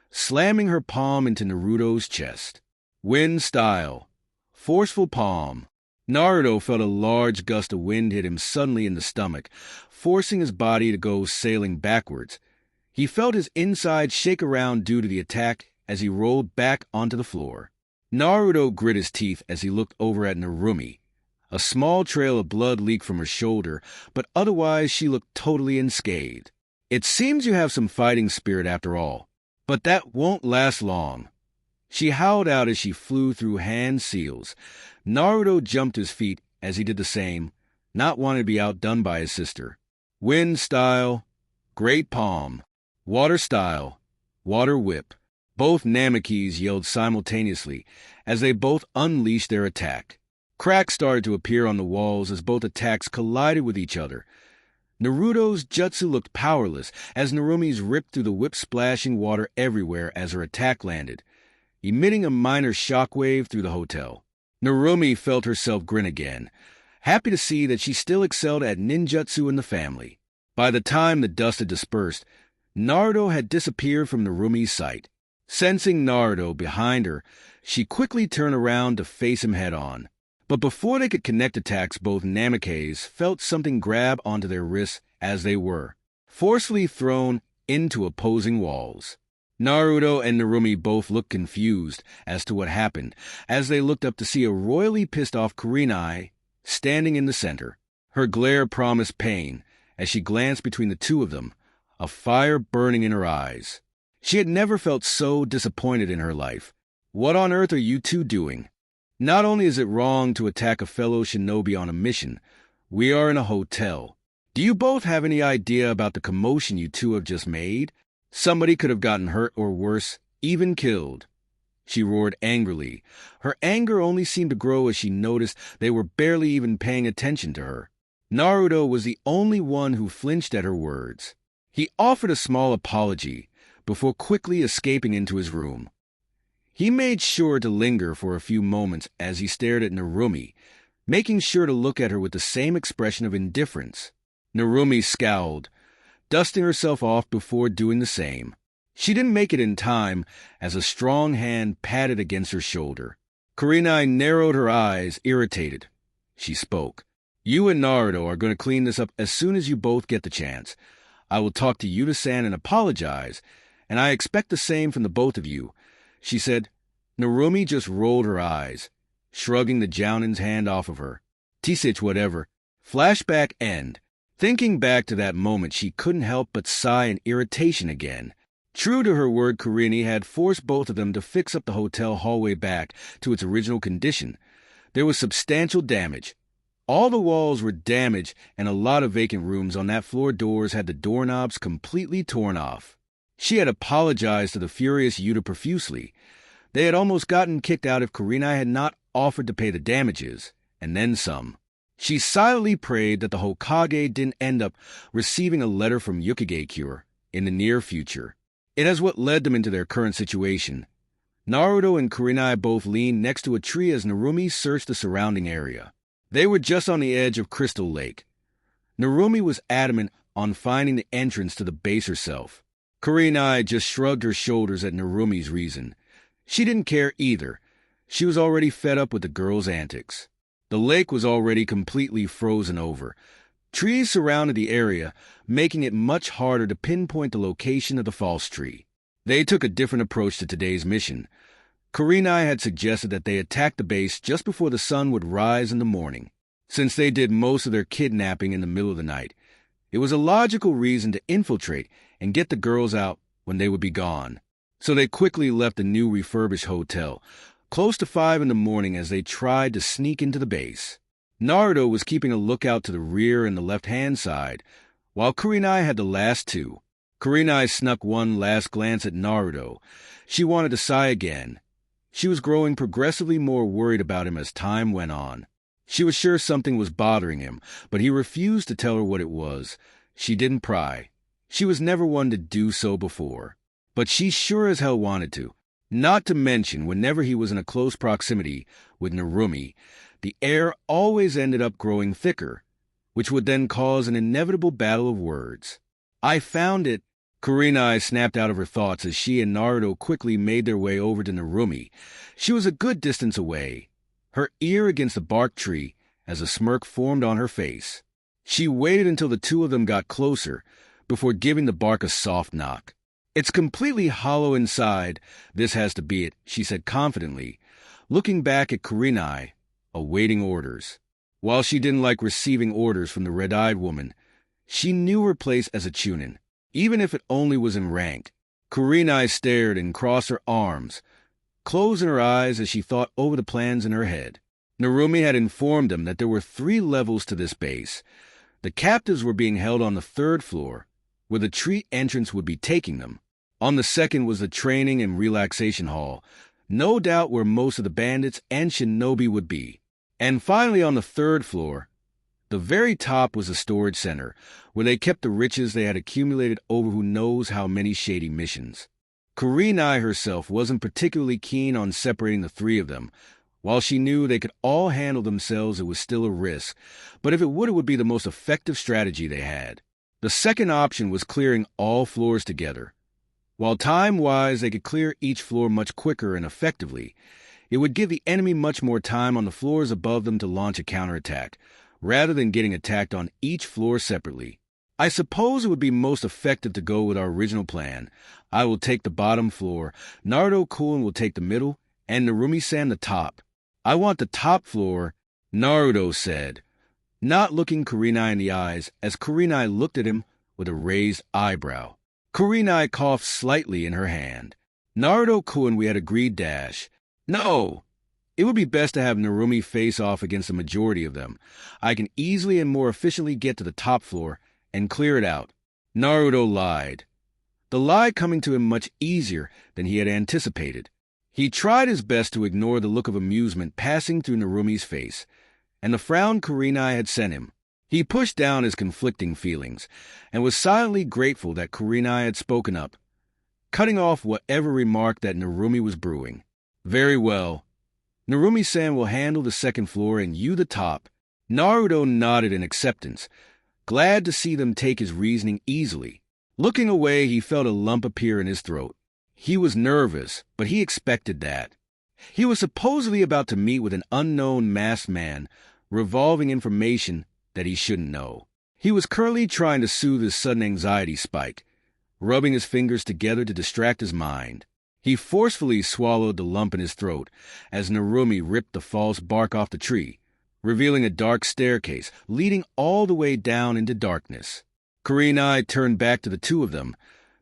slamming her palm into Naruto's chest. Wind style. Forceful palm. Naruto felt a large gust of wind hit him suddenly in the stomach, forcing his body to go sailing backwards. He felt his inside shake around due to the attack as he rolled back onto the floor. Naruto grit his teeth as he looked over at Narumi. A small trail of blood leaked from her shoulder, but otherwise she looked totally unscathed. It seems you have some fighting spirit after all, but that won't last long. She howled out as she flew through hand seals. Naruto jumped to his feet as he did the same, not wanting to be outdone by his sister. Wind style, great palm. Water style, water whip. Both Namekis yelled simultaneously as they both unleashed their attack. Cracks started to appear on the walls as both attacks collided with each other. Naruto's jutsu looked powerless as Narumi's ripped through the whip-splashing water everywhere as her attack landed, emitting a minor shockwave through the hotel. Narumi felt herself grin again, happy to see that she still excelled at ninjutsu in the family. By the time the dust had dispersed, Naruto had disappeared from Narumi's sight. Sensing Naruto behind her, she quickly turned around to face him head-on. But before they could connect attacks, both Namekis felt something grab onto their wrists as they were forcefully thrown into opposing walls. Naruto and Narumi both looked confused as to what happened as they looked up to see a royally pissed-off Kurenai standing in the center. Her glare promised pain as she glanced between the two of them, a fire burning in her eyes. She had never felt so disappointed in her life. What on earth are you two doing? Not only is it wrong to attack a fellow shinobi on a mission, we are in a hotel. Do you both have any idea about the commotion you two have just made? Somebody could have gotten hurt or worse, even killed. She roared angrily. Her anger only seemed to grow as she noticed they were barely even paying attention to her. Naruto was the only one who flinched at her words. He offered a small apology before quickly escaping into his room. He made sure to linger for a few moments as he stared at Narumi, making sure to look at her with the same expression of indifference. Narumi scowled, dusting herself off before doing the same. She didn't make it in time as a strong hand patted against her shoulder. Kurenai narrowed her eyes, irritated. She spoke. You and Naruto are going to clean this up as soon as you both get the chance. I will talk to Yuta-san and apologize, and I expect the same from the both of you, she said. Narumi just rolled her eyes, shrugging the Jounin's hand off of her. Tisich whatever. Flashback end. Thinking back to that moment, she couldn't help but sigh in irritation again. True to her word, Kurenai had forced both of them to fix up the hotel hallway back to its original condition. There was substantial damage. All the walls were damaged, and a lot of vacant rooms on that floor doors had the doorknobs completely torn off. She had apologized to the furious Yuta profusely. They had almost gotten kicked out if Kurenai had not offered to pay the damages, and then some. She silently prayed that the Hokage didn't end up receiving a letter from Yukigakure in the near future. It is what led them into their current situation. Naruto and Kurenai both leaned next to a tree as Narumi searched the surrounding area. They were just on the edge of Crystal Lake. Narumi was adamant on finding the entrance to the base herself. Kurenai just shrugged her shoulders at Narumi's reason. She didn't care either. She was already fed up with the girl's antics. The lake was already completely frozen over. Trees surrounded the area, making it much harder to pinpoint the location of the false tree. They took a different approach to today's mission. Kurenai had suggested that they attack the base just before the sun would rise in the morning. Since they did most of their kidnapping in the middle of the night, it was a logical reason to infiltrate and get the girls out when they would be gone. So they quickly left the new refurbished hotel, close to 5 in the morning as they tried to sneak into the base. Naruto was keeping a lookout to the rear and the left-hand side, while Kurenai had the last two. Kurenai snuck one last glance at Naruto. She wanted to sigh again. She was growing progressively more worried about him as time went on. She was sure something was bothering him, but he refused to tell her what it was. She didn't pry. She was never one to do so before. But she sure as hell wanted to. Not to mention, whenever he was in a close proximity with Narumi, the air always ended up growing thicker, which would then cause an inevitable battle of words. I found it. Kurenai snapped out of her thoughts as she and Naruto quickly made their way over to Narumi. She was a good distance away, her ear against the bark tree as a smirk formed on her face. She waited until the two of them got closer before giving the bark a soft knock. "It's completely hollow inside, this has to be it," she said confidently, looking back at Kurenai, awaiting orders. While she didn't like receiving orders from the red-eyed woman, she knew her place as a chunin, even if it only was in rank. Kurenai stared and crossed her arms, closing her eyes as she thought over the plans in her head. Narumi had informed them that there were 3 levels to this base. The captives were being held on the 3rd floor, where the tree entrance would be taking them. On the 2nd was the training and relaxation hall, no doubt where most of the bandits and shinobi would be. And finally on the 3rd floor, the very top was a storage center, where they kept the riches they had accumulated over who knows how many shady missions. Kurenai herself wasn't particularly keen on separating the 3 of them. While she knew they could all handle themselves, it was still a risk, but if it would be the most effective strategy they had. The second option was clearing all floors together. While time-wise they could clear each floor much quicker and effectively, it would give the enemy much more time on the floors above them to launch a counterattack, rather than getting attacked on each floor separately. I suppose it would be most effective to go with our original plan. I will take the bottom floor, Naruto-kun will take the middle, and Narumi-san the top. I want the top floor, Naruto said, not looking Kurenai in the eyes as Kurenai looked at him with a raised eyebrow. Kurenai coughed slightly in her hand. Naruto-kun, we had agreed dash. No! It would be best to have Narumi face off against the majority of them. I can easily and more efficiently get to the top floor and clear it out. Naruto lied. The lie coming to him much easier than he had anticipated. He tried his best to ignore the look of amusement passing through Narumi's face, and the frown Kurenai had sent him. He pushed down his conflicting feelings, and was silently grateful that Kurenai had spoken up, cutting off whatever remark that Narumi was brewing. Very well. Narumi-san will handle the 2nd floor and you the top. Naruto nodded in acceptance, glad to see them take his reasoning easily. Looking away, he felt a lump appear in his throat. He was nervous, but he expected that. He was supposedly about to meet with an unknown masked man, revolving information that he shouldn't know. He was currently trying to soothe his sudden anxiety spike, rubbing his fingers together to distract his mind. He forcefully swallowed the lump in his throat as Narumi ripped the false bark off the tree, revealing a dark staircase leading all the way down into darkness. Kurenai turned back to the 2 of them,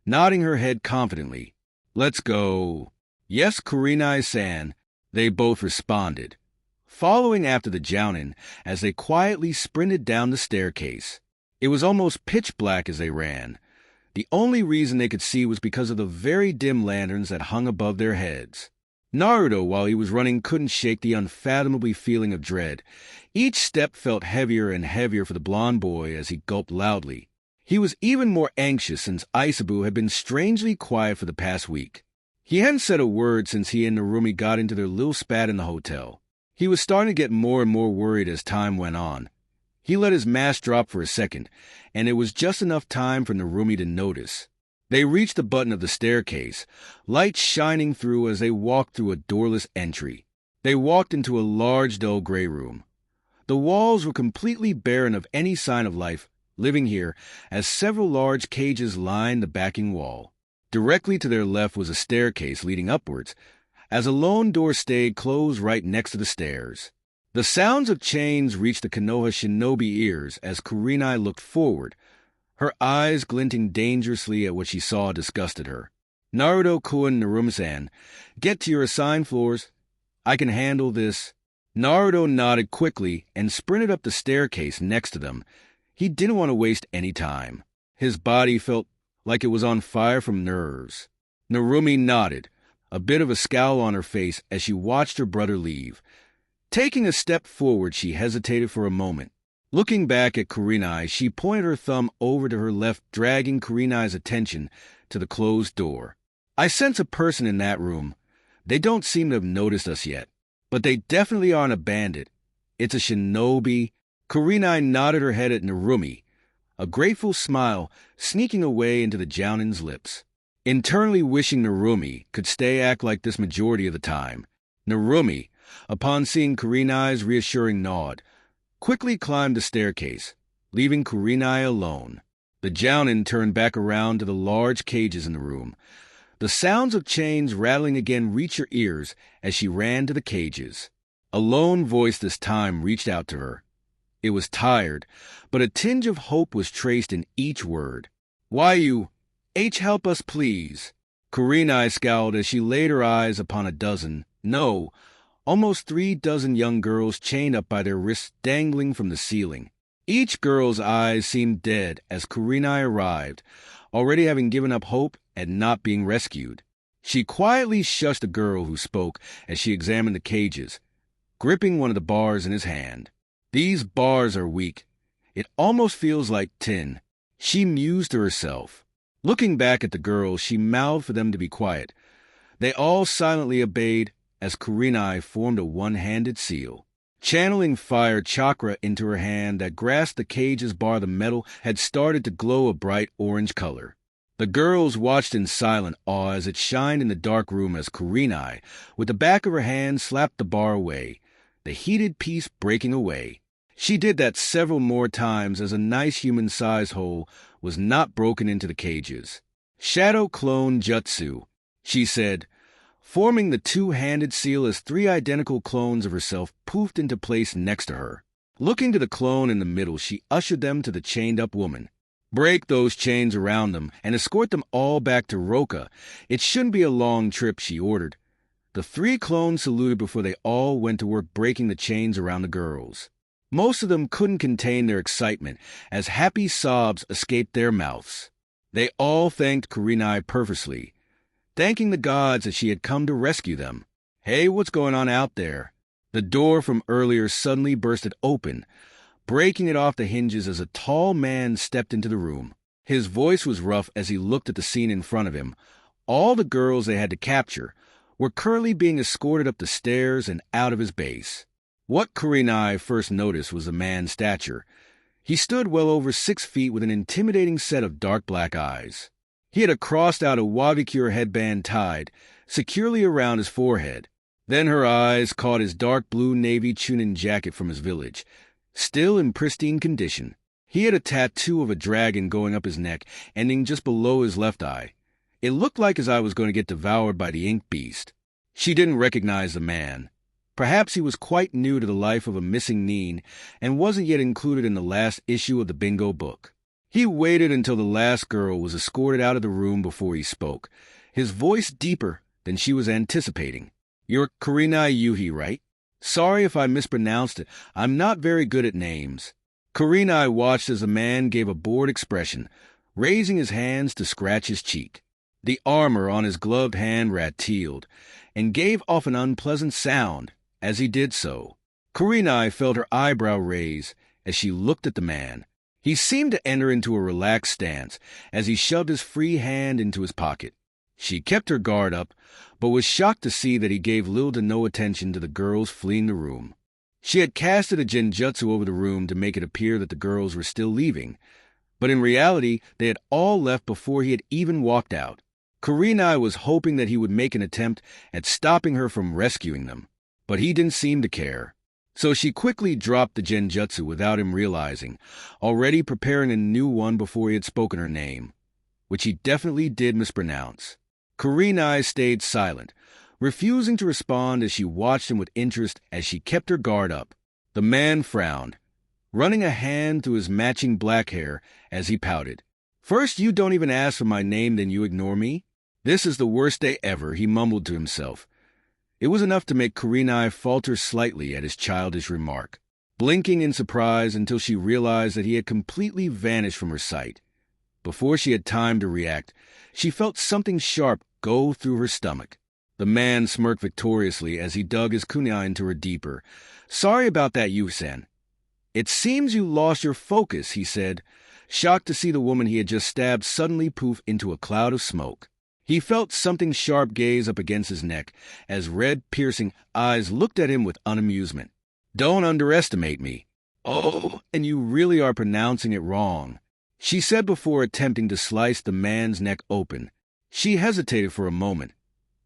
nodding her head confidently. "Let's go." "Yes, Kurenai-san," they both responded, following after the jounin as they quietly sprinted down the staircase. It was almost pitch black as they ran. The only reason they could see was because of the very dim lanterns that hung above their heads. Naruto, while he was running, couldn't shake the unfathomable feeling of dread. Each step felt heavier and heavier for the blond boy as he gulped loudly. He was even more anxious since Isabu had been strangely quiet for the past week. He hadn't said a word since he and Narumi got into their little spat in the hotel. He was starting to get more and more worried as time went on. He let his mask drop for a second, and it was just enough time for Narumi to notice. They reached the button of the staircase, light shining through as they walked through a doorless entry. They walked into a large, dull gray room. The walls were completely barren of any sign of life living here, as several large cages lined the backing wall. Directly to their left was a staircase leading upwards, as a lone door stayed closed right next to the stairs. The sounds of chains reached the Konoha shinobi ears as Kurenai looked forward, her eyes glinting dangerously at what she saw disgusted her. "Naruto-kun, Narumi-san, get to your assigned floors. I can handle this." Naruto nodded quickly and sprinted up the staircase next to them. He didn't want to waste any time. His body felt like it was on fire from nerves. Narumi nodded, a bit of a scowl on her face as she watched her brother leave. Taking a step forward, she hesitated for a moment. Looking back at Kurenai, she pointed her thumb over to her left, dragging Kurenai's attention to the closed door. "I sense a person in that room. They don't seem to have noticed us yet. But they definitely aren't a bandit. It's a shinobi. Kurenai nodded her head at Narumi, a grateful smile sneaking away into the Jounin's lips. Internally wishing Narumi could stay act like this majority of the time, Narumi, upon seeing Kurenai's reassuring nod, quickly climbed the staircase, leaving Kurenai alone. The Jounin turned back around to the large cages in the room. The sounds of chains rattling again reached her ears as she ran to the cages. A lone voice this time reached out to her. It was tired, but a tinge of hope was traced in each word. "Why you? Help us, please." Kurenai scowled as she laid her eyes upon a dozen, no, almost 3 dozen young girls chained up by their wrists dangling from the ceiling. Each girl's eyes seemed dead as Kurenai arrived, already having given up hope at not being rescued. She quietly shushed the girl who spoke as she examined the cages, gripping one of the bars in his hand. "These bars are weak. It almost feels like tin," she mused to herself. Looking back at the girls, she mouthed for them to be quiet. They all silently obeyed as Kurenai formed a one-handed seal. Channeling fire chakra into her hand that grasped the cage's bar, the metal had started to glow a bright orange color. The girls watched in silent awe as it shined in the dark room as Kurenai, with the back of her hand, slapped the bar away, the heated piece breaking away. She did that several more times as a nice human-sized hole was not broken into the cages. "Shadow clone jutsu," she said, forming the two-handed seal as 3 identical clones of herself poofed into place next to her. Looking to the clone in the middle, she ushered them to the chained-up woman. "Break those chains around them and escort them all back to Roka. It shouldn't be a long trip," she ordered. The 3 clones saluted before they all went to work breaking the chains around the girls. Most of them couldn't contain their excitement as happy sobs escaped their mouths. They all thanked Kurenai profusely, thanking the gods that she had come to rescue them. "Hey, what's going on out there?" The door from earlier suddenly bursted open, breaking it off the hinges as a tall man stepped into the room. His voice was rough as he looked at the scene in front of him. All the girls they had to capture were currently being escorted up the stairs and out of his base. What Kurenai first noticed was the man's stature. He stood well over 6 feet with an intimidating set of dark black eyes. He had a crossed-out Wabikure headband tied securely around his forehead. Then her eyes caught his dark blue navy Chunin jacket from his village, still in pristine condition. He had a tattoo of a dragon going up his neck, ending just below his left eye. It looked like his eye was going to get devoured by the ink beast. She didn't recognize the man. Perhaps he was quite new to the life of a missing nin and wasn't yet included in the last issue of the bingo book. He waited until the last girl was escorted out of the room before he spoke, his voice deeper than she was anticipating. "You're Kurenai Yuhi, right? Sorry if I mispronounced it. I'm not very good at names." Kurenai watched as the man gave a bored expression, raising his hands to scratch his cheek. The armor on his gloved hand rattled and gave off an unpleasant sound as he did so. Kurenai felt her eyebrow raise as she looked at the man. He seemed to enter into a relaxed stance as he shoved his free hand into his pocket. She kept her guard up, but was shocked to see that he gave little to no attention to the girls fleeing the room. She had casted a genjutsu over the room to make it appear that the girls were still leaving, but in reality they had all left before he had even walked out. Kurenai was hoping that he would make an attempt at stopping her from rescuing them, but he didn't seem to care. So she quickly dropped the genjutsu without him realizing, already preparing a new one before he had spoken her name, which he definitely did mispronounce. Kurenai stayed silent, refusing to respond as she watched him with interest as she kept her guard up. The man frowned, running a hand through his matching black hair as he pouted. "First you don't even ask for my name, then you ignore me? This is the worst day ever," he mumbled to himself. It was enough to make Kurenai falter slightly at his childish remark, blinking in surprise until she realized that he had completely vanished from her sight. Before she had time to react, she felt something sharp go through her stomach. The man smirked victoriously as he dug his kunai into her deeper. "Sorry about that, Yusen. It seems you lost your focus," he said, shocked to see the woman he had just stabbed suddenly poof into a cloud of smoke. He felt something sharp gaze up against his neck as red, piercing eyes looked at him with unamusement. "Don't underestimate me." "Oh, and you really are pronouncing it wrong," she said before attempting to slice the man's neck open. She hesitated for a moment,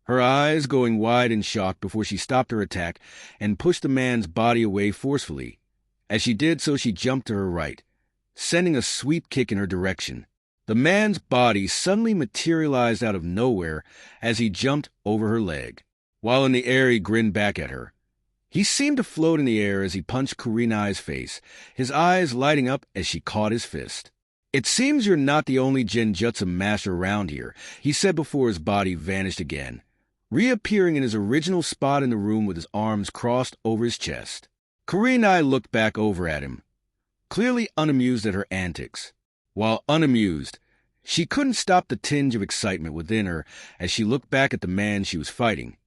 her eyes going wide in shock before she stopped her attack and pushed the man's body away forcefully. As she did so, she jumped to her right, sending a sweep kick in her direction. The man's body suddenly materialized out of nowhere as he jumped over her leg. While in the air, he grinned back at her. He seemed to float in the air as he punched Kurenai's face, his eyes lighting up as she caught his fist. "It seems you're not the only genjutsu master around here," he said before his body vanished again, reappearing in his original spot in the room with his arms crossed over his chest. Kurenai looked back over at him, clearly unamused at her antics. While unamused, she couldn't stop the tinge of excitement within her as she looked back at the man she was fighting.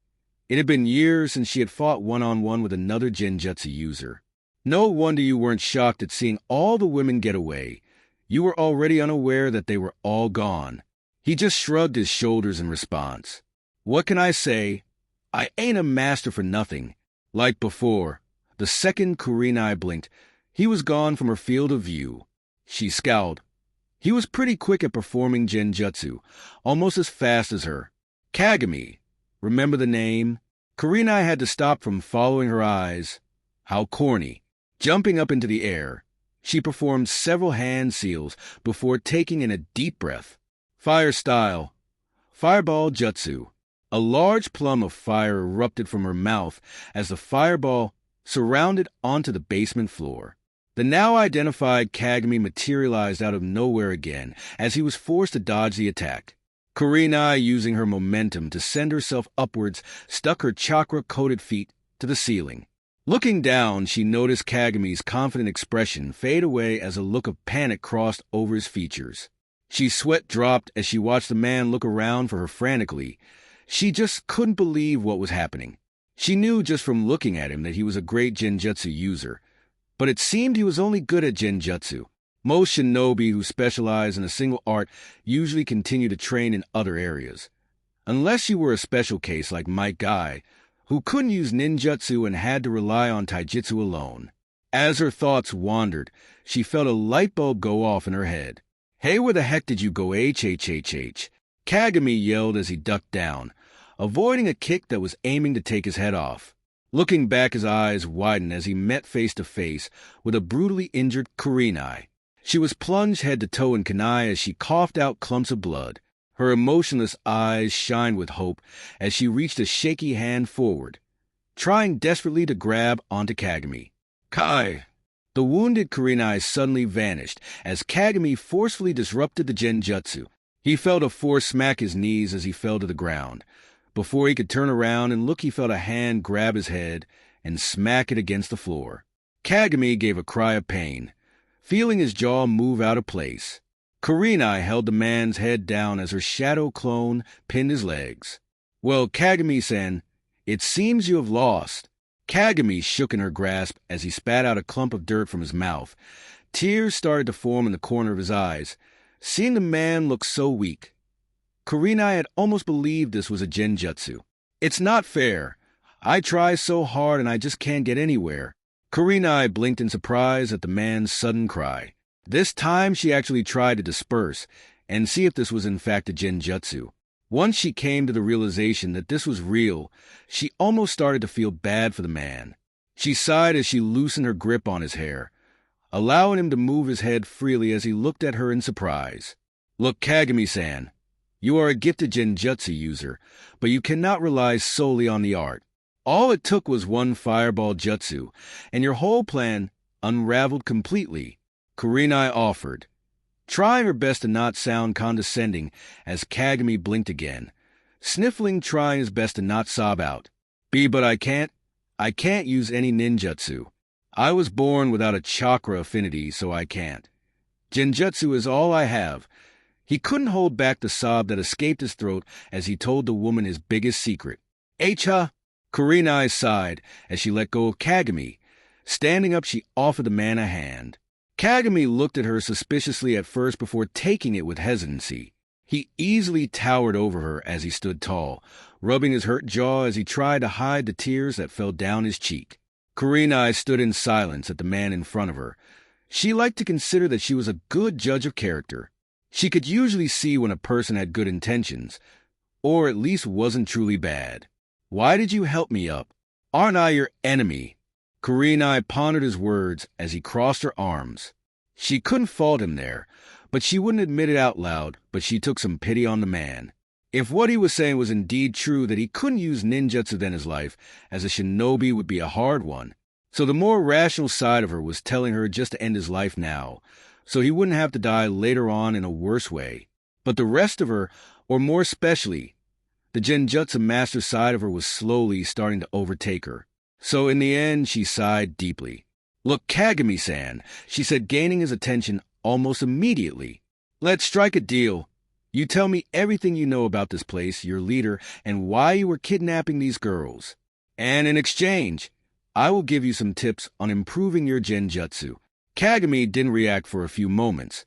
It had been years since she had fought one-on-one with another genjutsu user. No wonder you weren't shocked at seeing all the women get away. You were already unaware that they were all gone. He just shrugged his shoulders in response. "What can I say? I ain't a master for nothing." Like before, the second Kurenai blinked, he was gone from her field of view. She scowled. He was pretty quick at performing genjutsu, almost as fast as her. Kagami. Remember the name? Kurenai had to stop from following her eyes. How corny. Jumping up into the air, she performed several hand seals before taking in a deep breath. Fire style. Fireball jutsu. A large plum of fire erupted from her mouth as the fireball surrounded onto the basement floor. The now identified Kagami materialized out of nowhere again as he was forced to dodge the attack. Kurenai, using her momentum to send herself upwards, stuck her chakra-coated feet to the ceiling. Looking down, she noticed Kagami's confident expression fade away as a look of panic crossed over his features. She sweat dropped as she watched the man look around for her frantically. She just couldn't believe what was happening. She knew just from looking at him that he was a great genjutsu user, but it seemed he was only good at genjutsu. Most shinobi who specialize in a single art usually continue to train in other areas. Unless you were a special case like Mike Guy, who couldn't use ninjutsu and had to rely on taijutsu alone. As her thoughts wandered, she felt a light bulb go off in her head. "Hey, where the heck did you go, HHHH?" Kagami yelled as he ducked down, avoiding a kick that was aiming to take his head off. Looking back, his eyes widened as he met face to face with a brutally injured Kurenai. She was plunged head to toe in kunai as she coughed out clumps of blood. Her emotionless eyes shined with hope as she reached a shaky hand forward, trying desperately to grab onto Kagami. "Kai!" The wounded Kurenai suddenly vanished as Kagami forcefully disrupted the genjutsu. He felt a force smack his knees as he fell to the ground. Before he could turn around and look, he felt a hand grab his head and smack it against the floor. Kagami gave a cry of pain, feeling his jaw move out of place. Kurenai held the man's head down as her shadow clone pinned his legs. "Well, Kagami-san, it seems you have lost." Kagami shook in her grasp as he spat out a clump of dirt from his mouth. Tears started to form in the corner of his eyes, seeing the man look so weak. Kurenai had almost believed this was a genjutsu. "It's not fair. I try so hard and I just can't get anywhere." Kurenai blinked in surprise at the man's sudden cry. This time she actually tried to disperse and see if this was in fact a genjutsu. Once she came to the realization that this was real, she almost started to feel bad for the man. She sighed as she loosened her grip on his hair, allowing him to move his head freely as he looked at her in surprise. "Look, Kagami-san, you are a gifted genjutsu user, but you cannot rely solely on the art. All it took was one fireball jutsu, and your whole plan unraveled completely," Kurenai offered, trying her best to not sound condescending as Kagami blinked again, sniffling, trying his best to not sob out. But I can't use any ninjutsu. I was born without a chakra affinity, so I can't. Genjutsu is all I have." He couldn't hold back the sob that escaped his throat as he told the woman his biggest secret. "Uchiha?" Kurenai sighed as she let go of Kagami. Standing up, she offered the man a hand. Kagami looked at her suspiciously at first before taking it with hesitancy. He easily towered over her as he stood tall, rubbing his hurt jaw as he tried to hide the tears that fell down his cheek. Kurenai stood in silence at the man in front of her. She liked to consider that she was a good judge of character. She could usually see when a person had good intentions, or at least wasn't truly bad. "Why did you help me up? Aren't I your enemy?" Kurenai pondered his words as he crossed her arms. She couldn't fault him there, but she wouldn't admit it out loud, but she took some pity on the man. If what he was saying was indeed true, that he couldn't use ninjutsu then, his life as a shinobi would be a hard one. So the more rational side of her was telling her just to end his life now, so he wouldn't have to die later on in a worse way. But the rest of her, or more especially, the genjutsu master side of her, was slowly starting to overtake her. So in the end, she sighed deeply. "Look, Kagami-san," she said, gaining his attention almost immediately. "Let's strike a deal. You tell me everything you know about this place, your leader, and why you were kidnapping these girls. And in exchange, I will give you some tips on improving your genjutsu." Kagami didn't react for a few moments,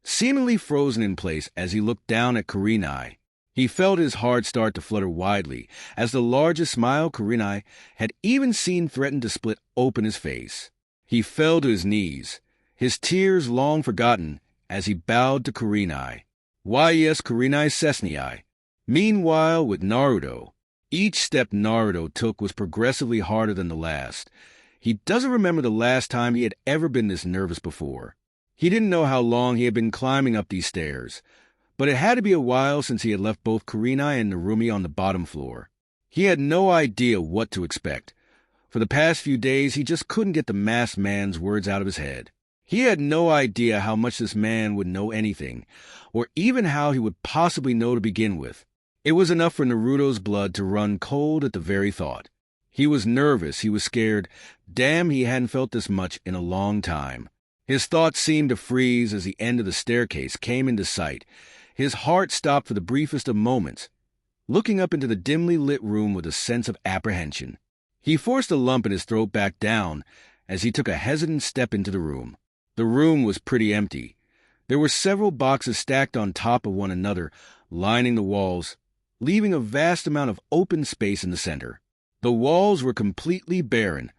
seemingly frozen in place as he looked down at Kurenai. He felt his heart start to flutter widely as the largest smile Kurenai had even seen threatened to split open his face. He fell to his knees, his tears long forgotten, as he bowed to Kurenai. "Why, yes, Kurenai Sesnai." Meanwhile, with Naruto, each step Naruto took was progressively harder than the last. He doesn't remember the last time he had ever been this nervous before. He didn't know how long he had been climbing up these stairs, but it had to be a while since he had left both Kurenai and Narumi on the bottom floor. He had no idea what to expect. For the past few days, he just couldn't get the masked man's words out of his head. He had no idea how much this man would know anything, or even how he would possibly know to begin with. It was enough for Naruto's blood to run cold at the very thought. He was nervous, he was scared. Damn, he hadn't felt this much in a long time. His thoughts seemed to freeze as the end of the staircase came into sight. His heart stopped for the briefest of moments, looking up into the dimly lit room with a sense of apprehension. He forced a lump in his throat back down as he took a hesitant step into the room. The room was pretty empty. There were several boxes stacked on top of one another, lining the walls, leaving a vast amount of open space in the center. The walls were completely barren,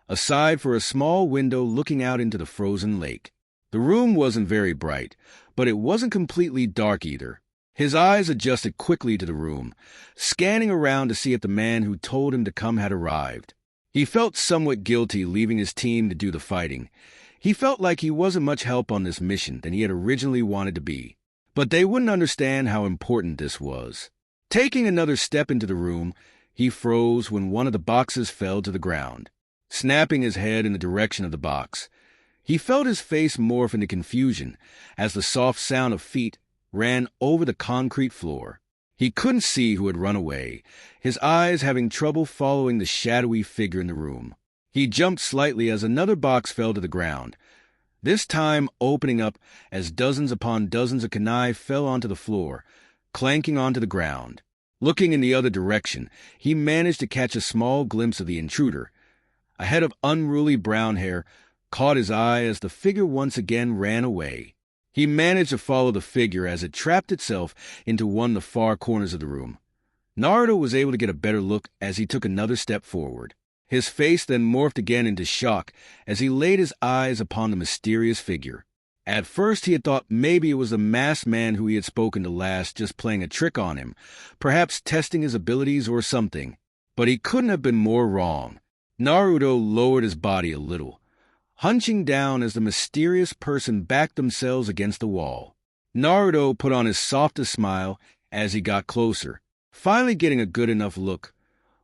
aside for a small window looking out into the frozen lake. The room wasn't very bright, but it wasn't completely dark either. His eyes adjusted quickly to the room, scanning around to see if the man who told him to come had arrived. He felt somewhat guilty leaving his team to do the fighting. He felt like he wasn't much help on this mission than he had originally wanted to be. But they wouldn't understand how important this was. Taking another step into the room, he froze when one of the boxes fell to the ground. Snapping his head in the direction of the box, he felt his face morph into confusion as the soft sound of feet ran over the concrete floor. He couldn't see who had run away, his eyes having trouble following the shadowy figure in the room. He jumped slightly as another box fell to the ground, this time opening up as dozens upon dozens of kunai fell onto the floor, clanking onto the ground. Looking in the other direction, he managed to catch a small glimpse of the intruder. A head of unruly brown hair caught his eye as the figure once again ran away. He managed to follow the figure as it trapped itself into one of the far corners of the room. Naruto was able to get a better look as he took another step forward. His face then morphed again into shock as he laid his eyes upon the mysterious figure. At first he had thought maybe it was the masked man who he had spoken to last just playing a trick on him, perhaps testing his abilities or something. But he couldn't have been more wrong. Naruto lowered his body a little, hunching down as the mysterious person backed themselves against the wall. Naruto put on his softest smile as he got closer, finally getting a good enough look,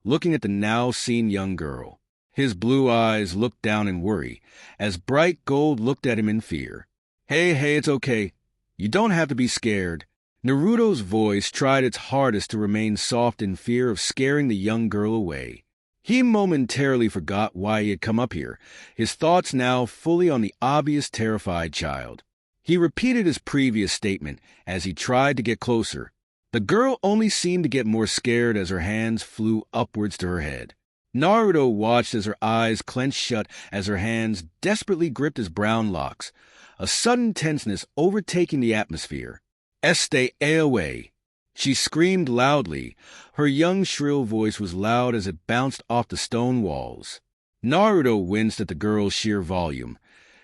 looking at the now-seen young girl. His blue eyes looked down in worry, as bright gold looked at him in fear. Hey, it's okay. You don't have to be scared." Naruto's voice tried its hardest to remain soft in fear of scaring the young girl away. He momentarily forgot why he had come up here, his thoughts now fully on the obvious terrified child. He repeated his previous statement as he tried to get closer. The girl only seemed to get more scared as her hands flew upwards to her head. Naruto watched as her eyes clenched shut as her hands desperately gripped his brown locks, a sudden tenseness overtaking the atmosphere. Stay away. She screamed loudly. Her young, shrill voice was loud as it bounced off the stone walls. Naruto winced at the girl's sheer volume,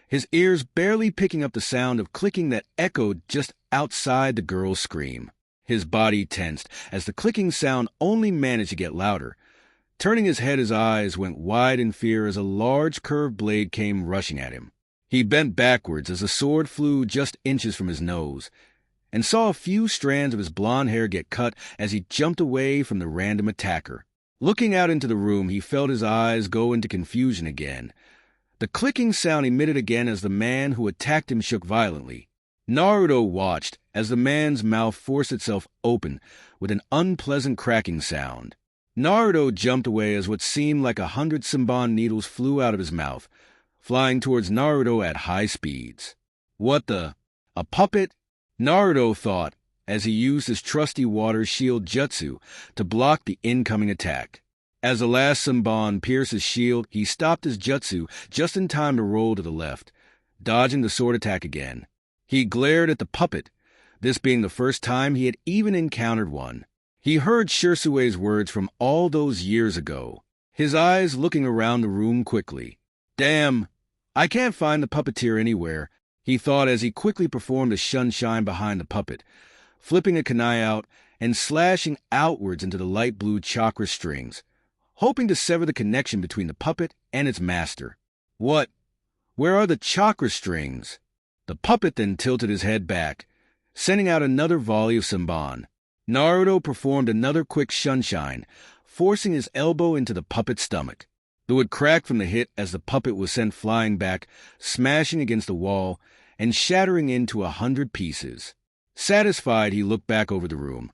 his ears barely picking up the sound of clicking that echoed just outside the girl's scream. His body tensed as the clicking sound only managed to get louder. Turning his head, his eyes went wide in fear as a large curved blade came rushing at him. He bent backwards as the sword flew just inches from his nose, and saw a few strands of his blonde hair get cut as he jumped away from the random attacker. Looking out into the room, he felt his eyes go into confusion again. The clicking sound emitted again as the man who attacked him shook violently. Naruto watched as the man's mouth forced itself open with an unpleasant cracking sound. Naruto jumped away as what seemed like 100 Senbon needles flew out of his mouth, flying towards Naruto at high speeds. What the? A puppet? Naruto thought, as he used his trusty water shield jutsu to block the incoming attack. As the last Senbon pierced his shield, he stopped his jutsu just in time to roll to the left, dodging the sword attack again. He glared at the puppet, this being the first time he had even encountered one. He heard Shirsue's words from all those years ago, his eyes looking around the room quickly. Damn, I can't find the puppeteer anywhere, he thought as he quickly performed a shunshine behind the puppet, flipping a kunai out and slashing outwards into the light blue chakra strings, hoping to sever the connection between the puppet and its master. What? Where are the chakra strings? The puppet then tilted his head back, sending out another volley of Senbon. Naruto performed another quick shunshine, forcing his elbow into the puppet's stomach. It would crack from the hit as the puppet was sent flying back, smashing against the wall and shattering into 100 pieces. Satisfied, he looked back over the room.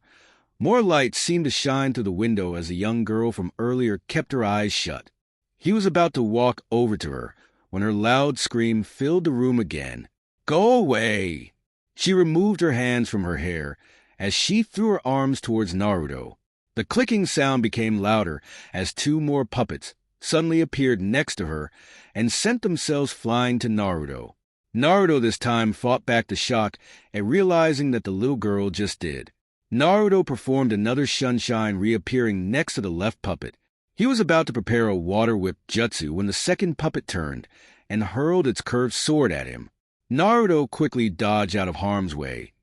More light seemed to shine through the window as the young girl from earlier kept her eyes shut. He was about to walk over to her when her loud scream filled the room again. Go away! She removed her hands from her hair as she threw her arms towards Naruto. The clicking sound became louder as two more puppets suddenly appeared next to her and sent themselves flying to Naruto. Naruto this time fought back the shock at realizing that the little girl just did. Naruto performed another shunshine, reappearing next to the left puppet. He was about to prepare a water whip jutsu when the second puppet turned and hurled its curved sword at him. Naruto quickly dodged out of harm's way.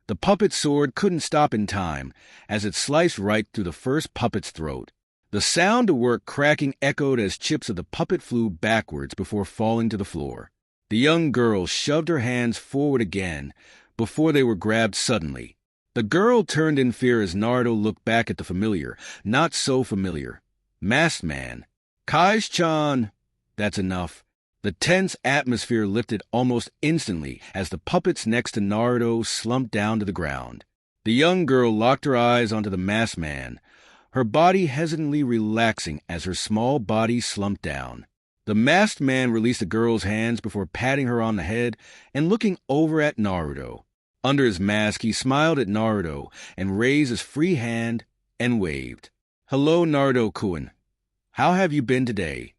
The puppet's sword couldn't stop in time as it sliced right through the first puppet's throat. The sound of work cracking echoed as chips of the puppet flew backwards before falling to the floor. The young girl shoved her hands forward again before they were grabbed suddenly. The girl turned in fear as Naruto looked back at the familiar, not so familiar, masked man. Kai's-chan! That's enough. The tense atmosphere lifted almost instantly as the puppets next to Naruto slumped down to the ground. The young girl locked her eyes onto the masked man, her body hesitantly relaxing as her small body slumped down. The masked man released the girl's hands before patting her on the head and looking over at Naruto. Under his mask, he smiled at Naruto and raised his free hand and waved. Hello, Naruto-kun. How have you been today?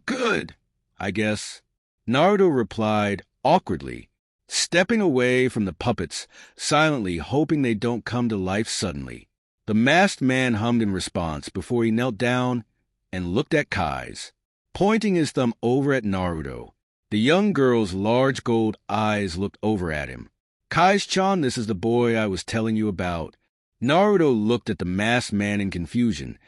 Good, I guess. Naruto replied awkwardly, stepping away from the puppets, silently hoping they don't come to life suddenly. The masked man hummed in response before he knelt down and looked at Kai's, pointing his thumb over at Naruto. The young girl's large gold eyes looked over at him. Kai's-chan, this is the boy I was telling you about. Naruto looked at the masked man in confusion,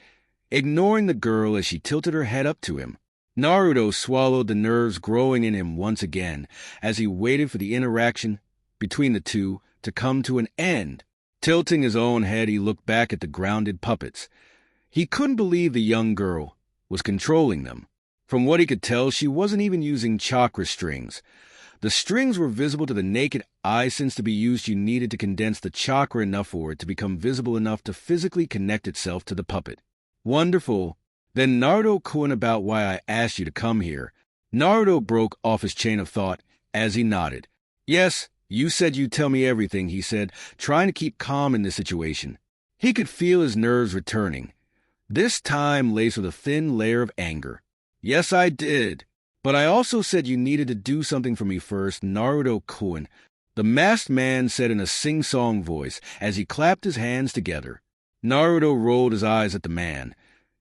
ignoring the girl as she tilted her head up to him. Naruto swallowed the nerves growing in him once again as he waited for the interaction between the two to come to an end. Tilting his own head, he looked back at the grounded puppets. He couldn't believe the young girl was controlling them. From what he could tell, she wasn't even using chakra strings. The strings were visible to the naked eye since to be used you needed to condense the chakra enough for it to become visible enough to physically connect itself to the puppet. Wonderful. Then Naruto-kun, about why I asked you to come here. Naruto broke off his chain of thought as he nodded. Yes, you said you'd tell me everything, he said, trying to keep calm in this situation. He could feel his nerves returning, this time laced with a thin layer of anger. Yes, I did. But I also said you needed to do something for me first, Naruto-kun. the masked man said in a sing-song voice as he clapped his hands together. Naruto rolled his eyes at the man.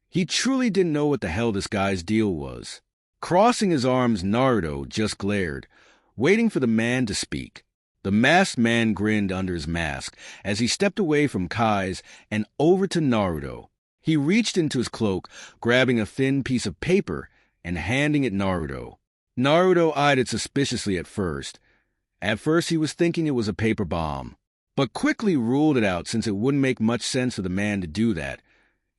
He truly didn't know what the hell this guy's deal was. Crossing his arms, Naruto just glared, waiting for the man to speak. The masked man grinned under his mask as he stepped away from Kai's and over to Naruto. He reached into his cloak, grabbing a thin piece of paper and handing it Naruto. Naruto eyed it suspiciously at first. At first he was thinking it was a paper bomb, but quickly ruled it out since it wouldn't make much sense for the man to do that,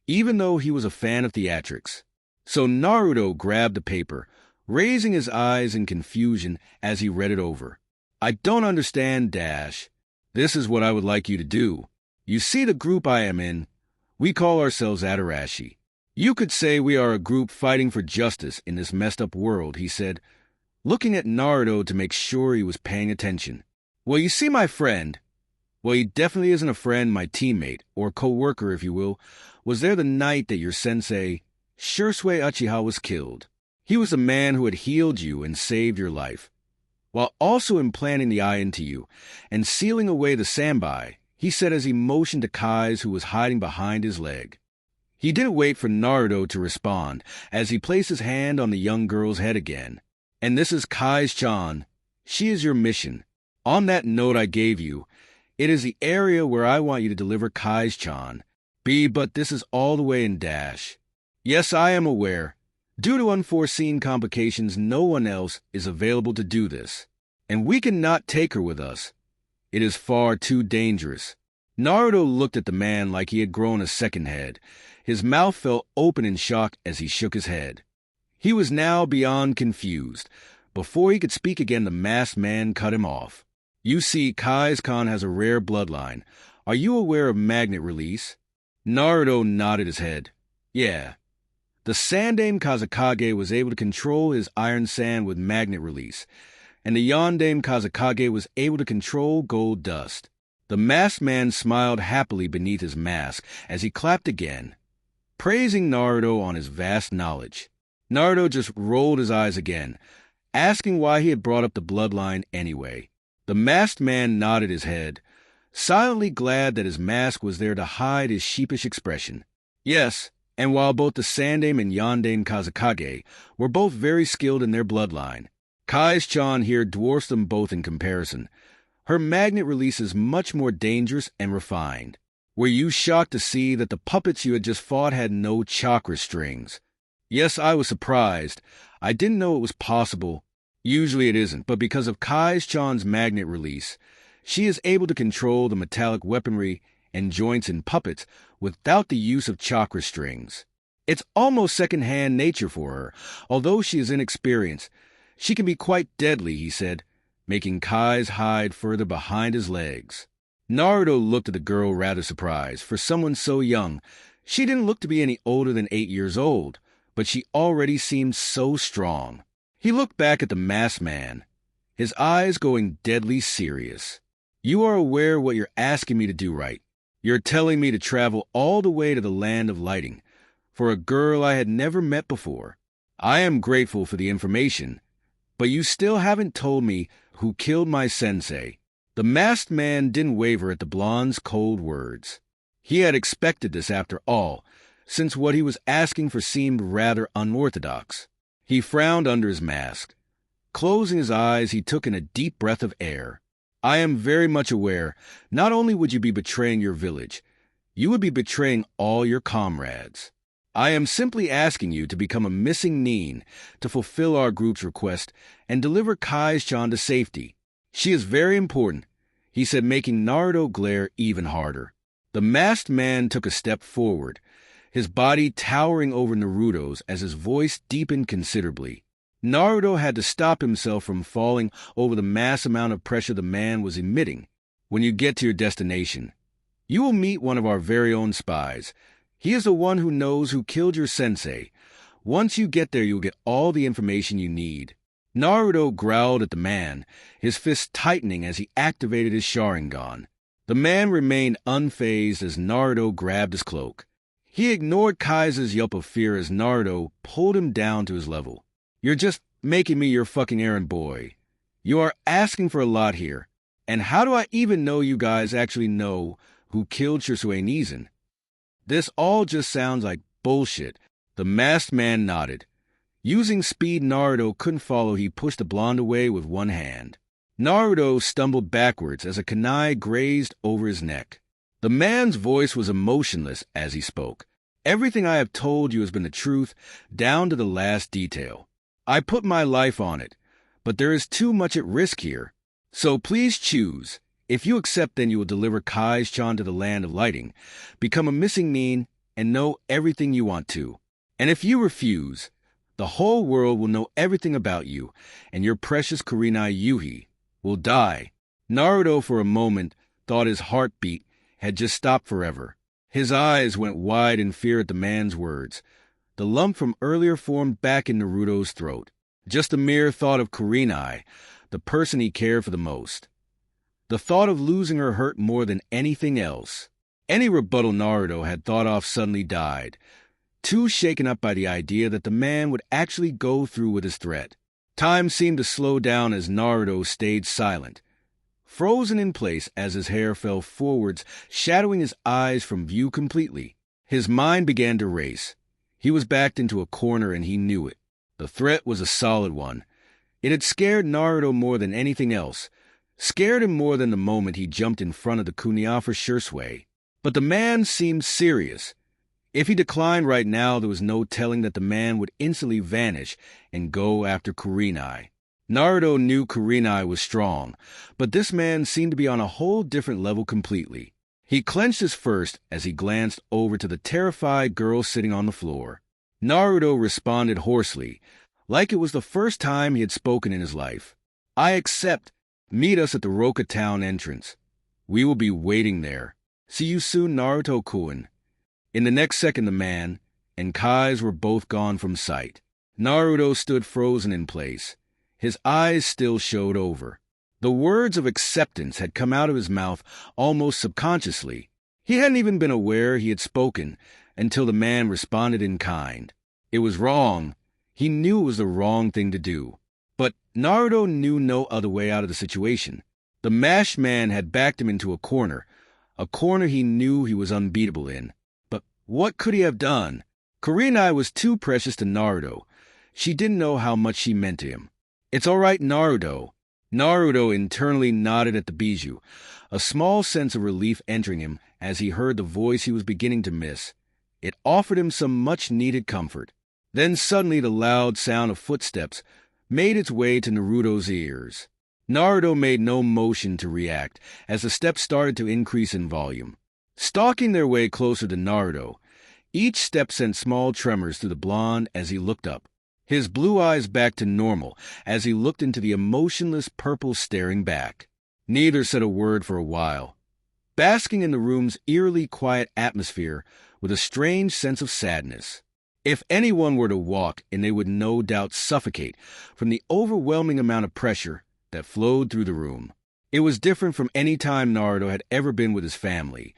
even though he was a fan of theatrics. So Naruto grabbed the paper, raising his eyes in confusion as he read it over. I don't understand, Dash. This is what I would like you to do. You see the group I am in? We call ourselves Adarashi. You could say we are a group fighting for justice in this messed up world, he said, looking at Naruto to make sure he was paying attention. Well, you see my friend. Well, he definitely isn't a friend, my teammate, or co-worker, if you will, was there the night that your sensei, Shursui Uchiha, was killed. He was the man who had healed you and saved your life, while also implanting the eye into you and sealing away the sambai, he said as he motioned to Kai's, who was hiding behind his leg. He didn't wait for Naruto to respond as he placed his hand on the young girl's head again. And this is Kai's-chan. She is your mission. On that note I gave you, it is the area where I want you to deliver Kai's-chan. But this is all the way in Dash. Yes, I am aware. Due to unforeseen complications, no one else is available to do this. And we cannot take her with us. It is far too dangerous. Naruto looked at the man like he had grown a second head. His mouth fell open in shock as he shook his head. He was now beyond confused. Before he could speak again, the masked man cut him off. You see, Kai's-chan has a rare bloodline. Are you aware of magnet release? Naruto nodded his head. Yeah. The Sandaime Kazekage was able to control his iron sand with magnet release, and the Yondaime Kazekage was able to control gold dust. The masked man smiled happily beneath his mask as he clapped again, praising Naruto on his vast knowledge. Naruto just rolled his eyes again, asking why he had brought up the bloodline anyway. The masked man nodded his head, silently glad that his mask was there to hide his sheepish expression. Yes, and while both the Sandaime and Yondaime Kazekage were both very skilled in their bloodline, Kai's-chan here dwarfs them both in comparison. Her magnet release is much more dangerous and refined. Were you shocked to see that the puppets you had just fought had no chakra strings? Yes, I was surprised. I didn't know it was possible. Usually it isn't, but because of Kai's-chan's magnet release, she is able to control the metallic weaponry and joints in puppets without the use of chakra strings. It's almost second-hand nature for her. Although she is inexperienced, she can be quite deadly, he said, making Kai's hide further behind his legs. Naruto looked at the girl rather surprised. For someone so young, she didn't look to be any older than 8 years old, but she already seemed so strong. He looked back at the masked man, his eyes going deadly serious. You are aware what you're asking me to do, right? You're telling me to travel all the way to the land of lighting for a girl I had never met before. I am grateful for the information, but you still haven't told me who killed my sensei. The masked man didn't waver at the blonde's cold words. He had expected this after all, since what he was asking for seemed rather unorthodox. He frowned under his mask. Closing his eyes, he took in a deep breath of air. I am very much aware, not only would you be betraying your village, you would be betraying all your comrades. I am simply asking you to become a missing nin to fulfill our group's request and deliver Kai's-chan to safety. She is very important, he said, making Naruto glare even harder. The masked man took a step forward, his body towering over Naruto's as his voice deepened considerably. Naruto had to stop himself from falling over the mass amount of pressure the man was emitting. When you get to your destination, you will meet one of our very own spies. He is the one who knows who killed your sensei. Once you get there, you'll get all the information you need. Naruto growled at the man, his fist tightening as he activated his Sharingan. The man remained unfazed as Naruto grabbed his cloak. He ignored Kai's yelp of fear as Naruto pulled him down to his level. You're just making me your fucking errand boy. You are asking for a lot here, And how do I even know you guys actually know who killed Shisui Nizan? This all just sounds like bullshit. The masked man nodded. Using speed Naruto couldn't follow, he pushed the blonde away with one hand. Naruto stumbled backwards as a kunai grazed over his neck. The man's voice was emotionless as he spoke. Everything I have told you has been the truth, down to the last detail. I put my life on it, but there is too much at risk here. So please choose. If you accept, then you will deliver Kai's-chan to the land of lighting, become a missing nin, and know everything you want to. And if you refuse, the whole world will know everything about you, and your precious Kurenai Yuhi will die. Naruto for a moment thought his heartbeat had just stopped forever. His eyes went wide in fear at the man's words. The lump from earlier formed back in Naruto's throat. Just the mere thought of Kurenai, the person he cared for the most. The thought of losing her hurt more than anything else. Any rebuttal Naruto had thought of suddenly died, too shaken up by the idea that the man would actually go through with his threat. Time seemed to slow down as Naruto stayed silent, frozen in place as his hair fell forwards, shadowing his eyes from view completely. His mind began to race. He was backed into a corner and he knew it. The threat was a solid one. It had scared Naruto more than anything else, scared him more than the moment he jumped in front of the kunia for Shisui. But the man seemed serious. If he declined right now, there was no telling that the man would instantly vanish and go after Kurenai. Naruto knew Kurenai was strong, but this man seemed to be on a whole different level completely. He clenched his fist as he glanced over to the terrified girl sitting on the floor. Naruto responded hoarsely, like it was the first time he had spoken in his life. I accept. Meet us at the Roka town entrance. We will be waiting there. See you soon, Naruto-kun. In the next second, the man and Kai's were both gone from sight. Naruto stood frozen in place. His eyes still showed over. The words of acceptance had come out of his mouth almost subconsciously. He hadn't even been aware he had spoken until the man responded in kind. It was wrong. He knew it was the wrong thing to do. But Naruto knew no other way out of the situation. The masked man had backed him into a corner he knew he was unbeatable in. But what could he have done? Kurenai was too precious to Naruto. She didn't know how much she meant to him. It's all right, Naruto. Naruto internally nodded at the bijou, a small sense of relief entering him as he heard the voice he was beginning to miss. It offered him some much-needed comfort. Then suddenly the loud sound of footsteps made its way to Naruto's ears. Naruto made no motion to react as the steps started to increase in volume. Stalking their way closer to Naruto, each step sent small tremors through the blonde as he looked up. His blue eyes back to normal as he looked into the emotionless purple staring back. Neither said a word for a while, basking in the room's eerily quiet atmosphere with a strange sense of sadness. If anyone were to walk in, they would no doubt suffocate from the overwhelming amount of pressure that flowed through the room. It was different from any time Naruto had ever been with his family.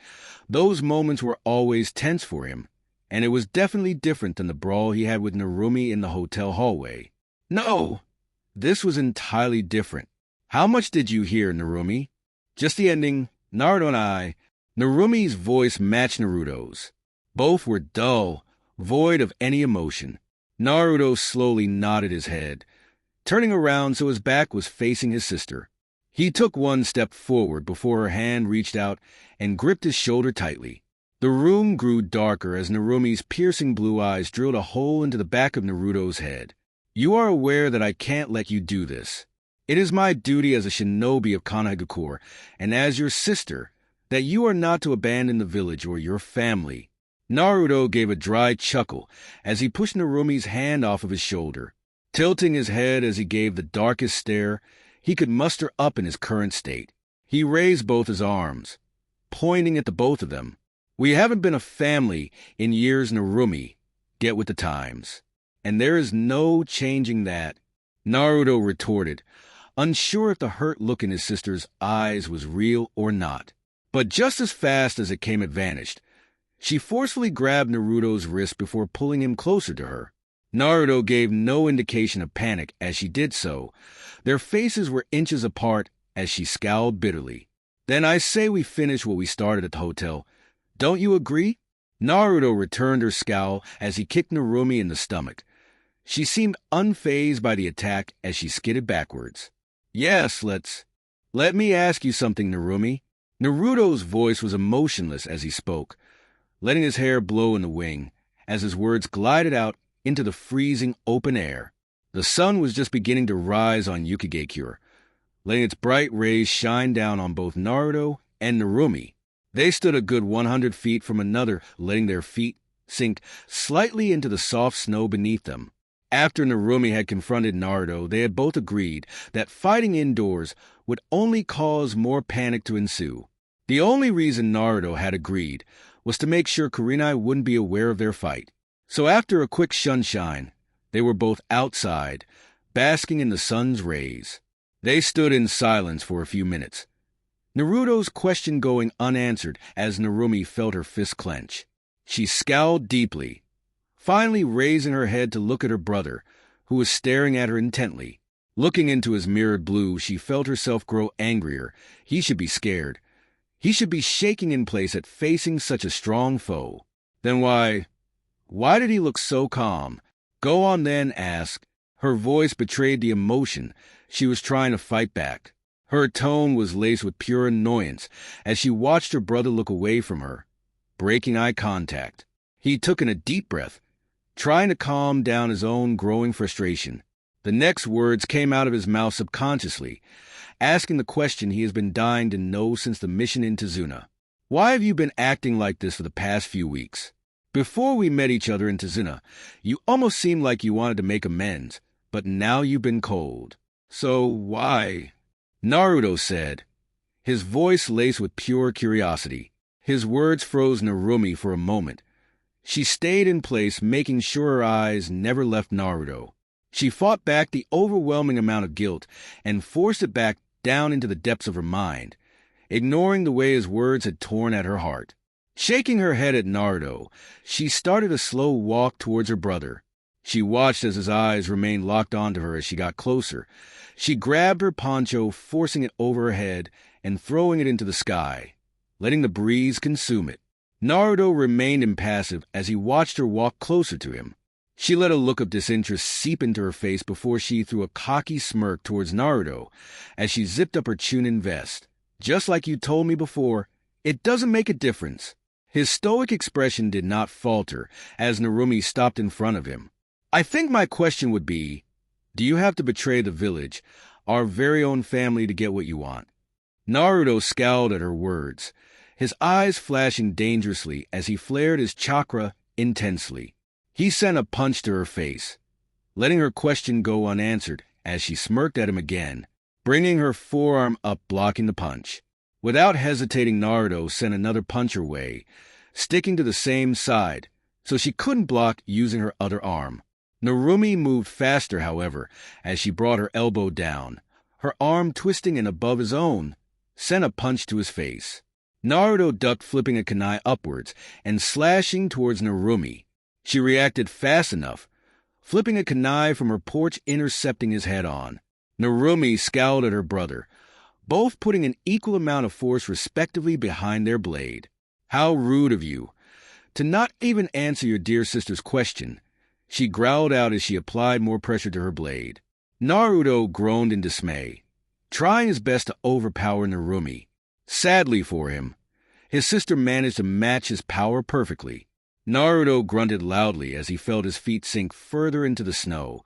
Those moments were always tense for him, and it was definitely different than the brawl he had with Narumi in the hotel hallway. No! This was entirely different. How much did you hear, Narumi? Just the ending. Naruto and I. Narumi's voice matched Naruto's. Both were dull, void of any emotion. Naruto slowly nodded his head, turning around so his back was facing his sister. He took one step forward before her hand reached out and gripped his shoulder tightly. The room grew darker as Narumi's piercing blue eyes drilled a hole into the back of Naruto's head. You are aware that I can't let you do this. It is my duty as a shinobi of Konohagakure and as your sister that you are not to abandon the village or your family. Naruto gave a dry chuckle as he pushed Narumi's hand off of his shoulder, tilting his head as he gave the darkest stare he could muster up in his current state. He raised both his arms, pointing at the both of them. We haven't been a family in years, Narumi. Get with the times. And there is no changing that. Naruto retorted, unsure if the hurt look in his sister's eyes was real or not. But just as fast as it came, it vanished. She forcefully grabbed Naruto's wrist before pulling him closer to her. Naruto gave no indication of panic as she did so. Their faces were inches apart as she scowled bitterly. Then I say we finish what we started at the hotel. Don't you agree? Naruto returned her scowl as he kicked Narumi in the stomach. She seemed unfazed by the attack as she skidded backwards. Yes, let me ask you something, Narumi. Naruto's voice was emotionless as he spoke, letting his hair blow in the wind as his words glided out into the freezing open air. The sun was just beginning to rise on Yukigakure, letting its bright rays shine down on both Naruto and Narumi. They stood a good 100 feet from another, letting their feet sink slightly into the soft snow beneath them. After Narumi had confronted Naruto, they had both agreed that fighting indoors would only cause more panic to ensue. The only reason Naruto had agreed was to make sure Kurenai wouldn't be aware of their fight. So after a quick sunshine, they were both outside, basking in the sun's rays. They stood in silence for a few minutes, Naruto's question going unanswered as Narumi felt her fist clench. She scowled deeply, finally raising her head to look at her brother, who was staring at her intently. Looking into his mirrored blue, she felt herself grow angrier. He should be scared. He should be shaking in place at facing such a strong foe. Then why did he look so calm? Go on then, ask. Her voice betrayed the emotion she was trying to fight back. Her tone was laced with pure annoyance as she watched her brother look away from her, breaking eye contact. He took in a deep breath, trying to calm down his own growing frustration. The next words came out of his mouth subconsciously, asking the question he has been dying to know since the mission into Tazuna. Why have you been acting like this for the past few weeks? Before we met each other in Tazuna, you almost seemed like you wanted to make amends, but now you've been cold. So why? Naruto said, his voice laced with pure curiosity. His words froze Narumi for a moment. She stayed in place, making sure her eyes never left Naruto. She fought back the overwhelming amount of guilt and forced it back down into the depths of her mind, ignoring the way his words had torn at her heart. Shaking her head at Naruto, she started a slow walk towards her brother. She watched as his eyes remained locked onto her as she got closer. She grabbed her poncho, forcing it over her head and throwing it into the sky, letting the breeze consume it. Naruto remained impassive as he watched her walk closer to him. She let a look of disinterest seep into her face before she threw a cocky smirk towards Naruto as she zipped up her Chunin vest. Just like you told me before, it doesn't make a difference. His stoic expression did not falter as Narumi stopped in front of him. I think my question would be, do you have to betray the village, our very own family, to get what you want? Naruto scowled at her words, his eyes flashing dangerously as he flared his chakra intensely. He sent a punch to her face, letting her question go unanswered as she smirked at him again, bringing her forearm up, blocking the punch. Without hesitating, Naruto sent another punch her way, sticking to the same side, so she couldn't block using her other arm. Narumi moved faster, however, as she brought her elbow down. Her arm twisting in above his own, sent a punch to his face. Naruto ducked, flipping a kunai upwards and slashing towards Narumi. She reacted fast enough, flipping a kunai from her porch, intercepting his head-on. Narumi scowled at her brother, both putting an equal amount of force respectively behind their blade. How rude of you, to not even answer your dear sister's question, she growled out as she applied more pressure to her blade. Naruto groaned in dismay, trying his best to overpower Narumi. Sadly for him, his sister managed to match his power perfectly. Naruto grunted loudly as he felt his feet sink further into the snow.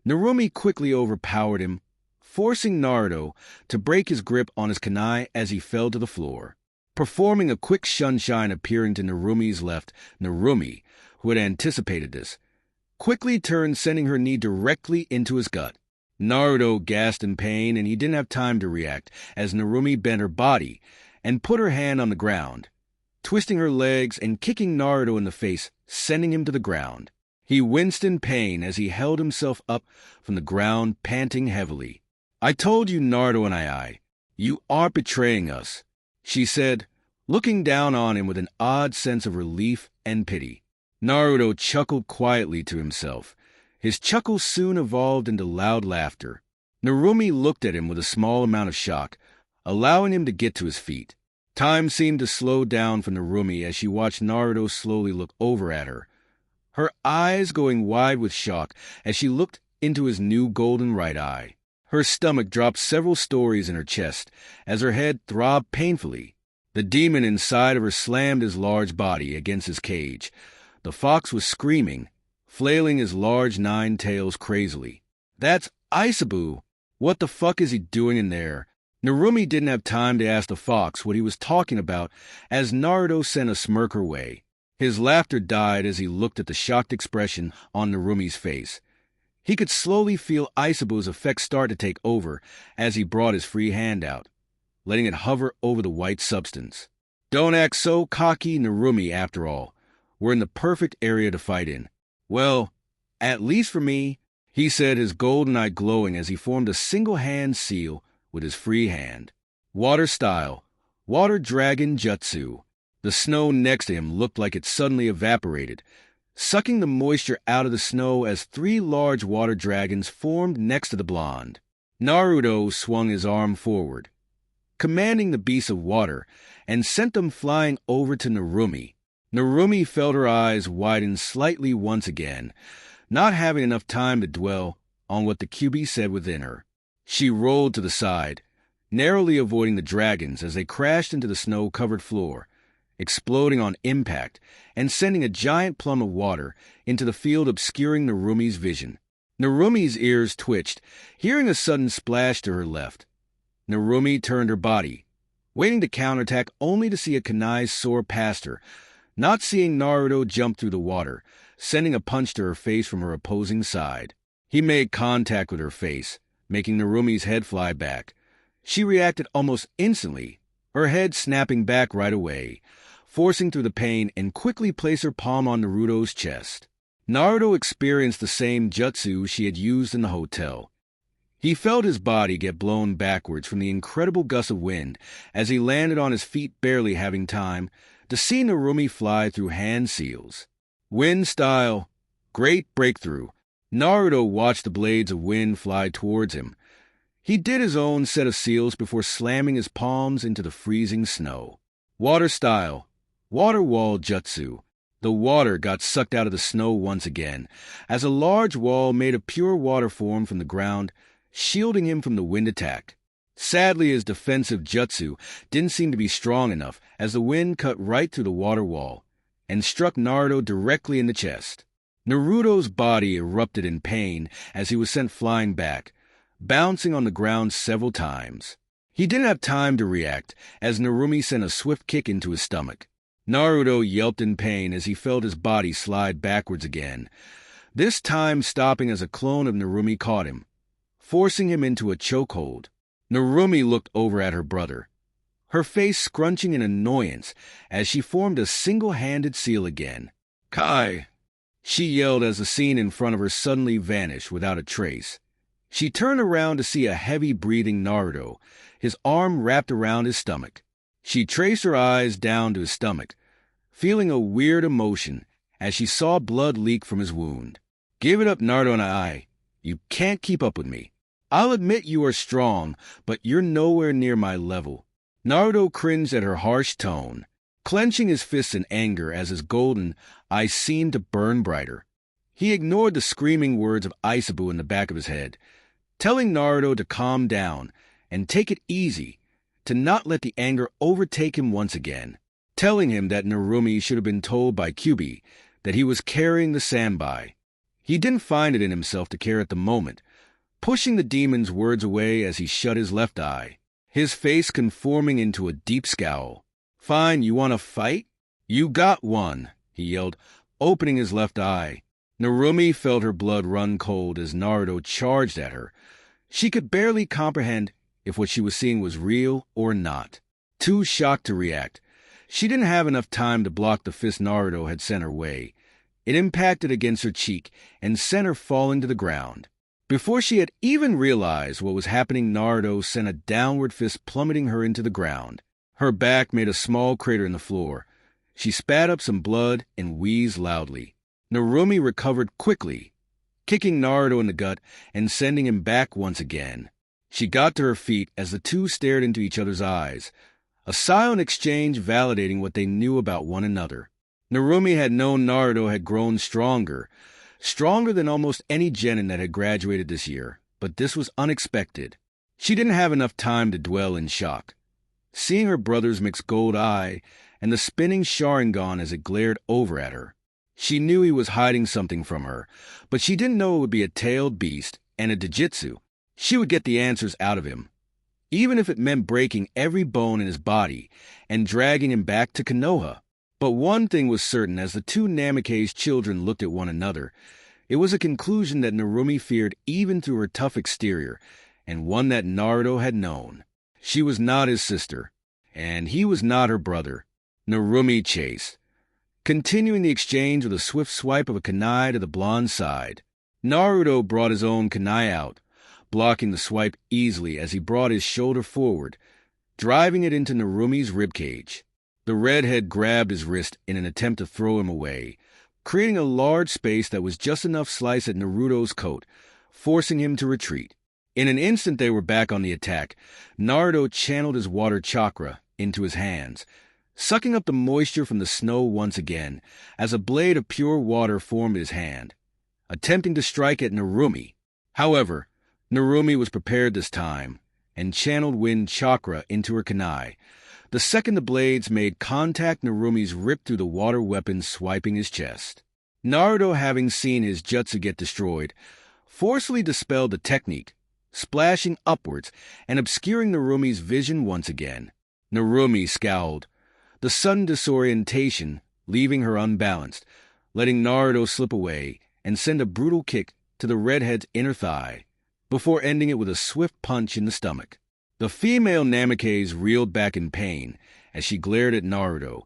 Narumi quickly overpowered him, forcing Naruto to break his grip on his kunai as he fell to the floor. Performing a quick sunshine appearing to Narumi's left, Narumi, who had anticipated this, quickly turned, sending her knee directly into his gut. Naruto gasped in pain, and he didn't have time to react as Narumi bent her body and put her hand on the ground, twisting her legs and kicking Naruto in the face, sending him to the ground. He winced in pain as he held himself up from the ground, panting heavily. I told you, Naruto and I, you are betraying us, she said, looking down on him with an odd sense of relief and pity. Naruto chuckled quietly to himself. His chuckle soon evolved into loud laughter. Narumi looked at him with a small amount of shock, allowing him to get to his feet. Time seemed to slow down for Narumi as she watched Naruto slowly look over at her, her eyes going wide with shock as she looked into his new golden right eye. Her stomach dropped several stories in her chest as her head throbbed painfully. The demon inside of her slammed his large body against his cage. The fox was screaming, flailing his large 9 tails crazily. "That's Isabu! What the fuck is he doing in there?" Narumi didn't have time to ask the fox what he was talking about as Naruto sent a smirk her way. His laughter died as he looked at the shocked expression on Narumi's face. He could slowly feel Isabu's effect start to take over as he brought his free hand out, letting it hover over the white substance. "Don't act so cocky, Narumi, after all. We're in the perfect area to fight in." "Well, at least for me," he said, his golden eye glowing as he formed a single-hand seal with his free hand. Water style, water dragon jutsu. The snow next to him looked like it suddenly evaporated, sucking the moisture out of the snow as 3 large water dragons formed next to the blonde. Naruto swung his arm forward, commanding the beasts of water, and sent them flying over to Narumi. Narumi felt her eyes widen slightly once again, not having enough time to dwell on what the Kyuubi said within her. She rolled to the side, narrowly avoiding the dragons as they crashed into the snow-covered floor, exploding on impact and sending a giant plum of water into the field, obscuring Narumi's vision. Narumi's ears twitched, hearing a sudden splash to her left. Narumi turned her body, waiting to counterattack only to see a kunai soar past her, not seeing Naruto jump through the water, sending a punch to her face from her opposing side. He made contact with her face, making Narumi's head fly back. She reacted almost instantly, her head snapping back right away, forcing through the pain and quickly place her palm on Naruto's chest. Naruto experienced the same jutsu she had used in the hotel. He felt his body get blown backwards from the incredible gust of wind as he landed on his feet, barely having time to see Narumi fly through hand seals. Wind style, great breakthrough. Naruto watched the blades of wind fly towards him. He did his own set of seals before slamming his palms into the freezing snow. Water style, water wall jutsu. The water got sucked out of the snow once again, as a large wall made of pure water formed from the ground, shielding him from the wind attack. Sadly, his defensive jutsu didn't seem to be strong enough, as the wind cut right through the water wall and struck Naruto directly in the chest. Naruto's body erupted in pain as he was sent flying back, bouncing on the ground several times. He didn't have time to react, as Narumi sent a swift kick into his stomach. Naruto yelped in pain as he felt his body slide backwards again, this time stopping as a clone of Narumi caught him, forcing him into a chokehold. Narumi looked over at her brother, her face scrunching in annoyance as she formed a single-handed seal again. "Kai!" she yelled as the scene in front of her suddenly vanished without a trace. She turned around to see a heavy-breathing Naruto, his arm wrapped around his stomach. She traced her eyes down to his stomach, feeling a weird emotion as she saw blood leak from his wound. "Give it up, Naruto and I. You can't keep up with me. I'll admit you are strong, but you're nowhere near my level." Naruto cringed at her harsh tone, clenching his fists in anger as his golden eyes seemed to burn brighter. He ignored the screaming words of Isabu in the back of his head, telling Naruto to calm down and take it easy, to not let the anger overtake him once again, telling him that Narumi should have been told by Kyuubi that he was carrying the sanbai. He didn't find it in himself to care at the moment, pushing the demon's words away as he shut his left eye, his face conforming into a deep scowl. "Fine, you want to fight? You got one," he yelled, opening his left eye. Narumi felt her blood run cold as Naruto charged at her. She could barely comprehend if what she was seeing was real or not. Too shocked to react, she didn't have enough time to block the fist Naruto had sent her way. It impacted against her cheek and sent her falling to the ground. Before she had even realized what was happening, Naruto sent a downward fist plummeting her into the ground. Her back made a small crater in the floor. She spat up some blood and wheezed loudly. Narumi recovered quickly, kicking Naruto in the gut and sending him back once again. She got to her feet as the two stared into each other's eyes, a silent exchange validating what they knew about one another. Narumi had known Naruto had grown stronger than almost any genin that had graduated this year, but this was unexpected. She didn't have enough time to dwell in shock. Seeing her brother's mixed gold eye and the spinning Sharingan as it glared over at her, she knew he was hiding something from her, but she didn't know it would be a tailed beast and a Dijitsu. She would get the answers out of him, even if it meant breaking every bone in his body and dragging him back to Konoha. But one thing was certain as the two Namikaze children looked at one another. It was a conclusion that Narumi feared even through her tough exterior, and one that Naruto had known. She was not his sister, and he was not her brother. Narumi chased, continuing the exchange with a swift swipe of a kunai to the blonde's side. Naruto brought his own kunai out, blocking the swipe easily as he brought his shoulder forward, driving it into Narumi's ribcage. The redhead grabbed his wrist in an attempt to throw him away, creating a large space that was just enough slice at Naruto's coat, forcing him to retreat. In an instant they were back on the attack. Naruto channeled his water chakra into his hands, sucking up the moisture from the snow once again, as a blade of pure water formed his hand, attempting to strike at Narumi. However, Narumi was prepared this time, and channeled wind chakra into her kunai. The second the blades made contact, Narumi's ripped through the water weapon, swiping his chest. Naruto, having seen his jutsu get destroyed, forcefully dispelled the technique, splashing upwards and obscuring Narumi's vision once again. Narumi scowled, the sudden disorientation leaving her unbalanced, letting Naruto slip away and send a brutal kick to the redhead's inner thigh, before ending it with a swift punch in the stomach. The female Namikaze reeled back in pain as she glared at Naruto.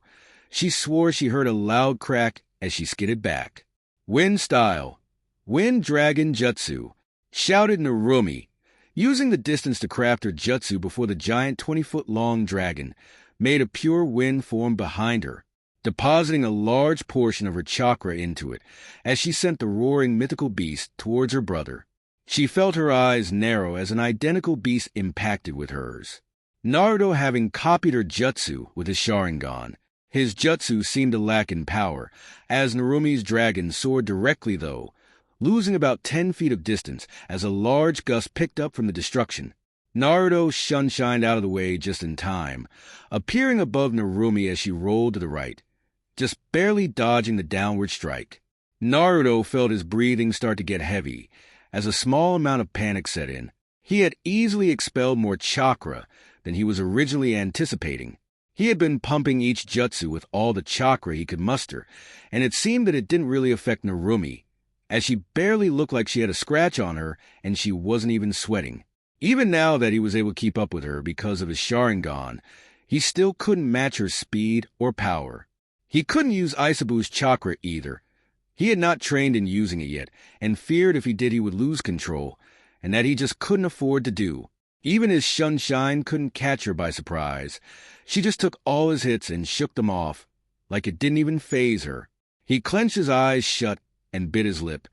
She swore she heard a loud crack as she skidded back. Wind style, wind dragon jutsu, shouted Narumi, using the distance to craft her jutsu before the giant 20-foot-long dragon made a pure wind form behind her, depositing a large portion of her chakra into it as she sent the roaring mythical beast towards her brother. She felt her eyes narrow as an identical beast impacted with hers. Naruto, having copied her jutsu with his Sharingan, his jutsu seemed to lack in power, as Narumi's dragon soared directly though, losing about 10 feet of distance as a large gust picked up from the destruction. Naruto shunshined out of the way just in time, appearing above Narumi as she rolled to the right, just barely dodging the downward strike. Naruto felt his breathing start to get heavy, as a small amount of panic set in. He had easily expelled more chakra than he was originally anticipating. He had been pumping each jutsu with all the chakra he could muster, and it seemed that it didn't really affect Narumi, as she barely looked like she had a scratch on her and she wasn't even sweating. Even now that he was able to keep up with her because of his Sharingan, he still couldn't match her speed or power. He couldn't use Isabu's chakra either. He had not trained in using it yet, and feared if he did he would lose control, and that he just couldn't afford to do. Even his Shunshine couldn't catch her by surprise. She just took all his hits and shook them off, like it didn't even faze her. He clenched his eyes shut and bit his lip,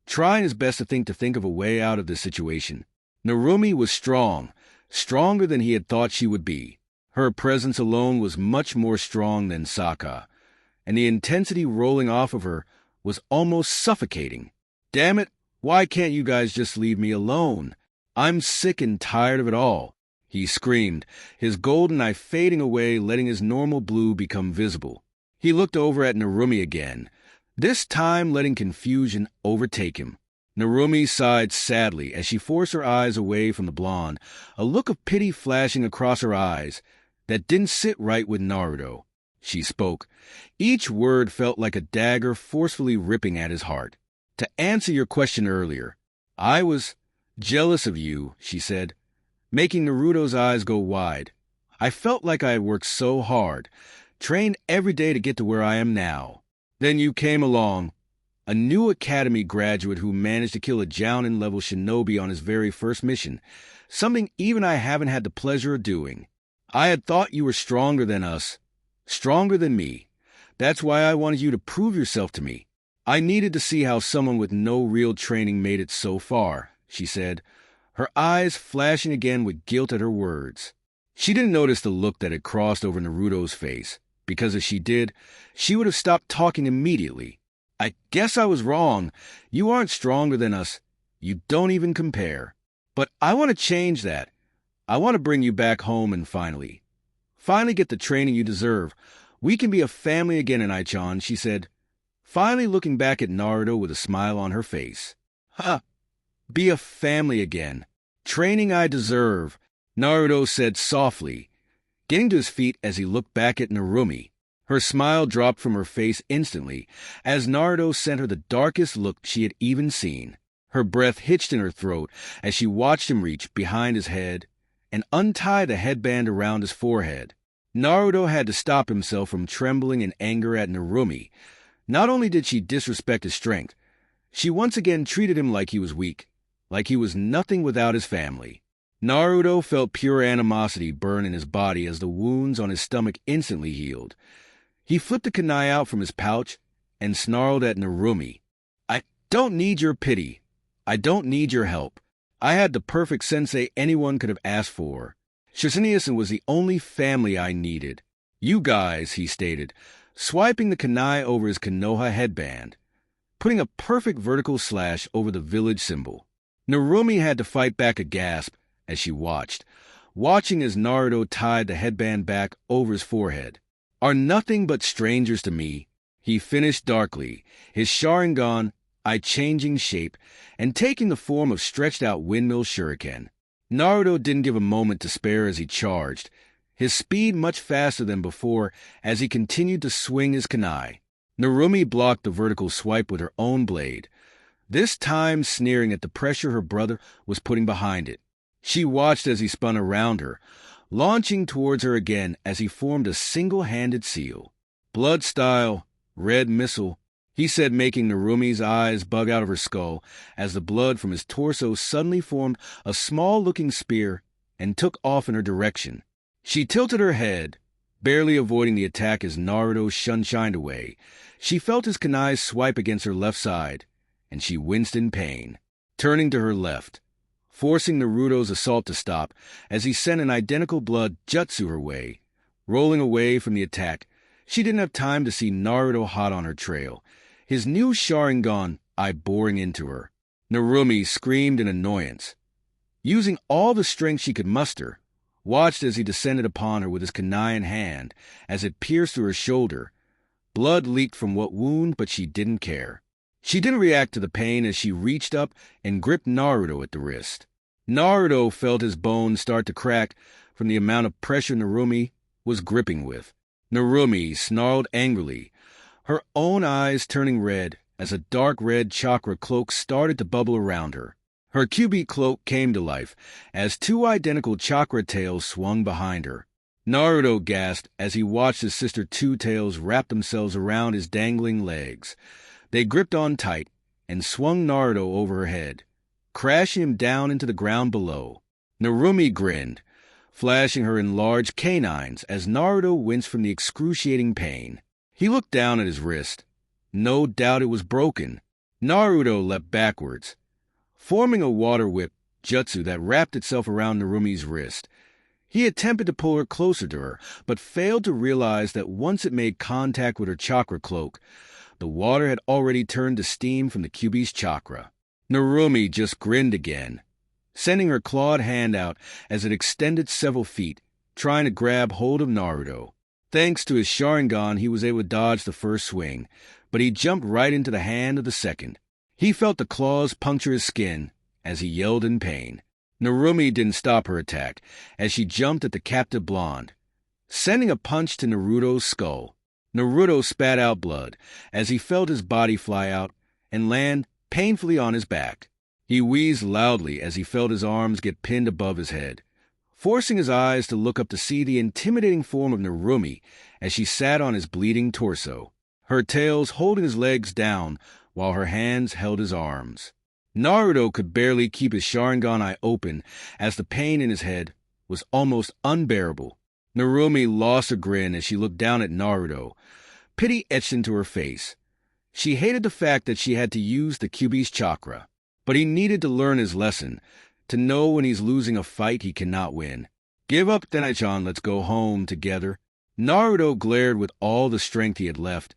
trying his best to think of a way out of the situation. Narumi was strong, stronger than he had thought she would be. Her presence alone was much more strong than Sokka, and the intensity rolling off of her was almost suffocating. Damn it, why can't you guys just leave me alone? I'm sick and tired of it all, he screamed, his golden eye fading away, letting his normal blue become visible. He looked over at Narumi again, this time letting confusion overtake him. Narumi sighed sadly as she forced her eyes away from the blonde, a look of pity flashing across her eyes that didn't sit right with Naruto. She spoke. Each word felt like a dagger forcefully ripping at his heart. To answer your question earlier, I was jealous of you, she said, making Naruto's eyes go wide. I felt like I had worked so hard, trained every day to get to where I am now. Then you came along, a new academy graduate who managed to kill a Jounin-level shinobi on his very first mission, something even I haven't had the pleasure of doing. I had thought you were stronger than us, stronger than me. That's why I wanted you to prove yourself to me. I needed to see how someone with no real training made it so far, she said, her eyes flashing again with guilt at her words. She didn't notice the look that had crossed over Naruto's face, because if she did, she would have stopped talking immediately. I guess I was wrong. You aren't stronger than us. You don't even compare. But I want to change that. I want to bring you back home and finally get the training you deserve. We can be a family again, Itachi-chan, she said, finally looking back at Naruto with a smile on her face. Ha! Be a family again. Training I deserve, Naruto said softly, getting to his feet as he looked back at Narumi. Her smile dropped from her face instantly as Naruto sent her the darkest look she had even seen. Her breath hitched in her throat as she watched him reach behind his head and untie the headband around his forehead. Naruto had to stop himself from trembling in anger at Narumi. Not only did she disrespect his strength, she once again treated him like he was weak, like he was nothing without his family. Naruto felt pure animosity burn in his body as the wounds on his stomach instantly healed. He flipped the kunai out from his pouch and snarled at Narumi. I don't need your pity. I don't need your help. I had the perfect sensei anyone could have asked for. Shinsen was the only family I needed. You guys, he stated, swiping the kunai over his Konoha headband, putting a perfect vertical slash over the village symbol. Narumi had to fight back a gasp as she watching as Naruto tied the headband back over his forehead. Are nothing but strangers to me, he finished darkly, his Sharingan changing shape and taking the form of stretched-out windmill shuriken. Naruto didn't give a moment to spare as he charged, his speed much faster than before as he continued to swing his kunai. Narumi blocked the vertical swipe with her own blade, this time sneering at the pressure her brother was putting behind it. She watched as he spun around her, launching towards her again as he formed a single-handed seal. Blood style, red missile, he said, making Narumi's eyes bug out of her skull as the blood from his torso suddenly formed a small-looking spear and took off in her direction. She tilted her head, barely avoiding the attack as Naruto shined away. She felt his kunai swipe against her left side, and she winced in pain, turning to her left, forcing Naruto's assault to stop as he sent an identical blood jutsu her way. Rolling away from the attack, she didn't have time to see Naruto hot on her trail, his new Sharingan boring into her. Narumi screamed in annoyance. Using all the strength she could muster, watched as he descended upon her with his kunai in hand as it pierced through her shoulder. Blood leaked from what wound, but she didn't care. She didn't react to the pain as she reached up and gripped Naruto at the wrist. Naruto felt his bones start to crack from the amount of pressure Narumi was gripping with. Narumi snarled angrily, her own eyes turning red as a dark red chakra cloak started to bubble around her. Her QB cloak came to life as two identical chakra tails swung behind her. Naruto gasped as he watched his sister two tails wrap themselves around his dangling legs. They gripped on tight and swung Naruto over her head, crashing him down into the ground below. Narumi grinned, flashing her enlarged canines as Naruto winced from the excruciating pain. He looked down at his wrist. No doubt it was broken. Naruto leapt backwards, forming a water whip jutsu that wrapped itself around Narumi's wrist. He attempted to pull her closer to her, but failed to realize that once it made contact with her chakra cloak, the water had already turned to steam from the Kyuubi's chakra. Narumi just grinned again, sending her clawed hand out as it extended several feet, trying to grab hold of Naruto. Thanks to his Sharingan, he was able to dodge the first swing, but he jumped right into the hand of the second. He felt the claws puncture his skin as he yelled in pain. Narumi didn't stop her attack as she jumped at the captive blonde, sending a punch to Naruto's skull. Naruto spat out blood as he felt his body fly out and land painfully on his back. He wheezed loudly as he felt his arms get pinned above his head, forcing his eyes to look up to see the intimidating form of Narumi as she sat on his bleeding torso, her tails holding his legs down while her hands held his arms. Naruto could barely keep his Sharingan open as the pain in his head was almost unbearable. Narumi lost her grin as she looked down at Naruto. Pity etched into her face. She hated the fact that she had to use the Kyuubi's chakra, but he needed to learn his lesson, to know when he's losing a fight he cannot win. Give up, Tenai-chan, let's go home together. Naruto glared with all the strength he had left.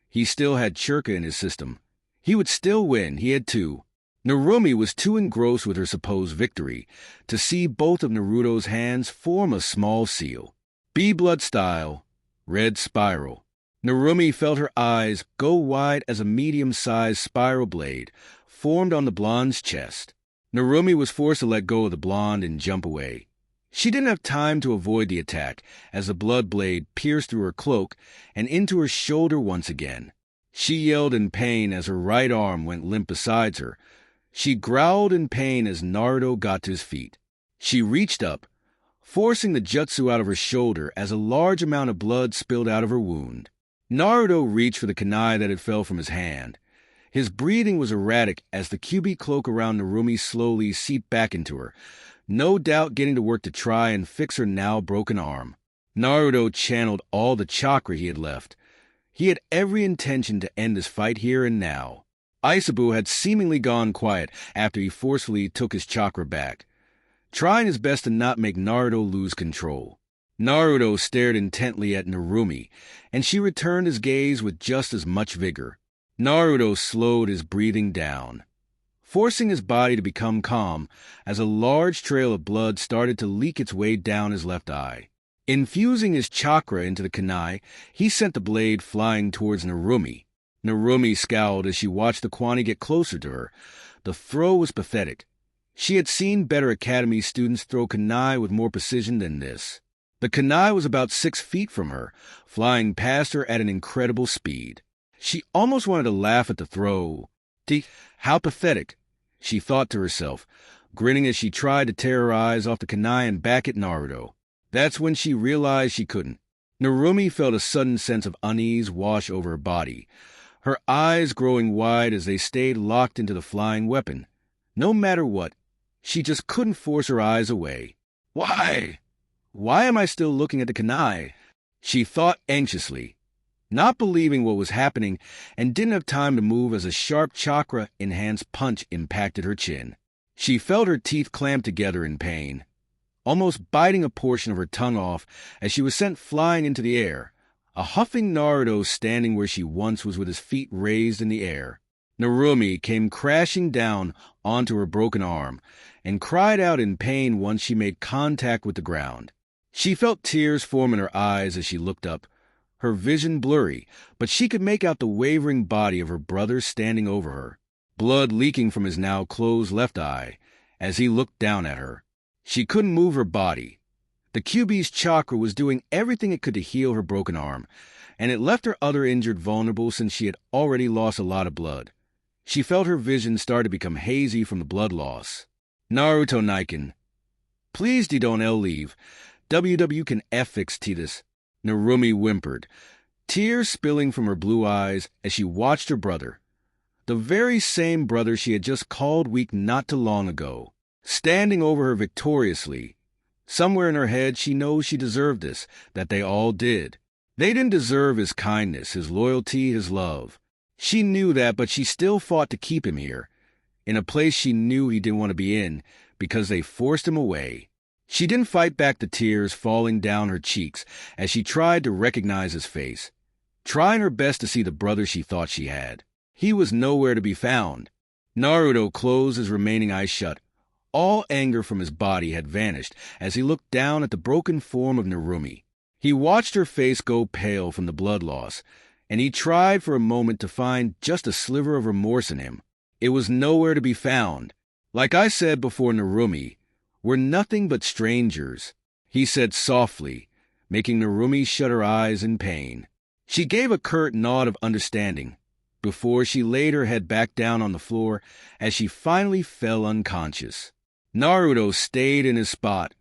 He still had chakra in his system. He would still win, he had to. Narumi was too engrossed with her supposed victory to see both of Naruto's hands form a small seal. PWhat style, red spiral. Narumi felt her eyes go wide as a medium-sized spiral blade formed on the blonde's chest. Narumi was forced to let go of the blonde and jump away. She didn't have time to avoid the attack as the blood blade pierced through her cloak and into her shoulder once again. She yelled in pain as her right arm went limp beside her. She growled in pain as Naruto got to his feet. She reached up, forcing the jutsu out of her shoulder as a large amount of blood spilled out of her wound. Naruto reached for the kunai that had fell from his hand. His breathing was erratic as the QB cloak around Narumi slowly seeped back into her, no doubt getting to work to try and fix her now broken arm. Naruto channeled all the chakra he had left. He had every intention to end this fight here and now. Isabu had seemingly gone quiet after he forcefully took his chakra back, trying his best to not make Naruto lose control. Naruto stared intently at Narumi, and she returned his gaze with just as much vigor. Naruto slowed his breathing down, forcing his body to become calm as a large trail of blood started to leak its way down his left eye. Infusing his chakra into the kunai, he sent the blade flying towards Narumi. Narumi scowled as she watched the Kwani get closer to her. The throw was pathetic. She had seen better academy students throw kunai with more precision than this. The kunai was about 6 feet from her, flying past her at an incredible speed. She almost wanted to laugh at the throw. How pathetic, she thought to herself, grinning as she tried to tear her eyes off the kunai and back at Naruto. That's when she realized she couldn't. Narumi felt a sudden sense of unease wash over her body, her eyes growing wide as they stayed locked into the flying weapon. No matter what, she just couldn't force her eyes away. Why? Why am I still looking at the kunai? She thought anxiously, not believing what was happening, and didn't have time to move as a sharp chakra-enhanced punch impacted her chin. She felt her teeth clamp together in pain, almost biting a portion of her tongue off as she was sent flying into the air, a huffing Naruto standing where she once was with his feet raised in the air. Narumi came crashing down onto her broken arm and cried out in pain once she made contact with the ground. She felt tears form in her eyes as she looked up, her vision blurry, but she could make out the wavering body of her brother standing over her, blood leaking from his now closed left eye as he looked down at her. She couldn't move her body. The QB's chakra was doing everything it could to heal her broken arm, and it left her other injured vulnerable since she had already lost a lot of blood. She felt her vision start to become hazy from the blood loss. Naruto Naiken. Please don't leave. WW can fix this. Narumi whimpered, tears spilling from her blue eyes as she watched her brother, the very same brother she had just called weak not too long ago, standing over her victoriously. Somewhere in her head she knows she deserved this, that they all did. They didn't deserve his kindness, his loyalty, his love. She knew that, but she still fought to keep him here, in a place she knew he didn't want to be in, because they forced him away. She didn't fight back the tears falling down her cheeks as she tried to recognize his face, trying her best to see the brother she thought she had. He was nowhere to be found. Naruto closed his remaining eyes shut. All anger from his body had vanished as he looked down at the broken form of Narumi. He watched her face go pale from the blood loss, and he tried for a moment to find just a sliver of remorse in him. It was nowhere to be found. Like I said before, Narumi, we're nothing but strangers, he said softly, making Narumi shut her eyes in pain. She gave a curt nod of understanding before she laid her head back down on the floor as she finally fell unconscious. Naruto stayed in his spot,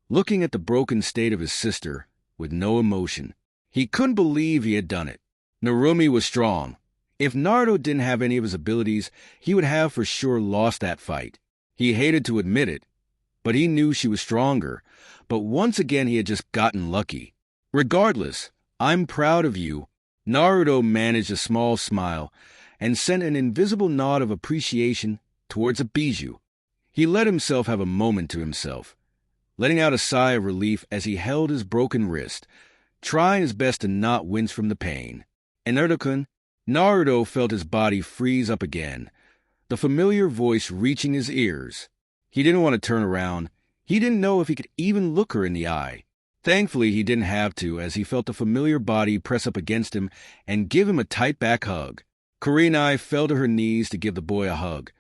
looking at the broken state of his sister with no emotion. He couldn't believe he had done it. Narumi was strong. If Naruto didn't have any of his abilities, he would have for sure lost that fight. He hated to admit it, but he knew she was stronger. But once again he had just gotten lucky. Regardless, I'm proud of you. Naruto managed a small smile and sent an invisible nod of appreciation towards a bijou. He let himself have a moment to himself, letting out a sigh of relief as he held his broken wrist, trying his best to not wince from the pain. And Naruto felt his body freeze up again, the familiar voice reaching his ears. He didn't want to turn around. He didn't know if he could even look her in the eye. Thankfully, he didn't have to, as he felt the familiar body press up against him and give him a tight back hug. Kurenai fell to her knees to give the boy a hug.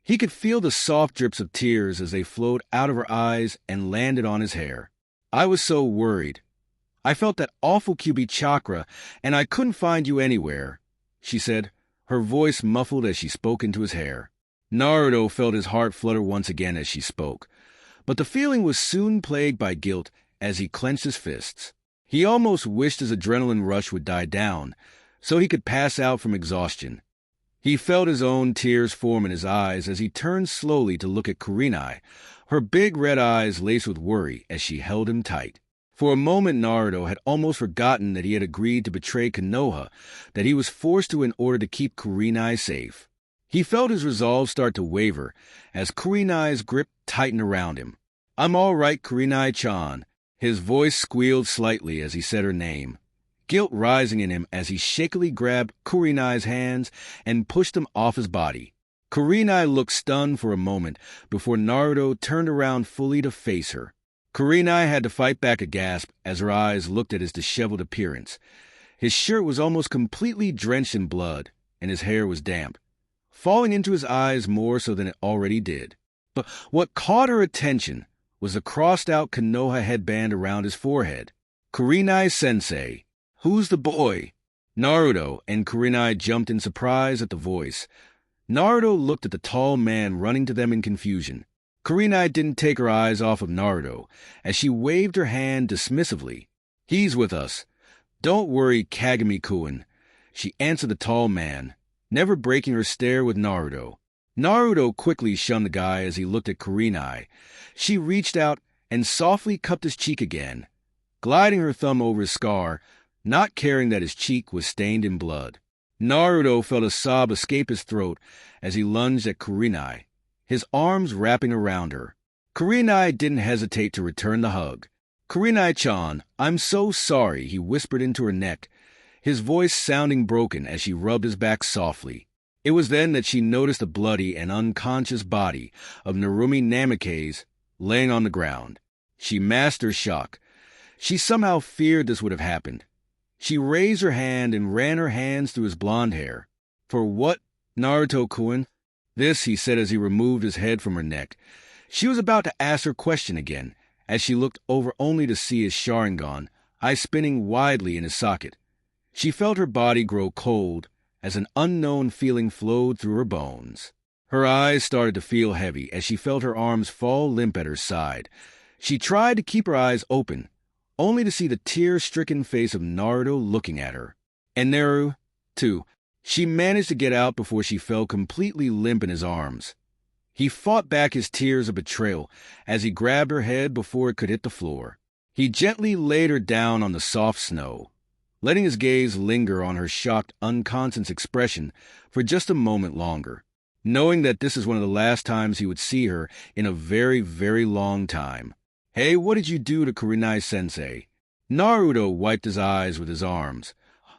He could feel the soft drips of tears as they flowed out of her eyes and landed on his hair. I was so worried. I felt that awful QB chakra, and I couldn't find you anywhere, she said, her voice muffled as she spoke into his hair. Naruto felt his heart flutter once again as she spoke, but the feeling was soon plagued by guilt as he clenched his fists. He almost wished his adrenaline rush would die down, so he could pass out from exhaustion. He felt his own tears form in his eyes as he turned slowly to look at Kurenai, her big red eyes laced with worry as she held him tight. For a moment Naruto had almost forgotten that he had agreed to betray Konoha, that he was forced to in order to keep Kurenai safe. He felt his resolve start to waver as Kurenai's grip tightened around him. "I'm all right, Kurenai-chan." His voice squealed slightly as he said her name, guilt rising in him as he shakily grabbed Kurenai's hands and pushed them off his body. Kurenai looked stunned for a moment before Naruto turned around fully to face her. Kurenai had to fight back a gasp as her eyes looked at his disheveled appearance. His shirt was almost completely drenched in blood, and his hair was damp, falling into his eyes more so than it already did. But what caught her attention was the crossed-out Konoha headband around his forehead. "Kurenai-sensei, who's the boy?" Naruto and Kurenai jumped in surprise at the voice. Naruto looked at the tall man running to them in confusion. Kurenai didn't take her eyes off of Naruto as she waved her hand dismissively. "He's with us. Don't worry, Kagami-kun," she answered the tall man, never breaking her stare with Naruto. Naruto quickly shunned the guy as he looked at Kurenai. She reached out and softly cupped his cheek again, gliding her thumb over his scar, not caring that his cheek was stained in blood. Naruto felt a sob escape his throat as he lunged at Kurenai, his arms wrapping around her. Kurenai didn't hesitate to return the hug. "Kurenai-chan, I'm so sorry," he whispered into her neck, his voice sounding broken as she rubbed his back softly. It was then that she noticed the bloody and unconscious body of Narumi Namikaze laying on the ground. She masked her shock. She somehow feared this would have happened. She raised her hand and ran her hands through his blonde hair. "For what, Naruto-kun?" This he said as he removed his head from her neck. She was about to ask her question again, as she looked over only to see his Sharingan, eyes spinning widely in his socket. She felt her body grow cold as an unknown feeling flowed through her bones. Her eyes started to feel heavy as she felt her arms fall limp at her side. She tried to keep her eyes open, only to see the tear-stricken face of Naruto looking at her. And Naru, too. She managed to get out before she fell completely limp in his arms. He fought back his tears of betrayal as he grabbed her head before it could hit the floor. He gently laid her down on the soft snow, letting his gaze linger on her shocked, unconscious expression for just a moment longer, knowing that this is one of the last times he would see her in a very, very long time. "Hey, what did you do to Kurenai-sensei?" Naruto wiped his eyes with his arms,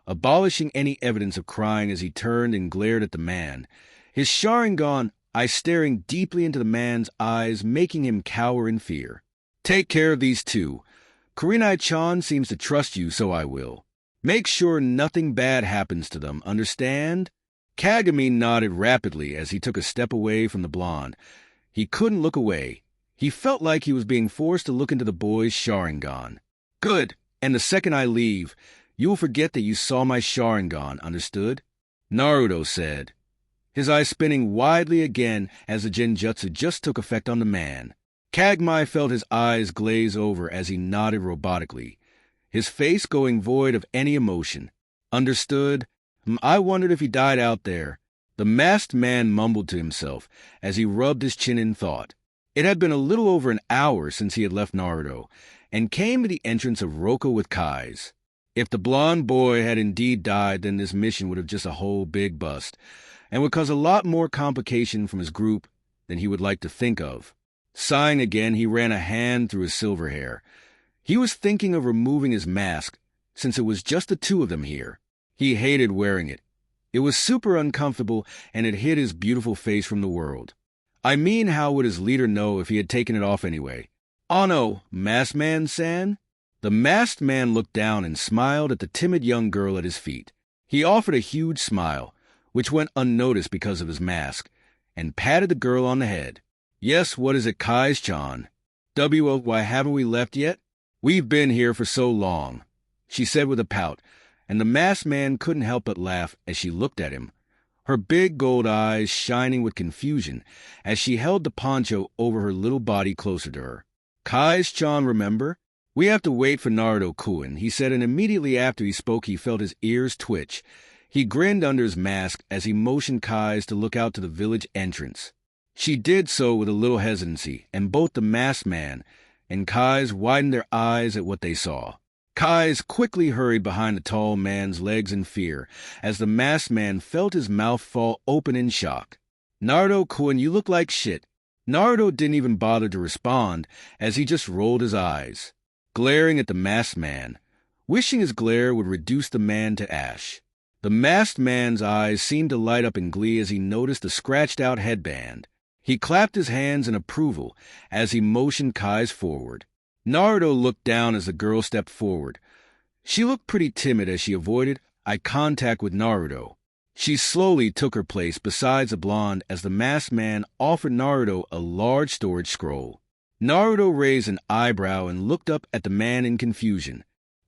abolishing any evidence of crying as he turned and glared at the man, his Sharingan eyes staring deeply into the man's eyes, making him cower in fear. "Take care of these two. Kurenai-chan seems to trust you, so I will. Make sure nothing bad happens to them, understand?" Kagami nodded rapidly as he took a step away from the blonde. He couldn't look away. He felt like he was being forced to look into the boy's Sharingan. "Good, and the second I leave, you will forget that you saw my Sharingan, understood?" Naruto said, his eyes spinning widely again as the genjutsu just took effect on the man. Kagami felt his eyes glaze over as he nodded robotically, his face going void of any emotion. "Understood? I wondered if he died out there." The masked man mumbled to himself as he rubbed his chin in thought. It had been a little over an hour since he had left Naruto, and came to the entrance of Roku with Kai's. If the blonde boy had indeed died, then this mission would have just a whole big bust, and would cause a lot more complication from his group than he would like to think of. Sighing again, he ran a hand through his silver hair. He was thinking of removing his mask, since it was just the two of them here. He hated wearing it. It was super uncomfortable, and it hid his beautiful face from the world. I mean, how would his leader know if he had taken it off anyway? "Ano, masked man-san?" The masked man looked down and smiled at the timid young girl at his feet. He offered a huge smile, which went unnoticed because of his mask, and patted the girl on the head. "Yes, what is it, Kai's-chan? Why haven't we left yet? We've been here for so long," she said with a pout, and the masked man couldn't help but laugh as she looked at him, her big gold eyes shining with confusion as she held the poncho over her little body closer to her. "Kai's-chan, remember? We have to wait for Naruto-kun," he said, and immediately after he spoke he felt his ears twitch. He grinned under his mask as he motioned Kai's to look out to the village entrance. She did so with a little hesitancy, and both the masked man and Kai's widened their eyes at what they saw. Kai's quickly hurried behind the tall man's legs in fear as the masked man felt his mouth fall open in shock. "Naruto-kun, you look like shit." Naruto didn't even bother to respond as he just rolled his eyes, glaring at the masked man, wishing his glare would reduce the man to ash. The masked man's eyes seemed to light up in glee as he noticed the scratched-out headband. He clapped his hands in approval as he motioned Kai's forward. Naruto looked down as the girl stepped forward. She looked pretty timid as she avoided eye contact with Naruto. She slowly took her place beside the blonde as the masked man offered Naruto a large storage scroll. Naruto raised an eyebrow and looked up at the man in confusion.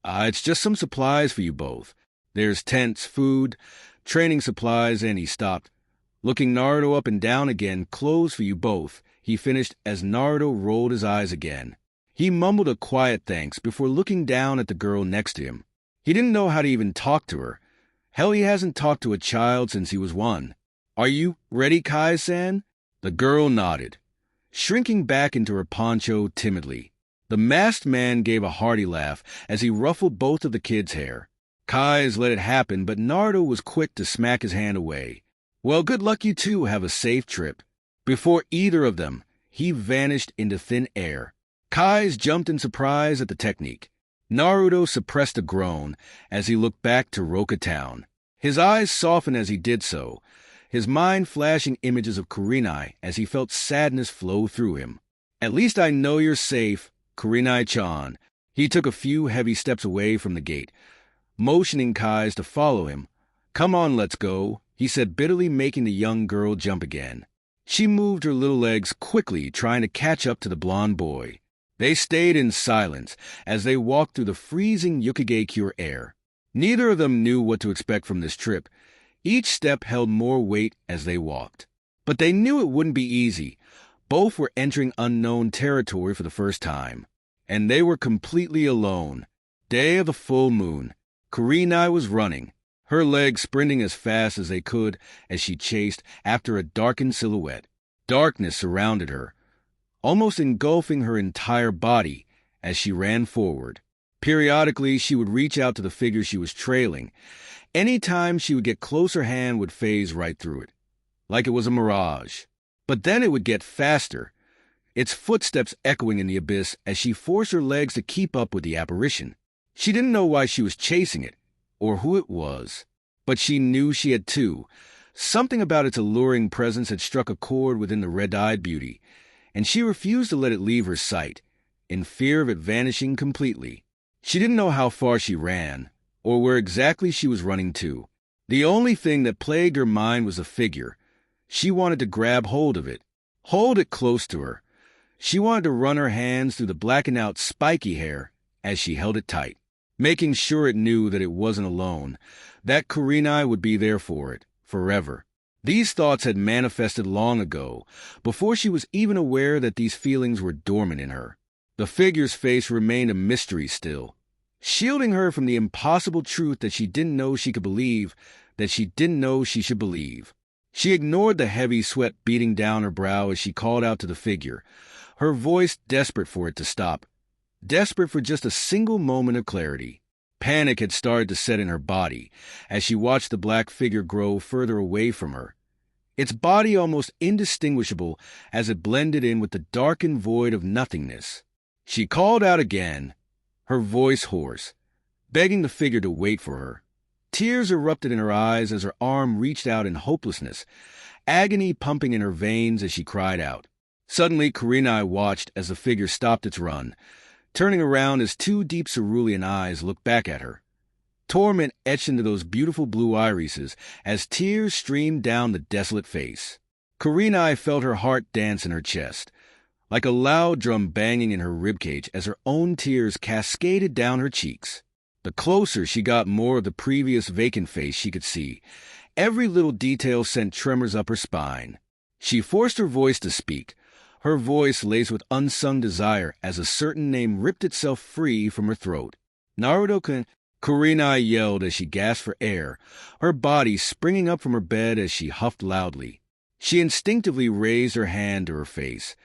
It's just some supplies for you both. There's tents, food, training supplies," and he stopped. Looking Naruto up and down again, "Clothes for you both," he finished as Naruto rolled his eyes again. He mumbled a quiet thanks before looking down at the girl next to him. He didn't know how to even talk to her. Hell, he hasn't talked to a child since he was 1. "Are you ready, Kai-san?" The girl nodded, shrinking back into her poncho timidly. The masked man gave a hearty laugh as he ruffled both of the kids' hair. Kai's let it happen, but Naruto was quick to smack his hand away. "Well, good luck, you two. Have a safe trip." Before either of them, he vanished into thin air. Kai's jumped in surprise at the technique. Naruto suppressed a groan as he looked back to Roka Town. His eyes softened as he did so, his mind flashing images of Kurenai as he felt sadness flow through him. "At least I know you're safe, Kurenai-chan." He took a few heavy steps away from the gate, motioning Kai's to follow him. "Come on, let's go," he said bitterly, making the young girl jump again. She moved her little legs quickly, trying to catch up to the blond boy. They stayed in silence as they walked through the freezing Yukigakure air. Neither of them knew what to expect from this trip. Each step held more weight as they walked. But they knew it wouldn't be easy. Both were entering unknown territory for the first time. And they were completely alone. Day of the full moon. Kurenai was running, her legs sprinting as fast as they could as she chased after a darkened silhouette. Darkness surrounded her, almost engulfing her entire body as she ran forward. Periodically, she would reach out to the figure she was trailing. Any time she would get close, her hand would phase right through it, like it was a mirage. But then it would get faster, its footsteps echoing in the abyss as she forced her legs to keep up with the apparition. She didn't know why she was chasing it, or who it was, but she knew she had too. Something about its alluring presence had struck a chord within the red-eyed beauty, and she refused to let it leave her sight, in fear of it vanishing completely. She didn't know how far she ran, or where exactly she was running to. The only thing that plagued her mind was a figure. She wanted to grab hold of it, hold it close to her. She wanted to run her hands through the blackened-out spiky hair as she held it tight, making sure it knew that it wasn't alone, that Kurenai would be there for it, forever. These thoughts had manifested long ago, before she was even aware that these feelings were dormant in her. The figure's face remained a mystery still, shielding her from the impossible truth that she didn't know she could believe, that she didn't know she should believe. She ignored the heavy sweat beating down her brow as she called out to the figure, her voice desperate for it to stop, desperate for just a single moment of clarity. Panic had started to set in her body as she watched the black figure grow further away from her. its body almost indistinguishable as it blended in with the darkened void of nothingness. She called out again, her voice hoarse, begging the figure to wait for her. Tears erupted in her eyes as her arm reached out in hopelessness, agony pumping in her veins as she cried out. Suddenly, Kurenai watched as the figure stopped its run, turning around as two deep cerulean eyes looked back at her. Torment etched into those beautiful blue irises as tears streamed down the desolate face. Kurenai felt her heart dance in her chest, like a loud drum banging in her ribcage as her own tears cascaded down her cheeks. The closer she got, more of the previous vacant face she could see. Every little detail sent tremors up her spine. She forced her voice to speak, her voice laced with unsung desire as a certain name ripped itself free from her throat. Naruto-kun, Kurenai yelled as she gasped for air, her body springing up from her bed as she huffed loudly. She instinctively raised her hand to her face,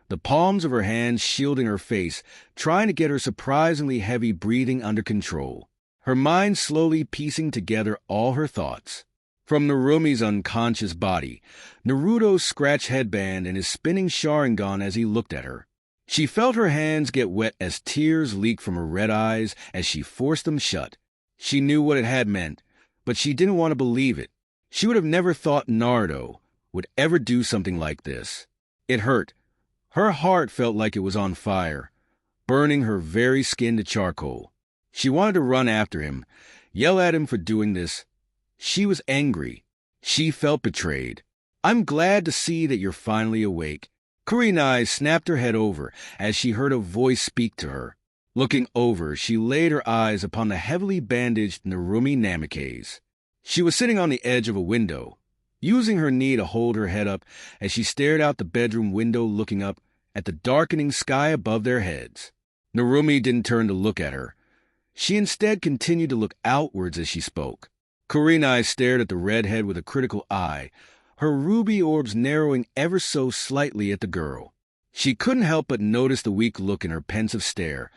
the palms of her hands shielding her face, trying to get her surprisingly heavy breathing under control, her mind slowly piecing together all her thoughts. From Narumi's unconscious body, Naruto scratched headband and his spinning Sharingan as he looked at her. She felt her hands get wet as tears leaked from her red eyes as she forced them shut. She knew what it had meant, but she didn't want to believe it. She would have never thought Naruto would ever do something like this. It hurt. Her heart felt like it was on fire, burning her very skin to charcoal. She wanted to run after him, yell at him for doing this. She was angry. She felt betrayed. "I'm glad to see that you're finally awake." Kurenai snapped her head over as she heard a voice speak to her. Looking over, she laid her eyes upon the heavily bandaged Narumi Namikaze. She was sitting on the edge of a window, using her knee to hold her head up as she stared out the bedroom window looking up at the darkening sky above their heads. Narumi didn't turn to look at her. She instead continued to look outwards as she spoke. Kurenai stared at the redhead with a critical eye, her ruby orbs narrowing ever so slightly at the girl. She couldn't help but notice the weak look in her pensive stare,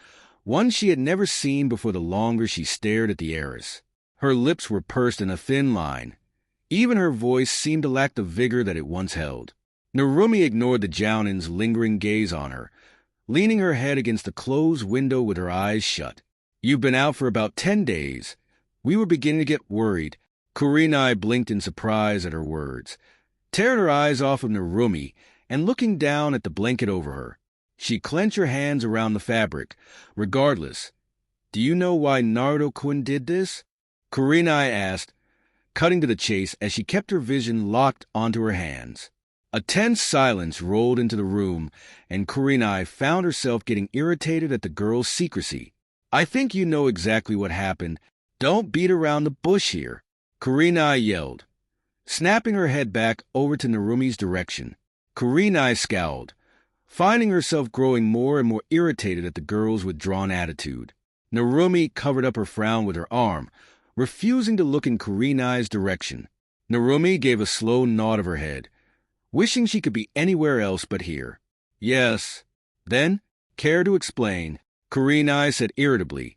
one she had never seen before the longer she stared at the heiress. Her lips were pursed in a thin line. Even her voice seemed to lack the vigor that it once held. Narumi ignored the Jounin's lingering gaze on her, leaning her head against the closed window with her eyes shut. "You've been out for about 10 days. We were beginning to get worried." Kurenai blinked in surprise at her words, tearing her eyes off of Narumi and looking down at the blanket over her. She clenched her hands around the fabric. "Regardless, do you know why Naruto-kun did this?" Kurenai asked, cutting to the chase as she kept her vision locked onto her hands. A tense silence rolled into the room, and Kurenai found herself getting irritated at the girl's secrecy. "I think you know exactly what happened. Don't beat around the bush here," Kurenai yelled, snapping her head back over to Narumi's direction. Kurenai scowled, finding herself growing more and more irritated at the girl's withdrawn attitude. Narumi covered up her frown with her arm, refusing to look in Kurenai's direction. Narumi gave a slow nod of her head, wishing she could be anywhere else but here. "Yes." "Then, care to explain?" Kurenai said irritably,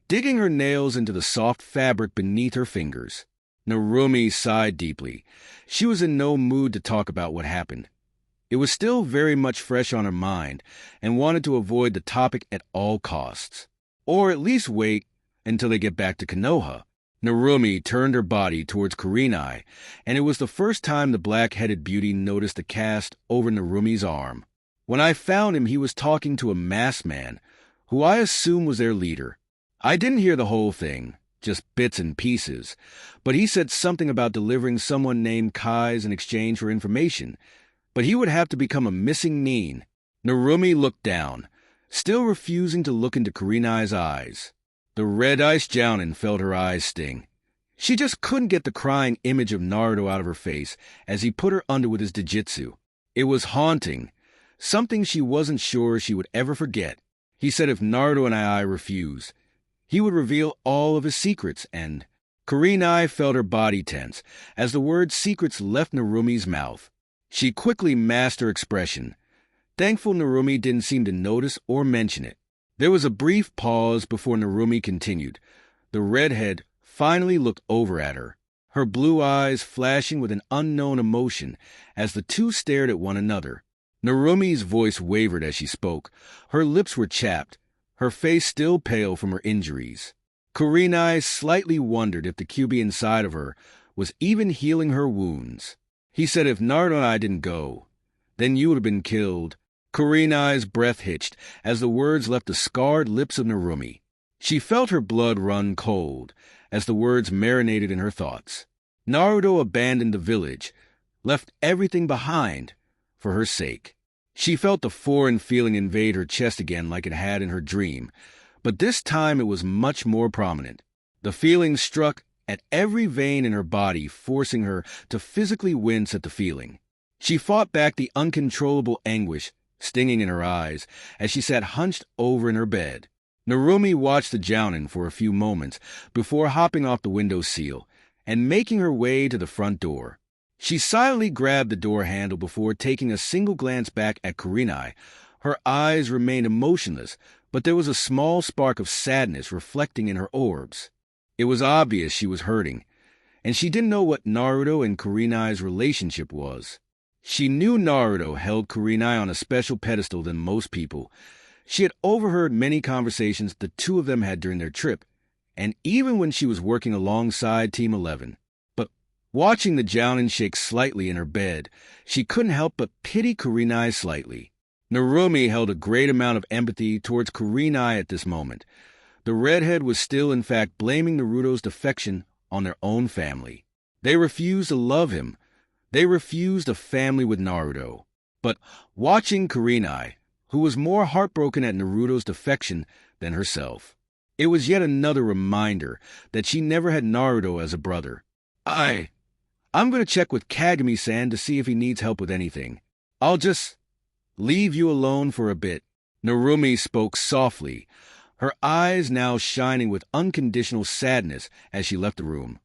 digging her nails into the soft fabric beneath her fingers. Narumi sighed deeply. She was in no mood to talk about what happened. It was still very much fresh on her mind, and wanted to avoid the topic at all costs. Or at least wait until they get back to Konoha. Narumi turned her body towards Kurenai, and it was the first time the black-headed beauty noticed the cast over Narumi's arm. "When I found him, he was talking to a masked man, who I assume was their leader. I didn't hear the whole thing, just bits and pieces, but he said something about delivering someone named Kai's in exchange for information, but he would have to become a missing nin." Narumi looked down, still refusing to look into Kurenai's eyes. The red-iced Jounin felt her eyes sting. She just couldn't get the crying image of Naruto out of her face as he put her under with his dijitsu. It was haunting, something she wasn't sure she would ever forget. He said if Naruto and I refused, he would reveal all of his secrets, and Kurenai felt her body tense as the word secrets left Narumi's mouth. She quickly masked her expression, thankful Narumi didn't seem to notice or mention it. There was a brief pause before Narumi continued. The redhead finally looked over at her, her blue eyes flashing with an unknown emotion as the two stared at one another. Narumi's voice wavered as she spoke. Her lips were chapped, her face still pale from her injuries. Kurenai slightly wondered if the QB inside of her was even healing her wounds. He said if Naruto and I didn't go, then you would have been killed. Kurenai's breath hitched as the words left the scarred lips of Narumi. She felt her blood run cold as the words marinated in her thoughts. Naruto abandoned the village, left everything behind for her sake. She felt the foreign feeling invade her chest again like it had in her dream, but this time it was much more prominent. The feeling struck at every vein in her body, forcing her to physically wince at the feeling. She fought back the uncontrollable anguish stinging in her eyes as she sat hunched over in her bed. Narumi watched the jounin for a few moments before hopping off the window sill and making her way to the front door. She silently grabbed the door handle before taking a single glance back at Kurenai. Her eyes remained emotionless, but there was a small spark of sadness reflecting in her orbs. It was obvious she was hurting, and she didn't know what Naruto and Kurenai's relationship was. She knew Naruto held Kurenai on a special pedestal than most people. She had overheard many conversations the two of them had during their trip, and even when she was working alongside Team 11. But watching the jounin shake slightly in her bed, she couldn't help but pity Kurenai slightly. Narumi held a great amount of empathy towards Kurenai at this moment. The redhead was still in fact blaming Naruto's defection on their own family. They refused to love him. They refused a family with Naruto. But watching Kurenai, who was more heartbroken at Naruto's defection than herself, it was yet another reminder that she never had Naruto as a brother. I'm going to check with Kagami-san to see if he needs help with anything. I'll just leave you alone for a bit. Narumi spoke softly, her eyes now shining with unconditional sadness as she left the room.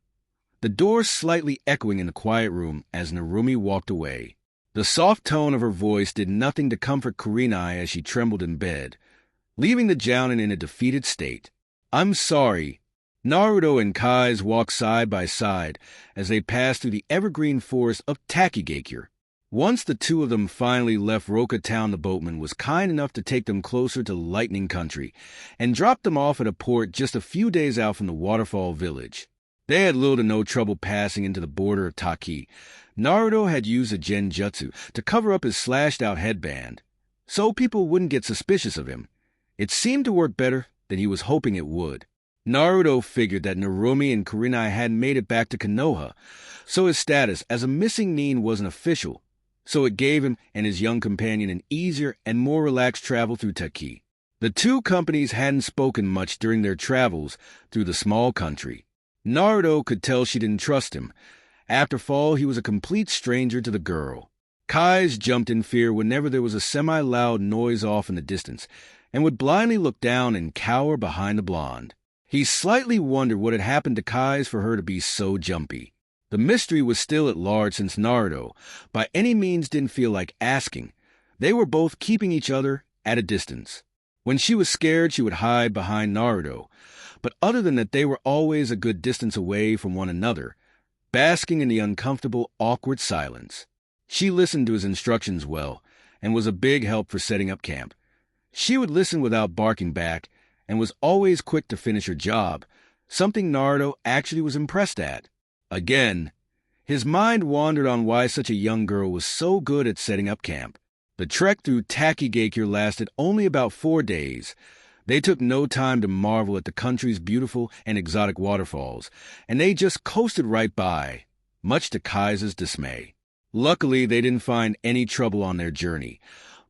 The door slightly echoing in the quiet room as Narumi walked away. The soft tone of her voice did nothing to comfort Kurenai as she trembled in bed, leaving the jounin in a defeated state. I'm sorry. Naruto and Kai's walked side by side as they passed through the evergreen forest of Takigakure. Once the two of them finally left Roka Town, the boatman was kind enough to take them closer to Lightning Country and drop them off at a port just a few days out from the waterfall village. They had little to no trouble passing into the border of Taki. Naruto had used a genjutsu to cover up his slashed-out headband, so people wouldn't get suspicious of him. It seemed to work better than he was hoping it would. Naruto figured that Narumi and Kurenai hadn't made it back to Konoha, so his status as a missing nin wasn't official, so it gave him and his young companion an easier and more relaxed travel through Taki. The two companies hadn't spoken much during their travels through the small country. Naruto could tell she didn't trust him. After fall, he was a complete stranger to the girl. Kai's jumped in fear whenever there was a semi-loud noise off in the distance, and would blindly look down and cower behind the blonde. He slightly wondered what had happened to Kai's for her to be so jumpy. The mystery was still at large since Naruto, by any means, didn't feel like asking. They were both keeping each other at a distance. When she was scared, she would hide behind Naruto, but other than that, they were always a good distance away from one another, basking in the uncomfortable, awkward silence. She listened to his instructions well, and was a big help for setting up camp. She would listen without barking back, and was always quick to finish her job, something Naruto actually was impressed at. Again, his mind wandered on why such a young girl was so good at setting up camp. The trek through Takigakure lasted only about 4 days. They took no time to marvel at the country's beautiful and exotic waterfalls, and they just coasted right by, much to Kai's dismay. Luckily, they didn't find any trouble on their journey.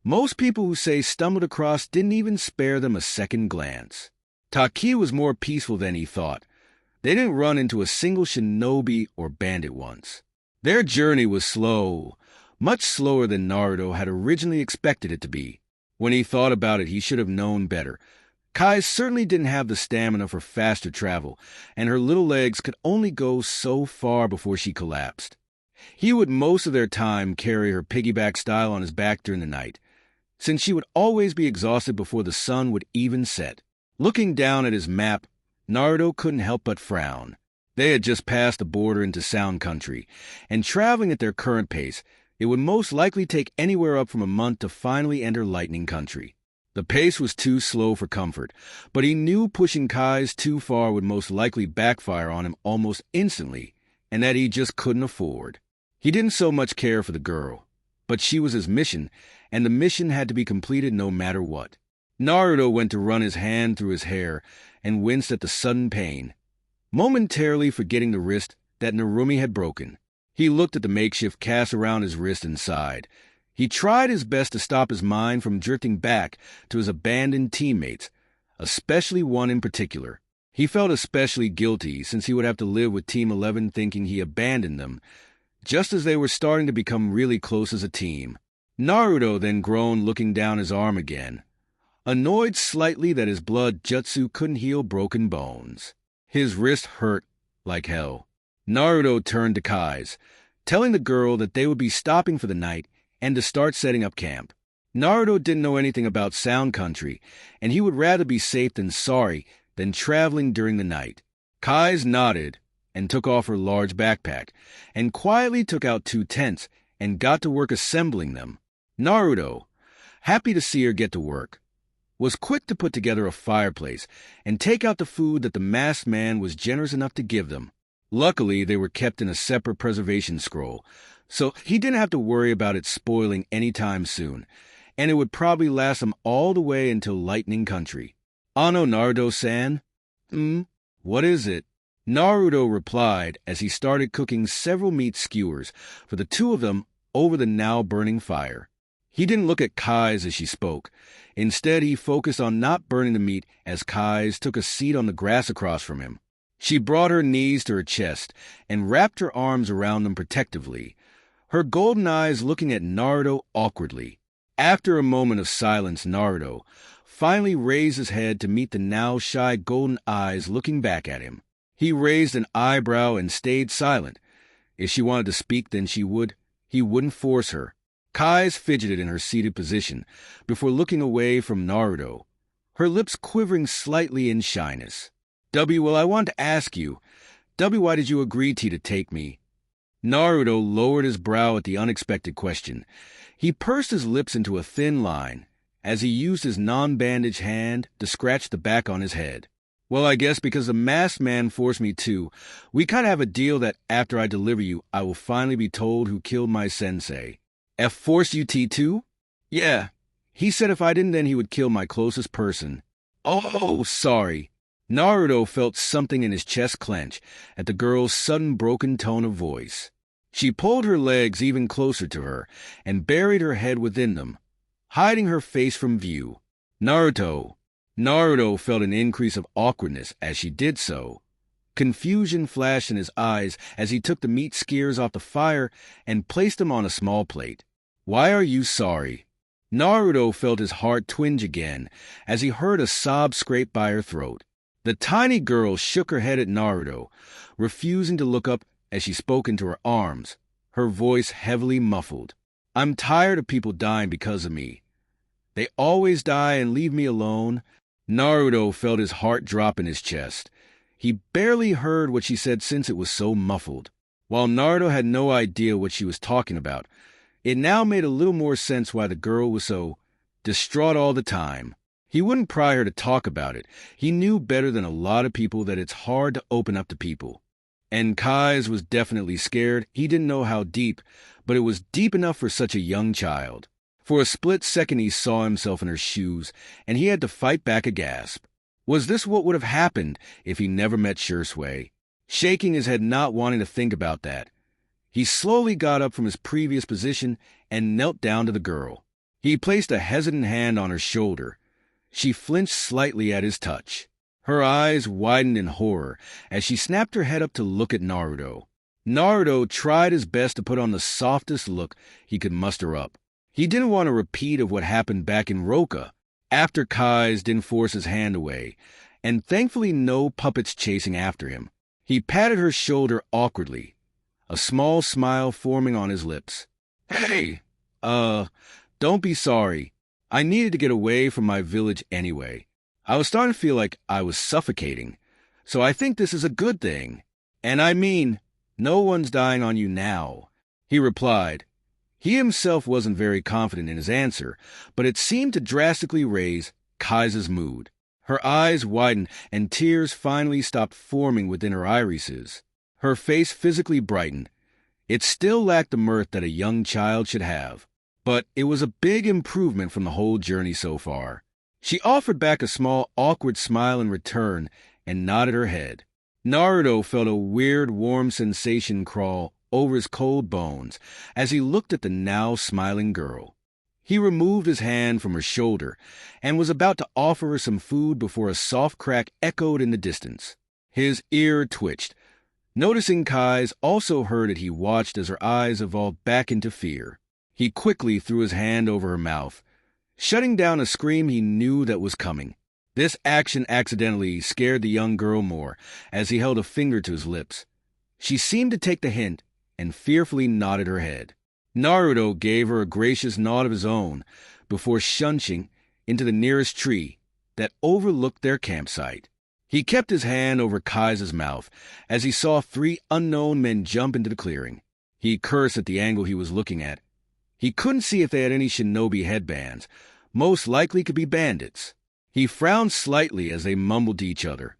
Most people who say stumbled across didn't even spare them a second glance. Taki was more peaceful than he thought. They didn't run into a single shinobi or bandit once. Their journey was slow, much slower than Naruto had originally expected it to be. When he thought about it, he should have known better. Kai certainly didn't have the stamina for faster travel, and her little legs could only go so far before she collapsed. He would most of their time carry her piggyback style on his back during the night, since she would always be exhausted before the sun would even set. Looking down at his map, Naruto couldn't help but frown. They had just passed the border into Sound Country, and traveling at their current pace, it would most likely take anywhere up from a month to finally enter Lightning Country. The pace was too slow for comfort, but he knew pushing Kai's too far would most likely backfire on him almost instantly, and that he just couldn't afford. He didn't so much care for the girl, but she was his mission, and the mission had to be completed no matter what. Naruto went to run his hand through his hair and winced at the sudden pain, momentarily forgetting the wrist that Narumi had broken. He looked at the makeshift cast around his wrist and sighed. He tried his best to stop his mind from drifting back to his abandoned teammates, especially one in particular. He felt especially guilty since he would have to live with Team 11 thinking he abandoned them, just as they were starting to become really close as a team. Naruto then groaned, looking down his arm again, annoyed slightly that his blood jutsu couldn't heal broken bones. His wrist hurt like hell. Naruto turned to Kai's, telling the girl that they would be stopping for the night and to start setting up camp. Naruto didn't know anything about Sound Country, and he would rather be safe than sorry than traveling during the night. Kai's nodded and took off her large backpack, and quietly took out 2 tents and got to work assembling them. Naruto, happy to see her get to work, was quick to put together a fireplace and take out the food that the masked man was generous enough to give them. Luckily, they were kept in a separate preservation scroll, so he didn't have to worry about it spoiling anytime soon, and it would probably last him all the way until Lightning Country. "Ano, Naruto-san?" What is it?" Naruto replied as he started cooking several meat skewers for the two of them over the now burning fire. He didn't look at Kai's as she spoke. Instead, he focused on not burning the meat as Kai's took a seat on the grass across from him. She brought her knees to her chest and wrapped her arms around them protectively, her golden eyes looking at Naruto awkwardly. After a moment of silence, Naruto finally raised his head to meet the now shy golden eyes looking back at him. He raised an eyebrow and stayed silent. If she wanted to speak, then she would. He wouldn't force her. Kai's fidgeted in her seated position before looking away from Naruto, her lips quivering slightly in shyness. Well, I want to ask you, why did you agree to take me?" Naruto lowered his brow at the unexpected question. He pursed his lips into a thin line as he used his non-bandaged hand to scratch the back on his head. "Well, I guess because the masked man forced me to. We kind of have a deal that after I deliver you, I will finally be told who killed my sensei." "Forced you too?" "Yeah. He said if I didn't, then he would kill my closest person." "Oh, sorry." Naruto felt something in his chest clench at the girl's sudden broken tone of voice. She pulled her legs even closer to her and buried her head within them, hiding her face from view. Naruto felt an increase of awkwardness as she did so. Confusion flashed in his eyes as he took the meat skewers off the fire and placed them on a small plate. "Why are you sorry?" Naruto felt his heart twinge again as he heard a sob scrape by her throat. The tiny girl shook her head at Naruto, refusing to look up as she spoke into her arms, her voice heavily muffled. "I'm tired of people dying because of me. They always die and leave me alone." Naruto felt his heart drop in his chest. He barely heard what she said since it was so muffled. While Naruto had no idea what she was talking about, it now made a little more sense why the girl was so distraught all the time. He wouldn't pry her to talk about it. He knew better than a lot of people that it's hard to open up to people. And Kai's was definitely scared. He didn't know how deep, but it was deep enough for such a young child. For a split second he saw himself in her shoes, and he had to fight back a gasp. Was this what would have happened if he never met Shursui? Shaking his head, not wanting to think about that, he slowly got up from his previous position and knelt down to the girl. He placed a hesitant hand on her shoulder. She flinched slightly at his touch. Her eyes widened in horror as she snapped her head up to look at Naruto. Naruto tried his best to put on the softest look he could muster up. He didn't want a repeat of what happened back in Roka, after Kai's didn't force his hand away, and thankfully no puppets chasing after him. He patted her shoulder awkwardly, a small smile forming on his lips. "Hey, don't be sorry. I needed to get away from my village anyway. I was starting to feel like I was suffocating, so I think this is a good thing." And I mean, no one's dying on you now, he replied. He himself wasn't very confident in his answer, but it seemed to drastically raise Kai's mood. Her eyes widened and tears finally stopped forming within her irises. Her face physically brightened. It still lacked the mirth that a young child should have, but it was a big improvement from the whole journey so far. She offered back a small, awkward smile in return and nodded her head. Naruto felt a weird, warm sensation crawl over his cold bones as he looked at the now smiling girl. He removed his hand from her shoulder and was about to offer her some food before a soft crack echoed in the distance. His ear twitched. Noticing Kai's also heard it, he watched as her eyes evolved back into fear. He quickly threw his hand over her mouth, shutting down a scream he knew that was coming. This action accidentally scared the young girl more as he held a finger to his lips. She seemed to take the hint and fearfully nodded her head. Naruto gave her a gracious nod of his own before shunching into the nearest tree that overlooked their campsite. He kept his hand over Kai's mouth as he saw 3 unknown men jump into the clearing. He cursed at the angle he was looking at. He couldn't see if they had any shinobi headbands. Most likely could be bandits. He frowned slightly as they mumbled to each other.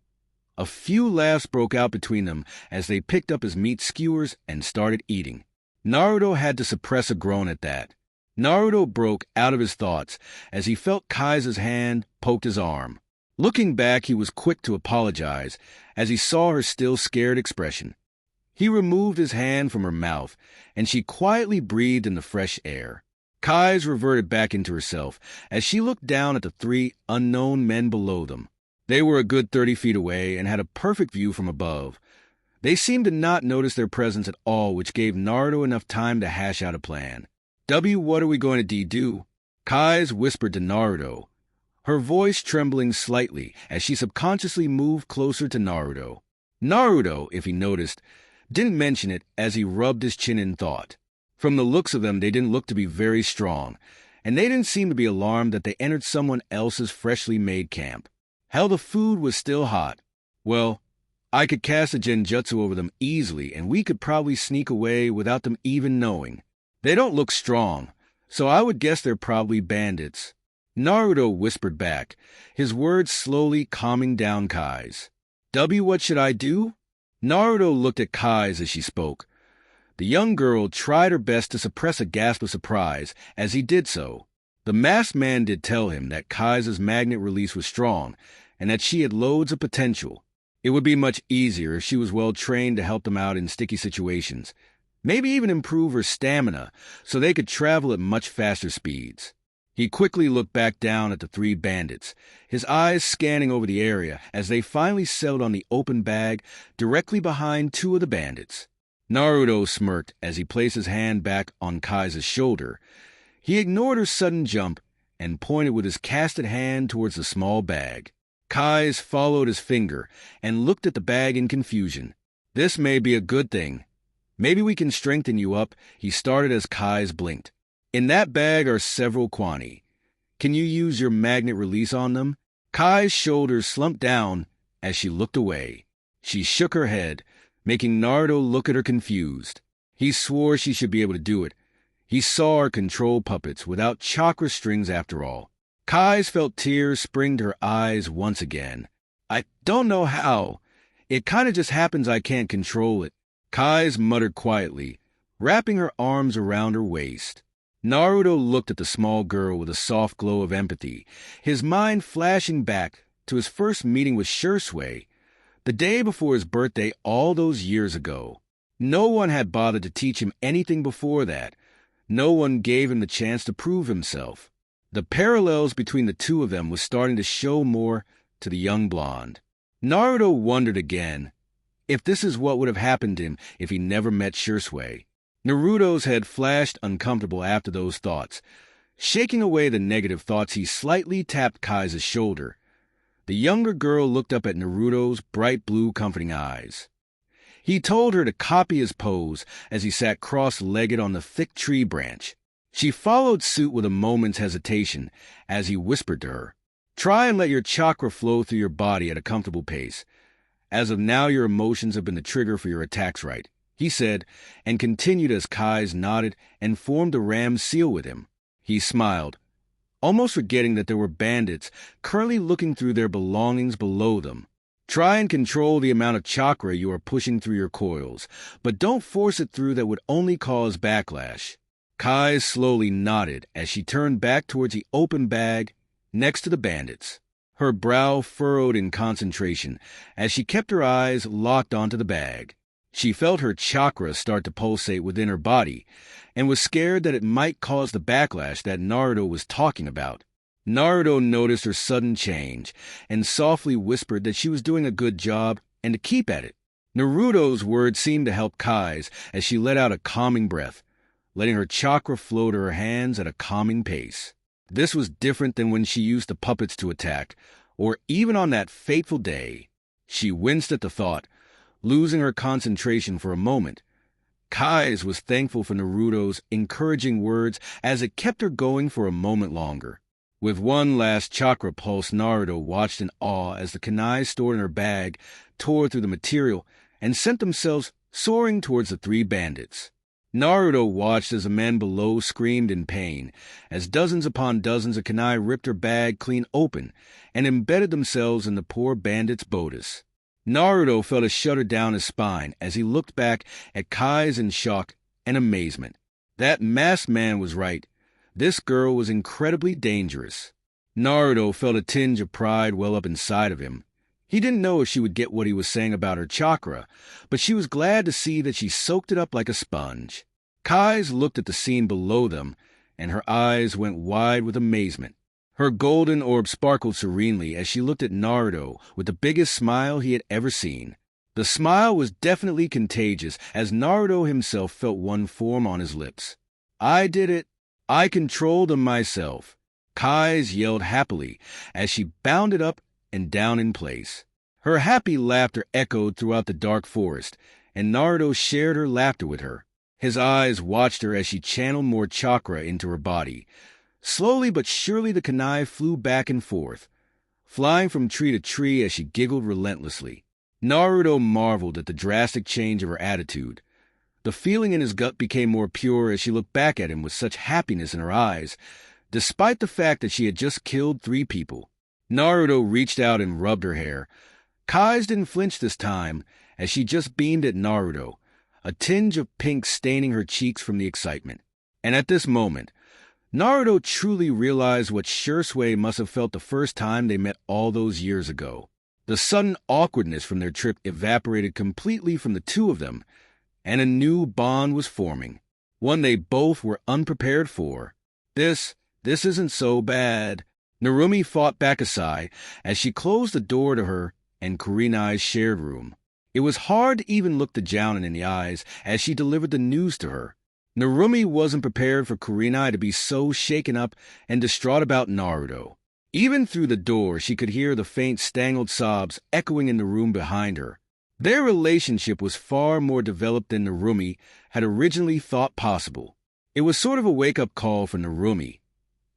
A few laughs broke out between them as they picked up his meat skewers and started eating. Naruto had to suppress a groan at that. Naruto broke out of his thoughts as he felt Kai's hand poke his arm. Looking back, he was quick to apologize as he saw her still scared expression. He removed his hand from her mouth, and she quietly breathed in the fresh air. Kai's reverted back into herself as she looked down at the 3 unknown men below them. They were a good 30 feet away and had a perfect view from above. They seemed to not notice their presence at all, which gave Naruto enough time to hash out a plan. What are we going to do? Kai's whispered to Naruto, her voice trembling slightly as she subconsciously moved closer to Naruto. Naruto, if he noticed, didn't mention it as he rubbed his chin in thought. From the looks of them, they didn't look to be very strong, and they didn't seem to be alarmed that they entered someone else's freshly made camp. Hell, the food was still hot. Well, I could cast a genjutsu over them easily, and we could probably sneak away without them even knowing. They don't look strong, so I would guess they're probably bandits. Naruto whispered back, his words slowly calming down Kai's. What should I do? Naruto looked at Kai's as she spoke. The young girl tried her best to suppress a gasp of surprise as he did so. The masked man did tell him that Kai's magnet release was strong and that she had loads of potential. It would be much easier if she was well trained to help them out in sticky situations. Maybe even improve her stamina so they could travel at much faster speeds. He quickly looked back down at the 3 bandits, his eyes scanning over the area as they finally settled on the open bag directly behind 2 of the bandits. Naruto smirked as he placed his hand back on Kai's shoulder. He ignored her sudden jump and pointed with his casted hand towards the small bag. Kai's followed his finger and looked at the bag in confusion. This may be a good thing. Maybe we can strengthen you up, he started as Kai's blinked. In that bag are several Kwani. Can you use your magnet release on them? Kai's shoulders slumped down as she looked away. She shook her head, making Naruto look at her confused. He swore she should be able to do it. He saw her control puppets without chakra strings after all. Kai's felt tears spring to her eyes once again. I don't know how. It kind of just happens. I can't control it. Kai's muttered quietly, wrapping her arms around her waist. Naruto looked at the small girl with a soft glow of empathy, his mind flashing back to his first meeting with Shursui, the day before his birthday all those years ago. No one had bothered to teach him anything before that. No one gave him the chance to prove himself. The parallels between the 2 of them was starting to show more to the young blonde. Naruto wondered again if this is what would have happened to him if he never met Shursui. Naruto's head flashed uncomfortable after those thoughts. Shaking away the negative thoughts, he slightly tapped Kai's shoulder. The younger girl looked up at Naruto's bright blue comforting eyes. He told her to copy his pose as he sat cross-legged on the thick tree branch. She followed suit with a moment's hesitation as he whispered to her, "Try and let your chakra flow through your body at a comfortable pace. As of now, your emotions have been the trigger for your attacks, right? He said, and continued as Kai's nodded and formed a ram seal with him. He smiled, almost forgetting that there were bandits currently looking through their belongings below them. Try and control the amount of chakra you are pushing through your coils, but don't force it through. That would only cause backlash. Kai slowly nodded as she turned back towards the open bag next to the bandits. Her brow furrowed in concentration as she kept her eyes locked onto the bag. She felt her chakra start to pulsate within her body and was scared that it might cause the backlash that Naruto was talking about. Naruto noticed her sudden change and softly whispered that she was doing a good job and to keep at it. Naruto's words seemed to help Kai's as she let out a calming breath, letting her chakra flow to her hands at a calming pace. This was different than when she used the puppets to attack, or even on that fateful day. She winced at the thought, losing her concentration for a moment. Kai's was thankful for Naruto's encouraging words as it kept her going for a moment longer. With one last chakra pulse, Naruto watched in awe as the kunai stored in her bag tore through the material and sent themselves soaring towards the three bandits. Naruto watched as the men below screamed in pain, as dozens upon dozens of kunai ripped her bag clean open and embedded themselves in the poor bandits' bodice. Naruto felt a shudder down his spine as he looked back at Kai's in shock and amazement. That masked man was right. This girl was incredibly dangerous. Naruto felt a tinge of pride well up inside of him. He didn't know if she would get what he was saying about her chakra, but she was glad to see that she soaked it up like a sponge. Kai's looked at the scene below them, and her eyes went wide with amazement. Her golden orb sparkled serenely as she looked at Naruto with the biggest smile he had ever seen. The smile was definitely contagious, as Naruto himself felt one form on his lips. "I did it. I controlled them myself." Kai's yelled happily as she bounded up and down in place. Her happy laughter echoed throughout the dark forest, and Naruto shared her laughter with her. His eyes watched her as she channeled more chakra into her body. Slowly but surely the kunai flew back and forth, flying from tree to tree as she giggled relentlessly. Naruto marveled at the drastic change of her attitude. The feeling in his gut became more pure as she looked back at him with such happiness in her eyes, despite the fact that she had just killed 3 people. Naruto reached out and rubbed her hair. Kai's didn't flinch this time as she just beamed at Naruto, a tinge of pink staining her cheeks from the excitement. And at this moment, Naruto truly realized what Shursui must have felt the first time they met all those years ago. The sudden awkwardness from their trip evaporated completely from the two of them, and a new bond was forming, one they both were unprepared for. This isn't so bad. Narumi fought back a sigh as she closed the door to her and Kurenai's shared room. It was hard to even look the Jounin in the eyes as she delivered the news to her. Narumi wasn't prepared for Kurenai to be so shaken up and distraught about Naruto. Even through the door, she could hear the faint stangled sobs echoing in the room behind her. Their relationship was far more developed than Narumi had originally thought possible. It was sort of a wake-up call for Narumi.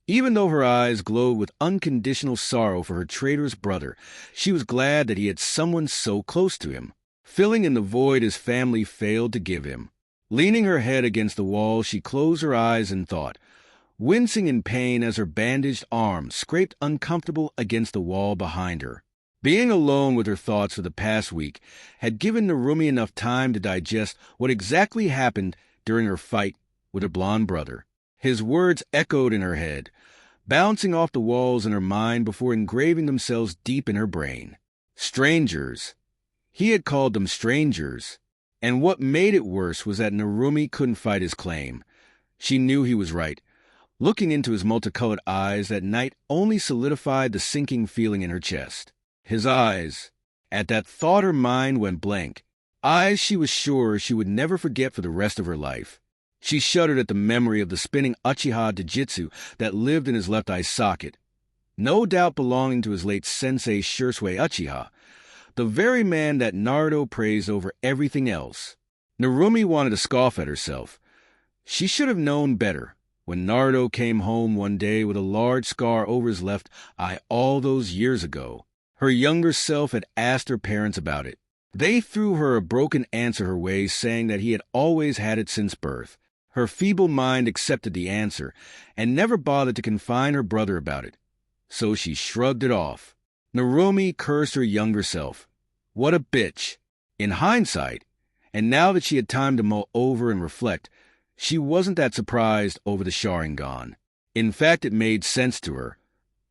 Even though her eyes glowed with unconditional sorrow for her traitorous brother, she was glad that he had someone so close to him, filling in the void his family failed to give him. Leaning her head against the wall, she closed her eyes and thought, wincing in pain as her bandaged arm scraped uncomfortable against the wall behind her. Being alone with her thoughts for the past week had given Narumi enough time to digest what exactly happened during her fight with her blonde brother. His words echoed in her head, bouncing off the walls in her mind before engraving themselves deep in her brain. Strangers. He had called them strangers. And what made it worse was that Narumi couldn't fight his claim. She knew he was right. Looking into his multicolored eyes that night only solidified the sinking feeling in her chest. His eyes. At that thought her mind went blank. Eyes she was sure she would never forget for the rest of her life. She shuddered at the memory of the spinning uchiha jujutsu that lived in his left eye socket. No doubt belonging to his late sensei Shursui Uchiha, the very man that Naruto praised over everything else. Narumi wanted to scoff at herself. She should have known better when Naruto came home one day with a large scar over his left eye all those years ago. Her younger self had asked her parents about it. They threw her a broken answer her way, saying that he had always had it since birth. Her feeble mind accepted the answer and never bothered to confine her brother about it. So she shrugged it off. Narumi cursed her younger self. What a bitch. In hindsight, and now that she had time to mull over and reflect, she wasn't that surprised over the Sharingan. In fact, it made sense to her.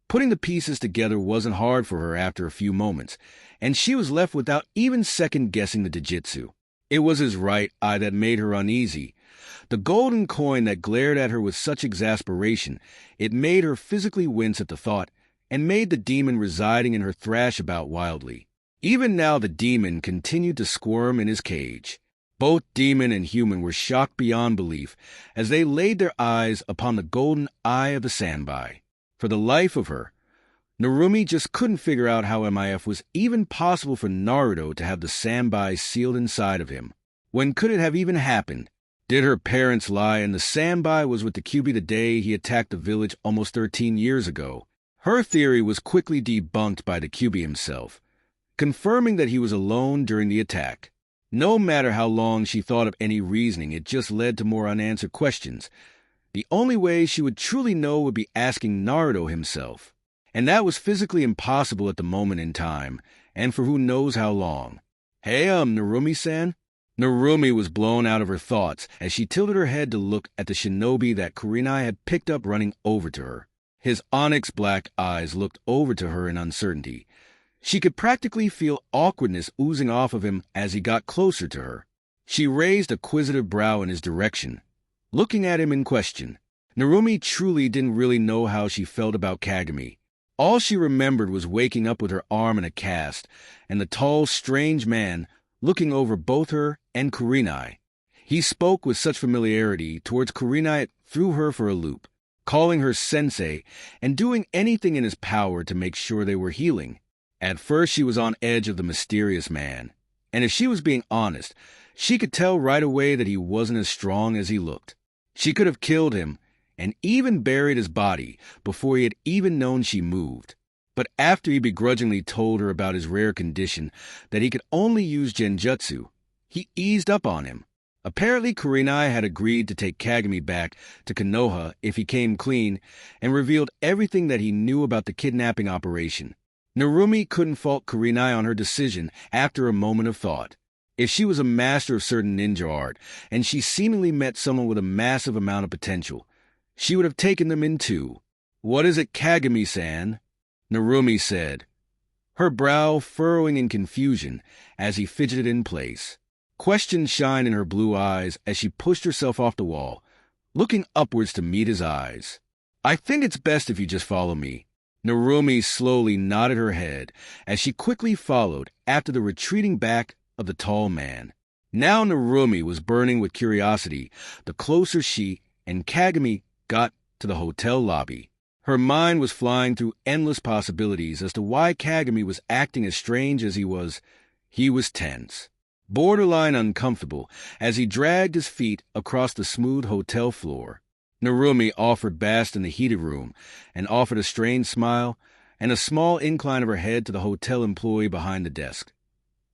Putting the pieces together wasn't hard for her after a few moments, and she was left without even second-guessing the Jujutsu. It was his right eye that made her uneasy. The golden coin that glared at her with such exasperation, it made her physically wince at the thought, and made the demon residing in her thrash about wildly. Even now the demon continued to squirm in his cage. Both demon and human were shocked beyond belief as they laid their eyes upon the golden eye of the Sanbai. For the life of her, Narumi just couldn't figure out how MIF was even possible for Naruto to have the Sanbai sealed inside of him. When could it have even happened? Did her parents lie and the Sanbai was with the Kyuubi the day he attacked the village almost 13 years ago? Her theory was quickly debunked by the Kyuubi himself, confirming that he was alone during the attack. No matter how long she thought of any reasoning, it just led to more unanswered questions. The only way she would truly know would be asking Naruto himself. And that was physically impossible at the moment in time, and for who knows how long. Hey, Narumi-san? Narumi was blown out of her thoughts as she tilted her head to look at the shinobi that Kurenai had picked up running over to her. His onyx-black eyes looked over to her in uncertainty. She could practically feel awkwardness oozing off of him as he got closer to her. She raised a quizzitive brow in his direction, looking at him in question. Narumi truly didn't really know how she felt about Kagami. All she remembered was waking up with her arm in a cast, and the tall, strange man looking over both her and Kurenai. He spoke with such familiarity towards Kurenai it threw her for a loop, calling her sensei and doing anything in his power to make sure they were healing. At first she was on edge of the mysterious man, and if she was being honest, she could tell right away that he wasn't as strong as he looked. She could have killed him and even buried his body before he had even known she moved. But after he begrudgingly told her about his rare condition that he could only use genjutsu, he eased up on him. Apparently Kurenai had agreed to take Kagami back to Konoha if he came clean and revealed everything that he knew about the kidnapping operation. Narumi couldn't fault Kurenai on her decision after a moment of thought. If she was a master of certain ninja art, and she seemingly met someone with a massive amount of potential, she would have taken them in too. What is it, Kagami-san? Narumi said, her brow furrowing in confusion as he fidgeted in place. Question shined in her blue eyes as she pushed herself off the wall, looking upwards to meet his eyes. I think it's best if you just follow me. Narumi slowly nodded her head as she quickly followed after the retreating back of the tall man. Now Narumi was burning with curiosity the closer she and Kagami got to the hotel lobby. Her mind was flying through endless possibilities as to why Kagami was acting as strange as he was. He was tense, borderline uncomfortable, as he dragged his feet across the smooth hotel floor. Narumi offered Bast in the heated room and offered a strained smile and a small incline of her head to the hotel employee behind the desk,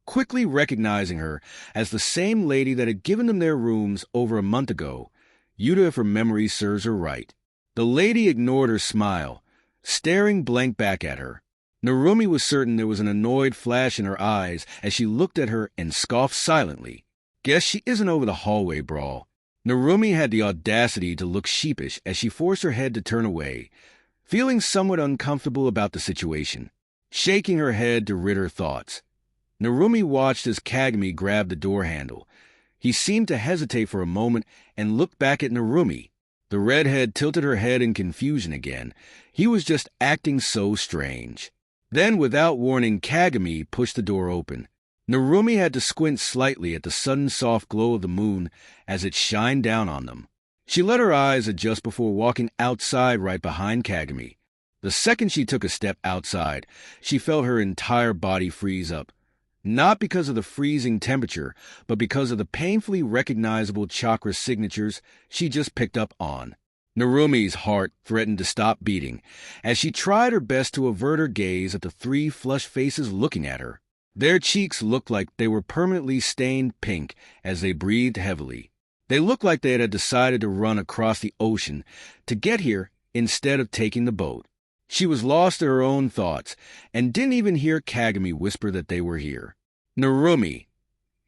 quickly recognizing her as the same lady that had given them their rooms over a month ago. Yuta, if her memory serves her right. The lady ignored her smile, staring blank back at her. Narumi was certain there was an annoyed flash in her eyes as she looked at her and scoffed silently. Guess she isn't over the hallway brawl. Narumi had the audacity to look sheepish as she forced her head to turn away, feeling somewhat uncomfortable about the situation, shaking her head to rid her thoughts. Narumi watched as Kagami grabbed the door handle. He seemed to hesitate for a moment and looked back at Narumi. The redhead tilted her head in confusion again. He was just acting so strange. Then, without warning, Kagami pushed the door open. Narumi had to squint slightly at the sudden soft glow of the moon as it shined down on them. She let her eyes adjust before walking outside right behind Kagami. The second she took a step outside, she felt her entire body freeze up. Not because of the freezing temperature, but because of the painfully recognizable chakra signatures she just picked up on. Narumi's heart threatened to stop beating as she tried her best to avert her gaze at the three flushed faces looking at her. Their cheeks looked like they were permanently stained pink as they breathed heavily. They looked like they had decided to run across the ocean to get here instead of taking the boat. She was lost in her own thoughts and didn't even hear Kagami whisper that they were here. "Narumi,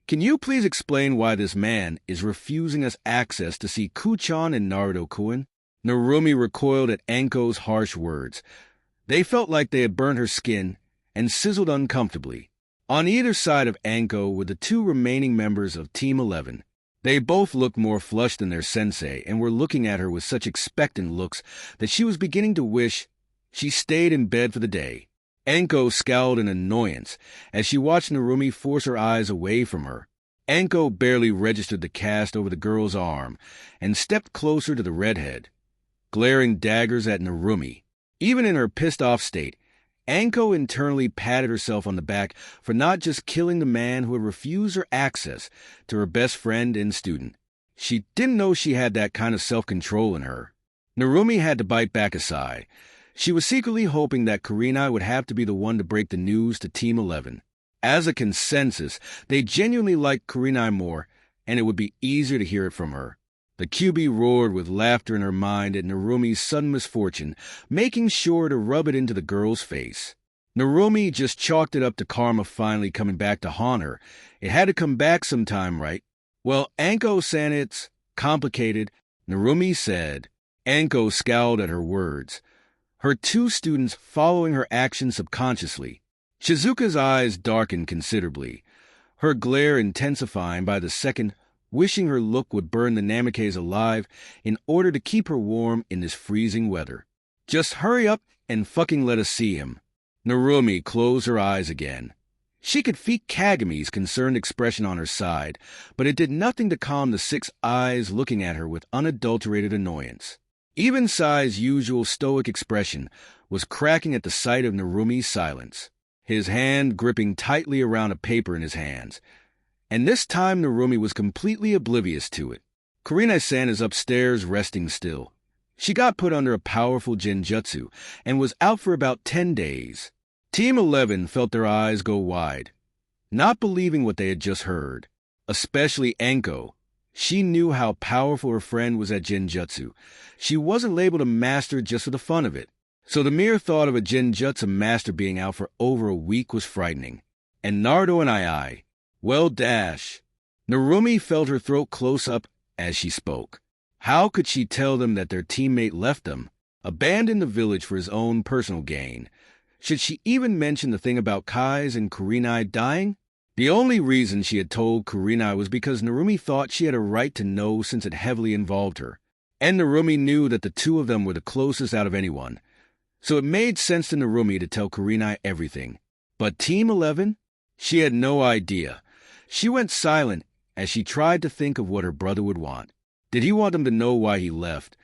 can you please explain why this man is refusing us access to see Kuchan and Naruto-kun?" Narumi recoiled at Anko's harsh words. They felt like they had burned her skin and sizzled uncomfortably. On either side of Anko were the two remaining members of Team 11. They both looked more flushed than their sensei and were looking at her with such expectant looks that she was beginning to wish she stayed in bed for the day. Anko scowled in annoyance as she watched Narumi force her eyes away from her. Anko barely registered the cast over the girl's arm and stepped closer to the redhead, glaring daggers at Narumi. Even in her pissed-off state, Anko internally patted herself on the back for not just killing the man who had refused her access to her best friend and student. She didn't know she had that kind of self-control in her. Narumi had to bite back a sigh. She was secretly hoping that Kurenai would have to be the one to break the news to Team 11. As a consensus, they genuinely liked Kurenai more, and it would be easier to hear it from her. The QB roared with laughter in her mind at Narumi's sudden misfortune, making sure to rub it into the girl's face. Narumi just chalked it up to karma finally coming back to haunt her. It had to come back sometime, right? "Well, Anko-san, it's complicated," Narumi said. Anko scowled at her words, her two students following her actions subconsciously. Shizuka's eyes darkened considerably, her glare intensifying by the second, wishing her look would burn the Namikes alive in order to keep her warm in this freezing weather. "Just hurry up and fucking let us see him." Narumi closed her eyes again. She could feel Kagami's concerned expression on her side, but it did nothing to calm the six eyes looking at her with unadulterated annoyance. Even Sai's usual stoic expression was cracking at the sight of Narumi's silence, his hand gripping tightly around a paper in his hands. And this time Narumi was completely oblivious to it. Kurenai-san is upstairs resting still. She got put under a powerful genjutsu and was out for about 10 days. Team 11 felt their eyes go wide, not believing what they had just heard. Especially Anko. She knew how powerful her friend was at genjutsu. She wasn't able to master just for the fun of it. So the mere thought of a genjutsu master being out for over a week was frightening. And Naruto and Ai. Well, dash. Narumi felt her throat close up as she spoke. How could she tell them that their teammate left them, abandoned the village for his own personal gain? Should she even mention the thing about Kai's and Kurenai dying? The only reason she had told Kurenai was because Narumi thought she had a right to know since it heavily involved her. And Narumi knew that the two of them were the closest out of anyone. So it made sense to Narumi to tell Kurenai everything. But Team 11? She had no idea. She went silent as she tried to think of what her brother would want. Did he want them to know why he left?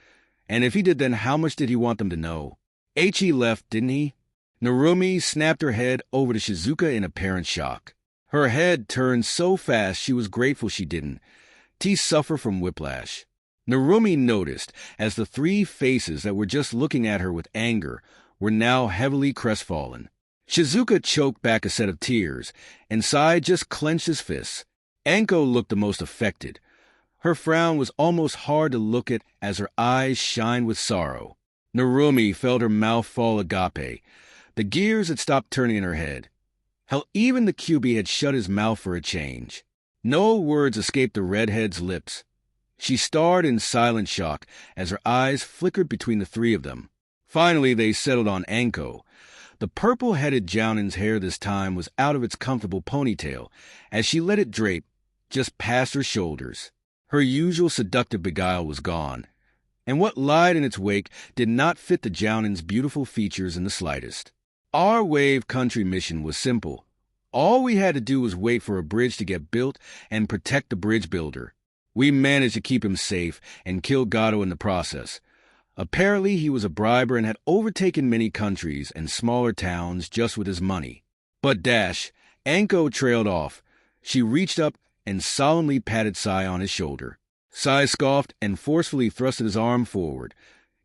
And if he did, then how much did he want them to know? He left, didn't he? Narumi snapped her head over to Shizuka in apparent shock. Her head turned so fast she was grateful she didn't. T suffer from whiplash. Narumi noticed as the three faces that were just looking at her with anger were now heavily crestfallen. Shizuka choked back a set of tears, and Sai just clenched his fists. Anko looked the most affected. Her frown was almost hard to look at as her eyes shined with sorrow. Narumi felt her mouth fall agape. The gears had stopped turning in her head. Hell, even the QB had shut his mouth for a change. No words escaped the redhead's lips. She stared in silent shock as her eyes flickered between the three of them. Finally, they settled on Anko. The purple-headed Jounin's hair this time was out of its comfortable ponytail as she let it drape just past her shoulders. Her usual seductive beguile was gone, and what lied in its wake did not fit the Jounin's beautiful features in the slightest. Our wave country mission was simple. All we had to do was wait for a bridge to get built and protect the bridge builder. We managed to keep him safe and kill Gato in the process. Apparently, he was a briber and had overtaken many countries and smaller towns just with his money. But dash, Anko trailed off. She reached up and solemnly patted Sai on his shoulder. Sai scoffed and forcefully thrusted his arm forward.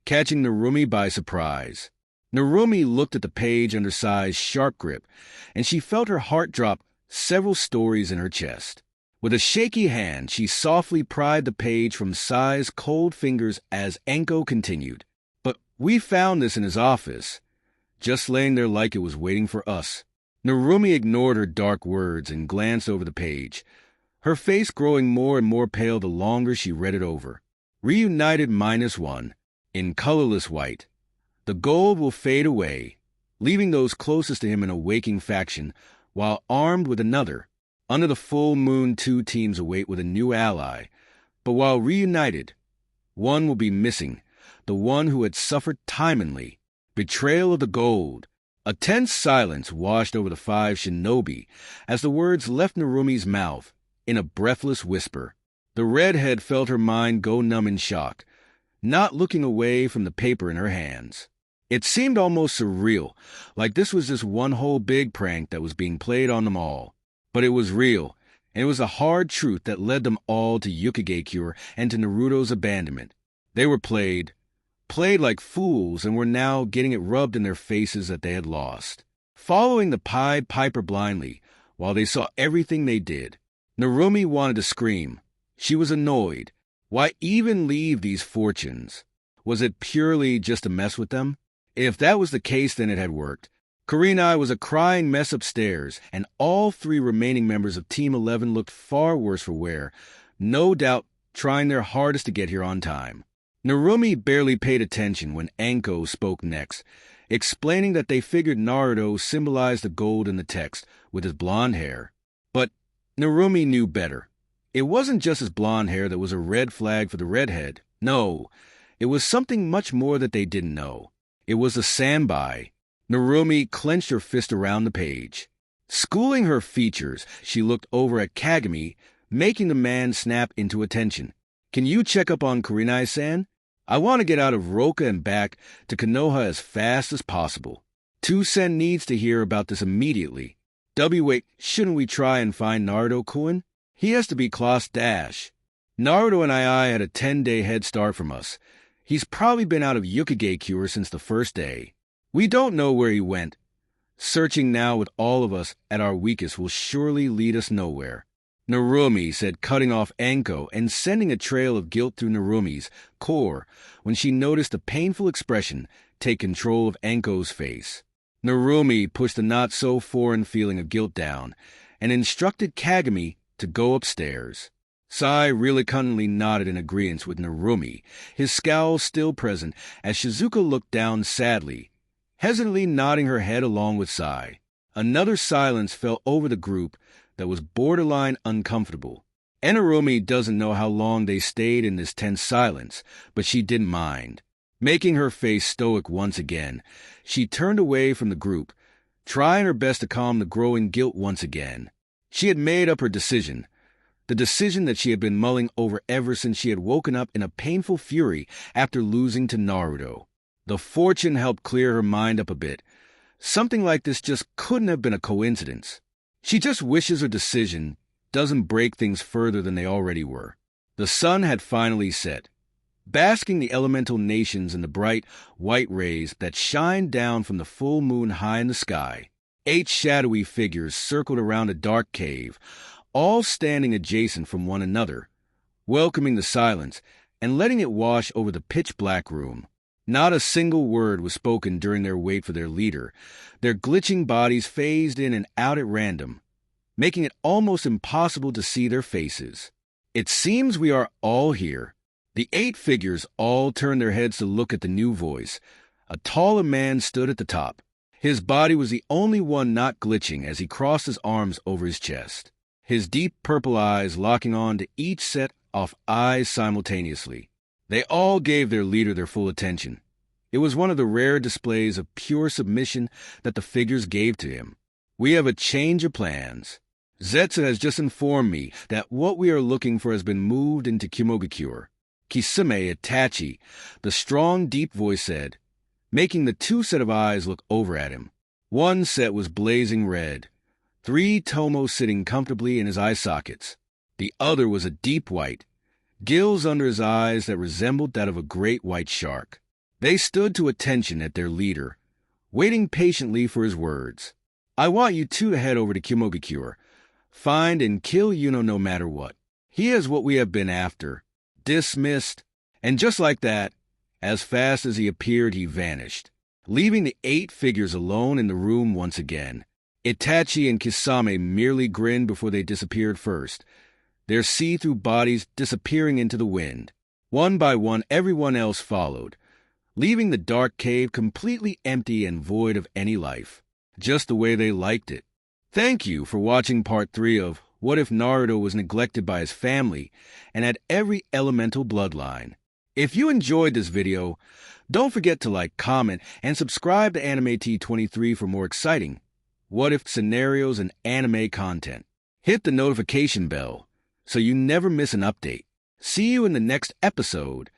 catching Narumi by surprise. Narumi looked at the page under Sai's sharp grip, and she felt her heart drop several stories in her chest. With a shaky hand, she softly pried the page from Sai's cold fingers as Anko continued. "But we found this in his office, just laying there like it was waiting for us." Narumi ignored her dark words and glanced over the page, her face growing more and more pale the longer she read it over. Reunited -1, in colorless white. The gold will fade away, leaving those closest to him in a waking faction, while armed with another. Under the full moon, 2 teams await with a new ally. But while reunited, one will be missing, the one who had suffered timely. Betrayal of the gold. A tense silence washed over the 5 shinobi as the words left Narumi's mouth in a breathless whisper. The redhead felt her mind go numb in shock, not looking away from the paper in her hands. It seemed almost surreal, like this was just one whole big prank that was being played on them all. But it was real, and it was a hard truth that led them all to Yukigakure and to Naruto's abandonment. They were played like fools, and were now getting it rubbed in their faces that they had lost. Following the Pied Piper blindly, while they saw everything they did, Narumi wanted to scream. She was annoyed. Why even leave these fortunes? Was it purely just to mess with them? If that was the case, then it had worked. Kurenai was a crying mess upstairs, and all 3 remaining members of Team 11 looked far worse for wear, no doubt trying their hardest to get here on time. Narumi barely paid attention when Anko spoke next, explaining that they figured Naruto symbolized the gold in the text with his blonde hair. But Narumi knew better. It wasn't just his blonde hair that was a red flag for the redhead. No, it was something much more that they didn't know. It was a sanbai. Narumi clenched her fist around the page. Schooling her features, she looked over at Kagami, making the man snap into attention. "Can you check up on Kurenai-san? I want to get out of Roka and back to Konoha as fast as possible. 2-Sen needs to hear about this immediately. Wait, shouldn't we try and find Naruto-kun? He has to be class dash. Naruto and I had a 10-day head start from us. He's probably been out of Yukigakure since the first day. We don't know where he went. Searching now with all of us at our weakest will surely lead us nowhere." Narumi said, cutting off Anko and sending a trail of guilt through Narumi's core when she noticed the painful expression take control of Anko's face. Narumi pushed the not-so-foreign feeling of guilt down and instructed Kagami to go upstairs. Sai reluctantly nodded in agreement with Narumi, his scowl still present as Shizuka looked down sadly, hesitantly nodding her head along with Sai. Another silence fell over the group that was borderline uncomfortable. Narumi doesn't know how long they stayed in this tense silence, but she didn't mind. Making her face stoic once again, she turned away from the group, trying her best to calm the growing guilt once again. She had made up her decision, the decision that she had been mulling over ever since she had woken up in a painful fury after losing to Naruto. The fortune helped clear her mind up a bit. Something like this just couldn't have been a coincidence. She just wishes her decision doesn't break things further than they already were. The sun had finally set, basking the elemental nations in the bright, white rays that shined down from the full moon high in the sky. 8 shadowy figures circled around a dark cave, all standing adjacent from one another, welcoming the silence and letting it wash over the pitch-black room. Not a single word was spoken during their wait for their leader. Their glitching bodies phased in and out at random, making it almost impossible to see their faces. "It seems we are all here." The 8 figures all turned their heads to look at the new voice. A taller man stood at the top. His body was the only one not glitching as he crossed his arms over his chest, his deep purple eyes locking on to each set of eyes simultaneously. They all gave their leader their full attention. It was one of the rare displays of pure submission that the figures gave to him. "We have a change of plans. Zetsu has just informed me that what we are looking for has been moved into Kimogakure." Kisame Itachi, the strong, deep voice said, making the 2 set of eyes look over at him. One set was blazing red, 3 tomos sitting comfortably in his eye sockets. The other was a deep white, gills under his eyes that resembled that of a great white shark. They stood to attention at their leader, waiting patiently for his words. I want you two to head over to Kimogakure. Find and kill Yuno no matter what. He is what we have been after. Dismissed. And just like that, as fast as he appeared, he vanished, leaving the 8 figures alone in the room once again. Itachi and Kisame merely grinned before they disappeared first, their see-through bodies disappearing into the wind. One by one, everyone else followed, leaving the dark cave completely empty and void of any life, just the way they liked it. Thank you for watching part 3 of What If Naruto Was Neglected by His Family and Had Every Elemental Bloodline. If you enjoyed this video, don't forget to like, comment, and subscribe to Anime T23 for more exciting What If scenarios and anime content. Hit the notification bell so you never miss an update. See you in the next episode,